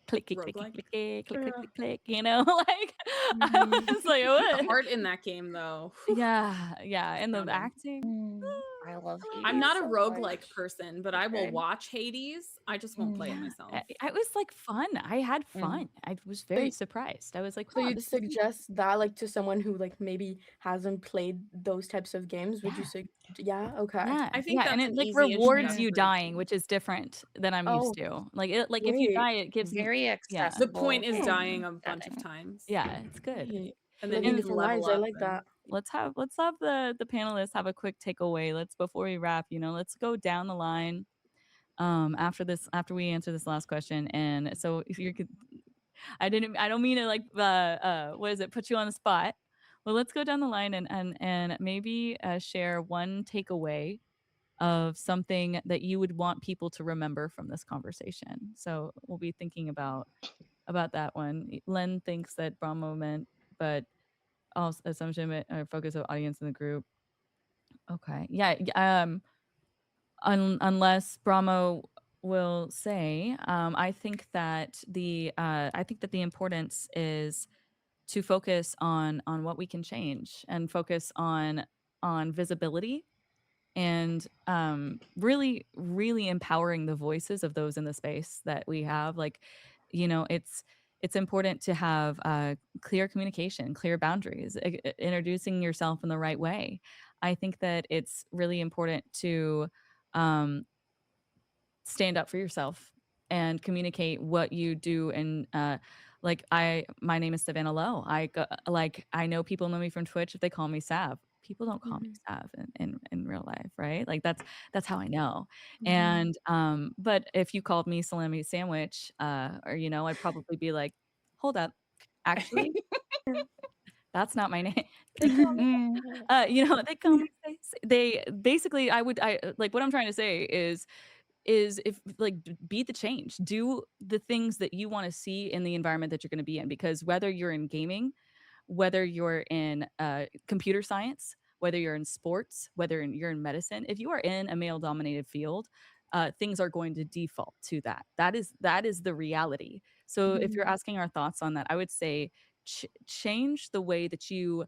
click click click click Roguelike? click click click click click, like I was like, The what? art in that game, though. Yeah, and the Stunning. acting. I love Hades. I'm not a so roguelike much. person, but I will Good. watch Hades. I just won't play it myself. I was like fun. I had fun. I was very surprised. I was like, So oh, you'd this is suggest that like to someone who like maybe hasn't played those types of games? Would you Yeah. say, yeah, okay. Yeah, I think and that's it an like easy rewards you introductory dying, game. which is different than I'm Oh, used to. Like it, like if you great. die, it gives me Very yeah, The accessible. point is game dying a bunch of setting. times. yeah, it's good. Great. And then Living you can different level lives. I up. like that. Let's have the panelists have a quick takeaway. Let's before we wrap, let's go down the line. After we answer this last question, and so if you could, I don't mean to like what is it, put you on the spot. Well, let's go down the line and maybe share one takeaway of something that you would want people to remember from this conversation. So we'll be thinking about that one. Len thinks that Brahmo meant, but also assumption or focus of audience in the group. Okay, yeah. Unless Brahmo will say, I think that the importance is to focus on what we can change and focus on visibility and really really empowering the voices of those in the space that we have. Like it's important to have clear communication, clear boundaries, introducing yourself in the right way. I think that it's really important to um, stand up for yourself and communicate what you do. And like my name is Savannah Lowe. I know people know me from Twitch if they call me Sav. People don't call me Sav in real life, right? Like that's how I know. And but if you called me Salami Sandwich, or I'd probably be like, hold up, actually, that's not my name. They call me, they call me. They basically, I like what I'm trying to say is if like be the change, do the things that you want to see in the environment that you're going to be in, because whether you're in gaming, whether you're in computer science, whether you're in sports, whether you're in medicine, if you are in a male dominated field, things are going to default to that. That is the reality. So if you're asking our thoughts on that, I would say change the way that you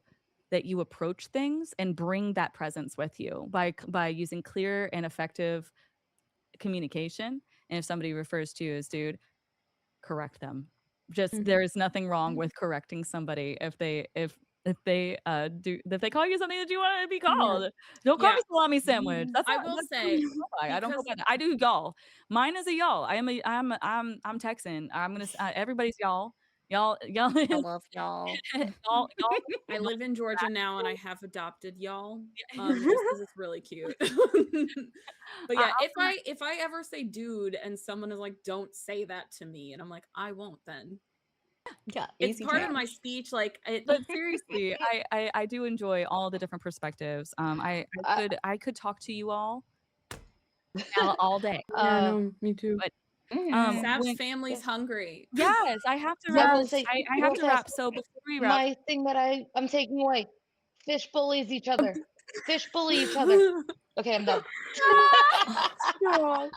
approach things and bring that presence with you by using clear and effective communication. And if somebody refers to you as dude, correct them. Just there is nothing wrong with correcting somebody if they call you something that you want to be called. Don't call Yeah. me salami sandwich. That's I not will that's not say, who I go by. I don't go because by that. I do y'all. Mine is a y'all. I'm Texan. I'm Texan. I'm gonna everybody's y'all. Y'all, I love y'all. y'all, I y'all live in Georgia now, and I have adopted y'all. Just because it's really cute. But yeah, if I ever say dude and someone is like, "Don't say that to me," and I'm like, "I won't," then Yeah, it's easy part of change. my speech. Like, But seriously, I do enjoy all the different perspectives. I could talk to you all all day. Yeah, no, me too. But Sav's when, family's hungry. yes, I have to I wrap. will say I have real to fast, wrap. So before we wrap, my thing that I'm taking away: fish bullies each other. Fish bully each other. Okay, I'm done. Stop.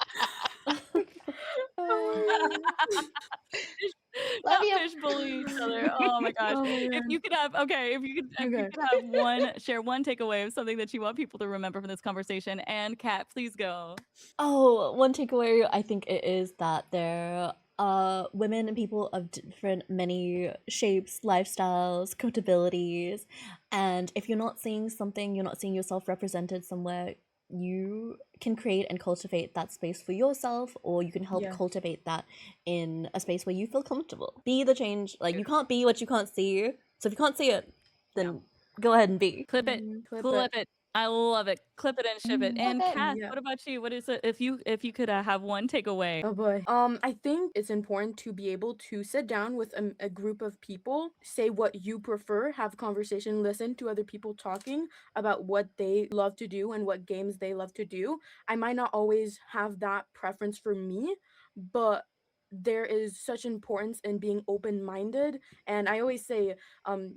Love not you. fish bully each other. Oh my gosh! Oh my If god. you could have, okay, if you Okay. could have share one takeaway of something that you want people to remember from this conversation. And Kat, please go. Oh, one takeaway I think it is that there are women and people of different many shapes, lifestyles, capabilities, and if you're not seeing something, you're not seeing yourself represented somewhere, you can create and cultivate that space for yourself, or you can help Yeah. cultivate that in a space where you feel comfortable. Be the change. Like, you can't be what you can't see. So if you can't see it, then go ahead and be. Clip it. Clip it. I love it. Clip it and ship it. And it. Kat, Yeah. what about you? What is it? If you could have one takeaway. Oh boy. I think it's important to be able to sit down with a group of people, say what you prefer, have conversation, listen to other people talking about what they love to do and what games they love to do. I might not always have that preference for me, but there is such importance in being open-minded, and I always say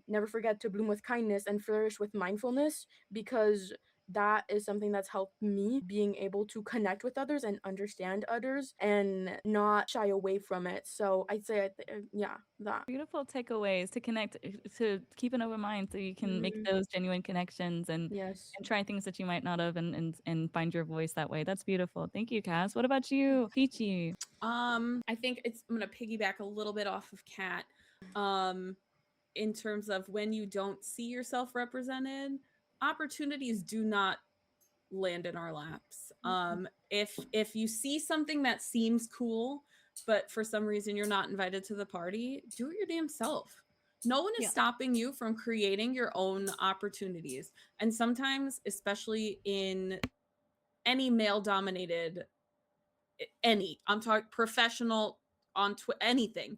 never forget to bloom with kindness and flourish with mindfulness, because that is something that's helped me being able to connect with others and understand others and not shy away from it. So I'd say, yeah, that. Beautiful takeaways to connect, to keep an open mind so you can make those genuine connections and Yes. try things that you might not have and find your voice that way. That's beautiful. Thank you, Cass. What about you, Peachy? I think I'm gonna piggyback a little bit off of Kat. In terms of when you don't see yourself represented, opportunities do not land in our laps. If you see something that seems cool, but for some reason you're not invited to the party, do it your damn self. No one is Yeah. stopping you from creating your own opportunities. And sometimes, especially in any male dominated, I'm talking professional, on anything,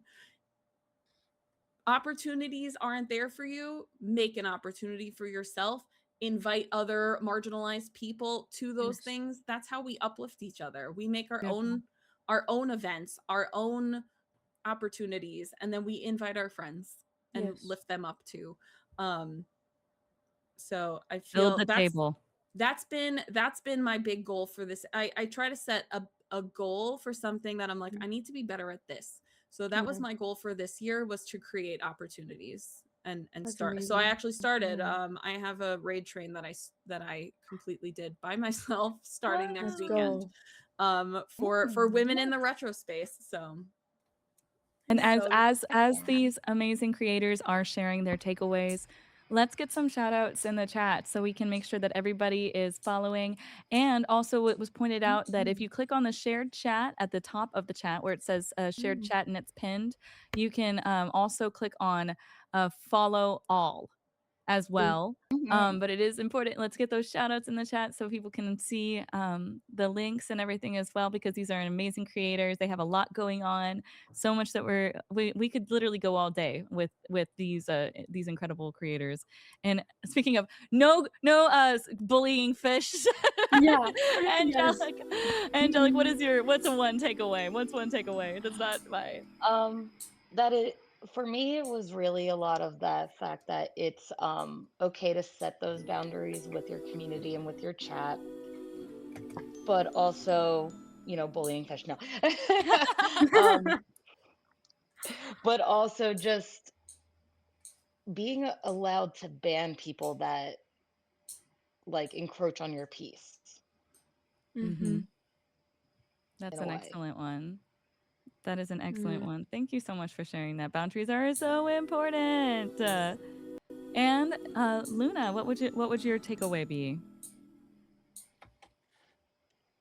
opportunities aren't there for you. Make an opportunity for yourself. Invite other marginalized people to those things. That's how we uplift each other. We make our own events, our own opportunities, and then we invite our friends and lift them up too. So I Build feel the table. that's been my big goal for this. I try to set a goal for something that I'm like, I need to be better at this. So that was my goal for this year, was to create opportunities and That's start. So I amazing. actually started. I have a raid train that I completely did by myself starting next Let's weekend. go. For women in the retro space. So And so, as these amazing creators are sharing their takeaways, let's get some shout outs in the chat so we can make sure that everybody is following. And also, it was pointed out that if you click on the shared chat at the top of the chat where it says shared chat and it's pinned, you can also click on follow all as well. But it is important. Let's get those shout outs in the chat so people can see the links and everything as well, because these are amazing creators. They have a lot going on, so much that we could literally go all day with these incredible creators. And speaking of no bullying fish, Yeah. Angelic, what's a one takeaway? What's one takeaway? That's not my That it for me, it was really a lot of that fact that it's okay to set those boundaries with your community and with your chat, but also, bullying fish, no. um, but also just being allowed to ban people that like encroach on your peace Mm-hmm. in That's a an way. excellent one. That is an excellent one. Thank you so much for sharing that. Boundaries are so important. And Luna, what would your takeaway be?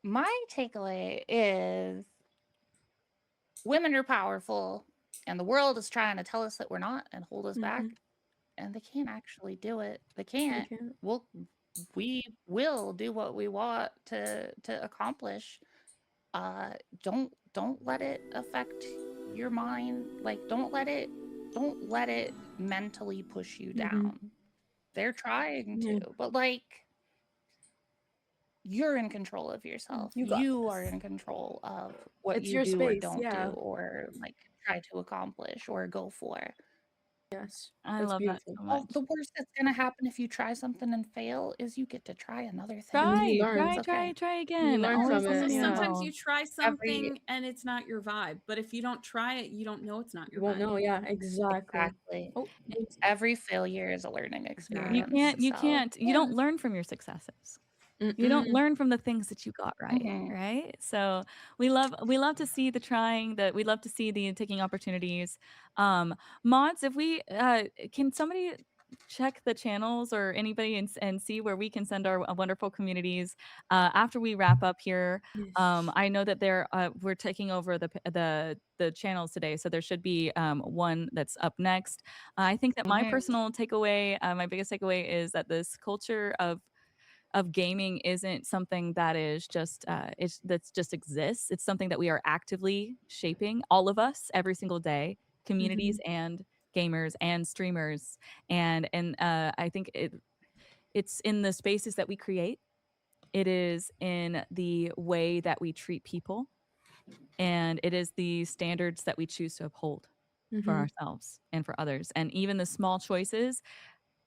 My takeaway is women are powerful. And the world is trying to tell us that we're not and hold us back, Mhm. and they can't actually do it. They They can't. can't. We will do what we want to accomplish. Don't let it affect your mind. Like don't let it mentally push you Mhm. down. They're trying Yeah. to, but like you're in control of yourself. You got You are this. in control of what It's you your do or space, don't yeah. do, or like try to accomplish or go for. Yes. I It's love that beautiful. so Oh, much. the worst that's gonna happen if you try something and fail is you get to try another thing. And then you Try, learn. try, It's try, okay. try You again. learn Always from it, something new yeah. Sometimes you involved. try Every something and it's not your vibe, but if you don't try it, you don't know it's not You your won't vibe. know, yeah, exactly. exactly. Oh, Every failure is a learning You experience. can't, you yeah. don't learn from your successes. You don't mm-mm. learn from the things that you got right, Mhm. right? So we love to see the trying, that we love to see the taking opportunities. Mods, if we can somebody check the channels or anybody and see where we can send our wonderful communities after we wrap up here. Yes. I know that we're taking over the channels today, so there should be one that's up next. I think that my Mhm. personal takeaway, my biggest takeaway, is that this culture of gaming isn't something that is just that's just exists. It's something that we are actively shaping, all of us, every single day, communities and gamers and streamers, and I think it's in the spaces that we create. It is in the way that we treat people, and it is the standards that we choose to uphold for Mhm. ourselves and for others. And even the small choices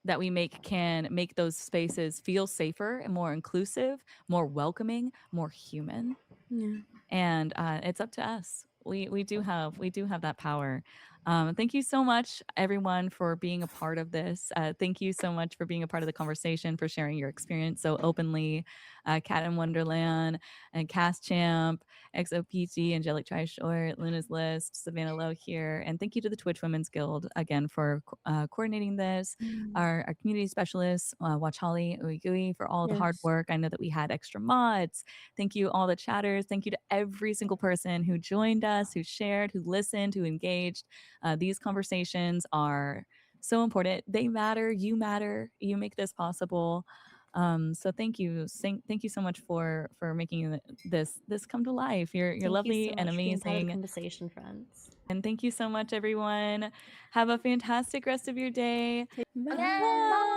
that we make can make those spaces feel safer and more inclusive, more welcoming, more human. Yeah. And it's up to us. We do have that power. Thank you so much, everyone, for being a part of this. Thank you so much for being a part of the conversation, for sharing your experience so openly. Cat in Wonderland and Cast Champ, XOPG, Angelic Try Short, Luna's List, Savannah Lowe here, and thank you to the Twitch Women's Guild again for coordinating this. Our community specialists, Watch Holly, Uigui, for all the hard Yes. work. I know that we had extra mods. Thank you, all the chatters. Thank you to every single person who joined us, who shared, who listened, who engaged. These conversations are so important. They matter. You matter. You make this possible. So thank you. Thank you so much for making this come to life. You're Thank you lovely so and much for being part of the amazing. conversation, friends. And thank you so much, everyone. Have a fantastic rest of your day. Bye. Bye.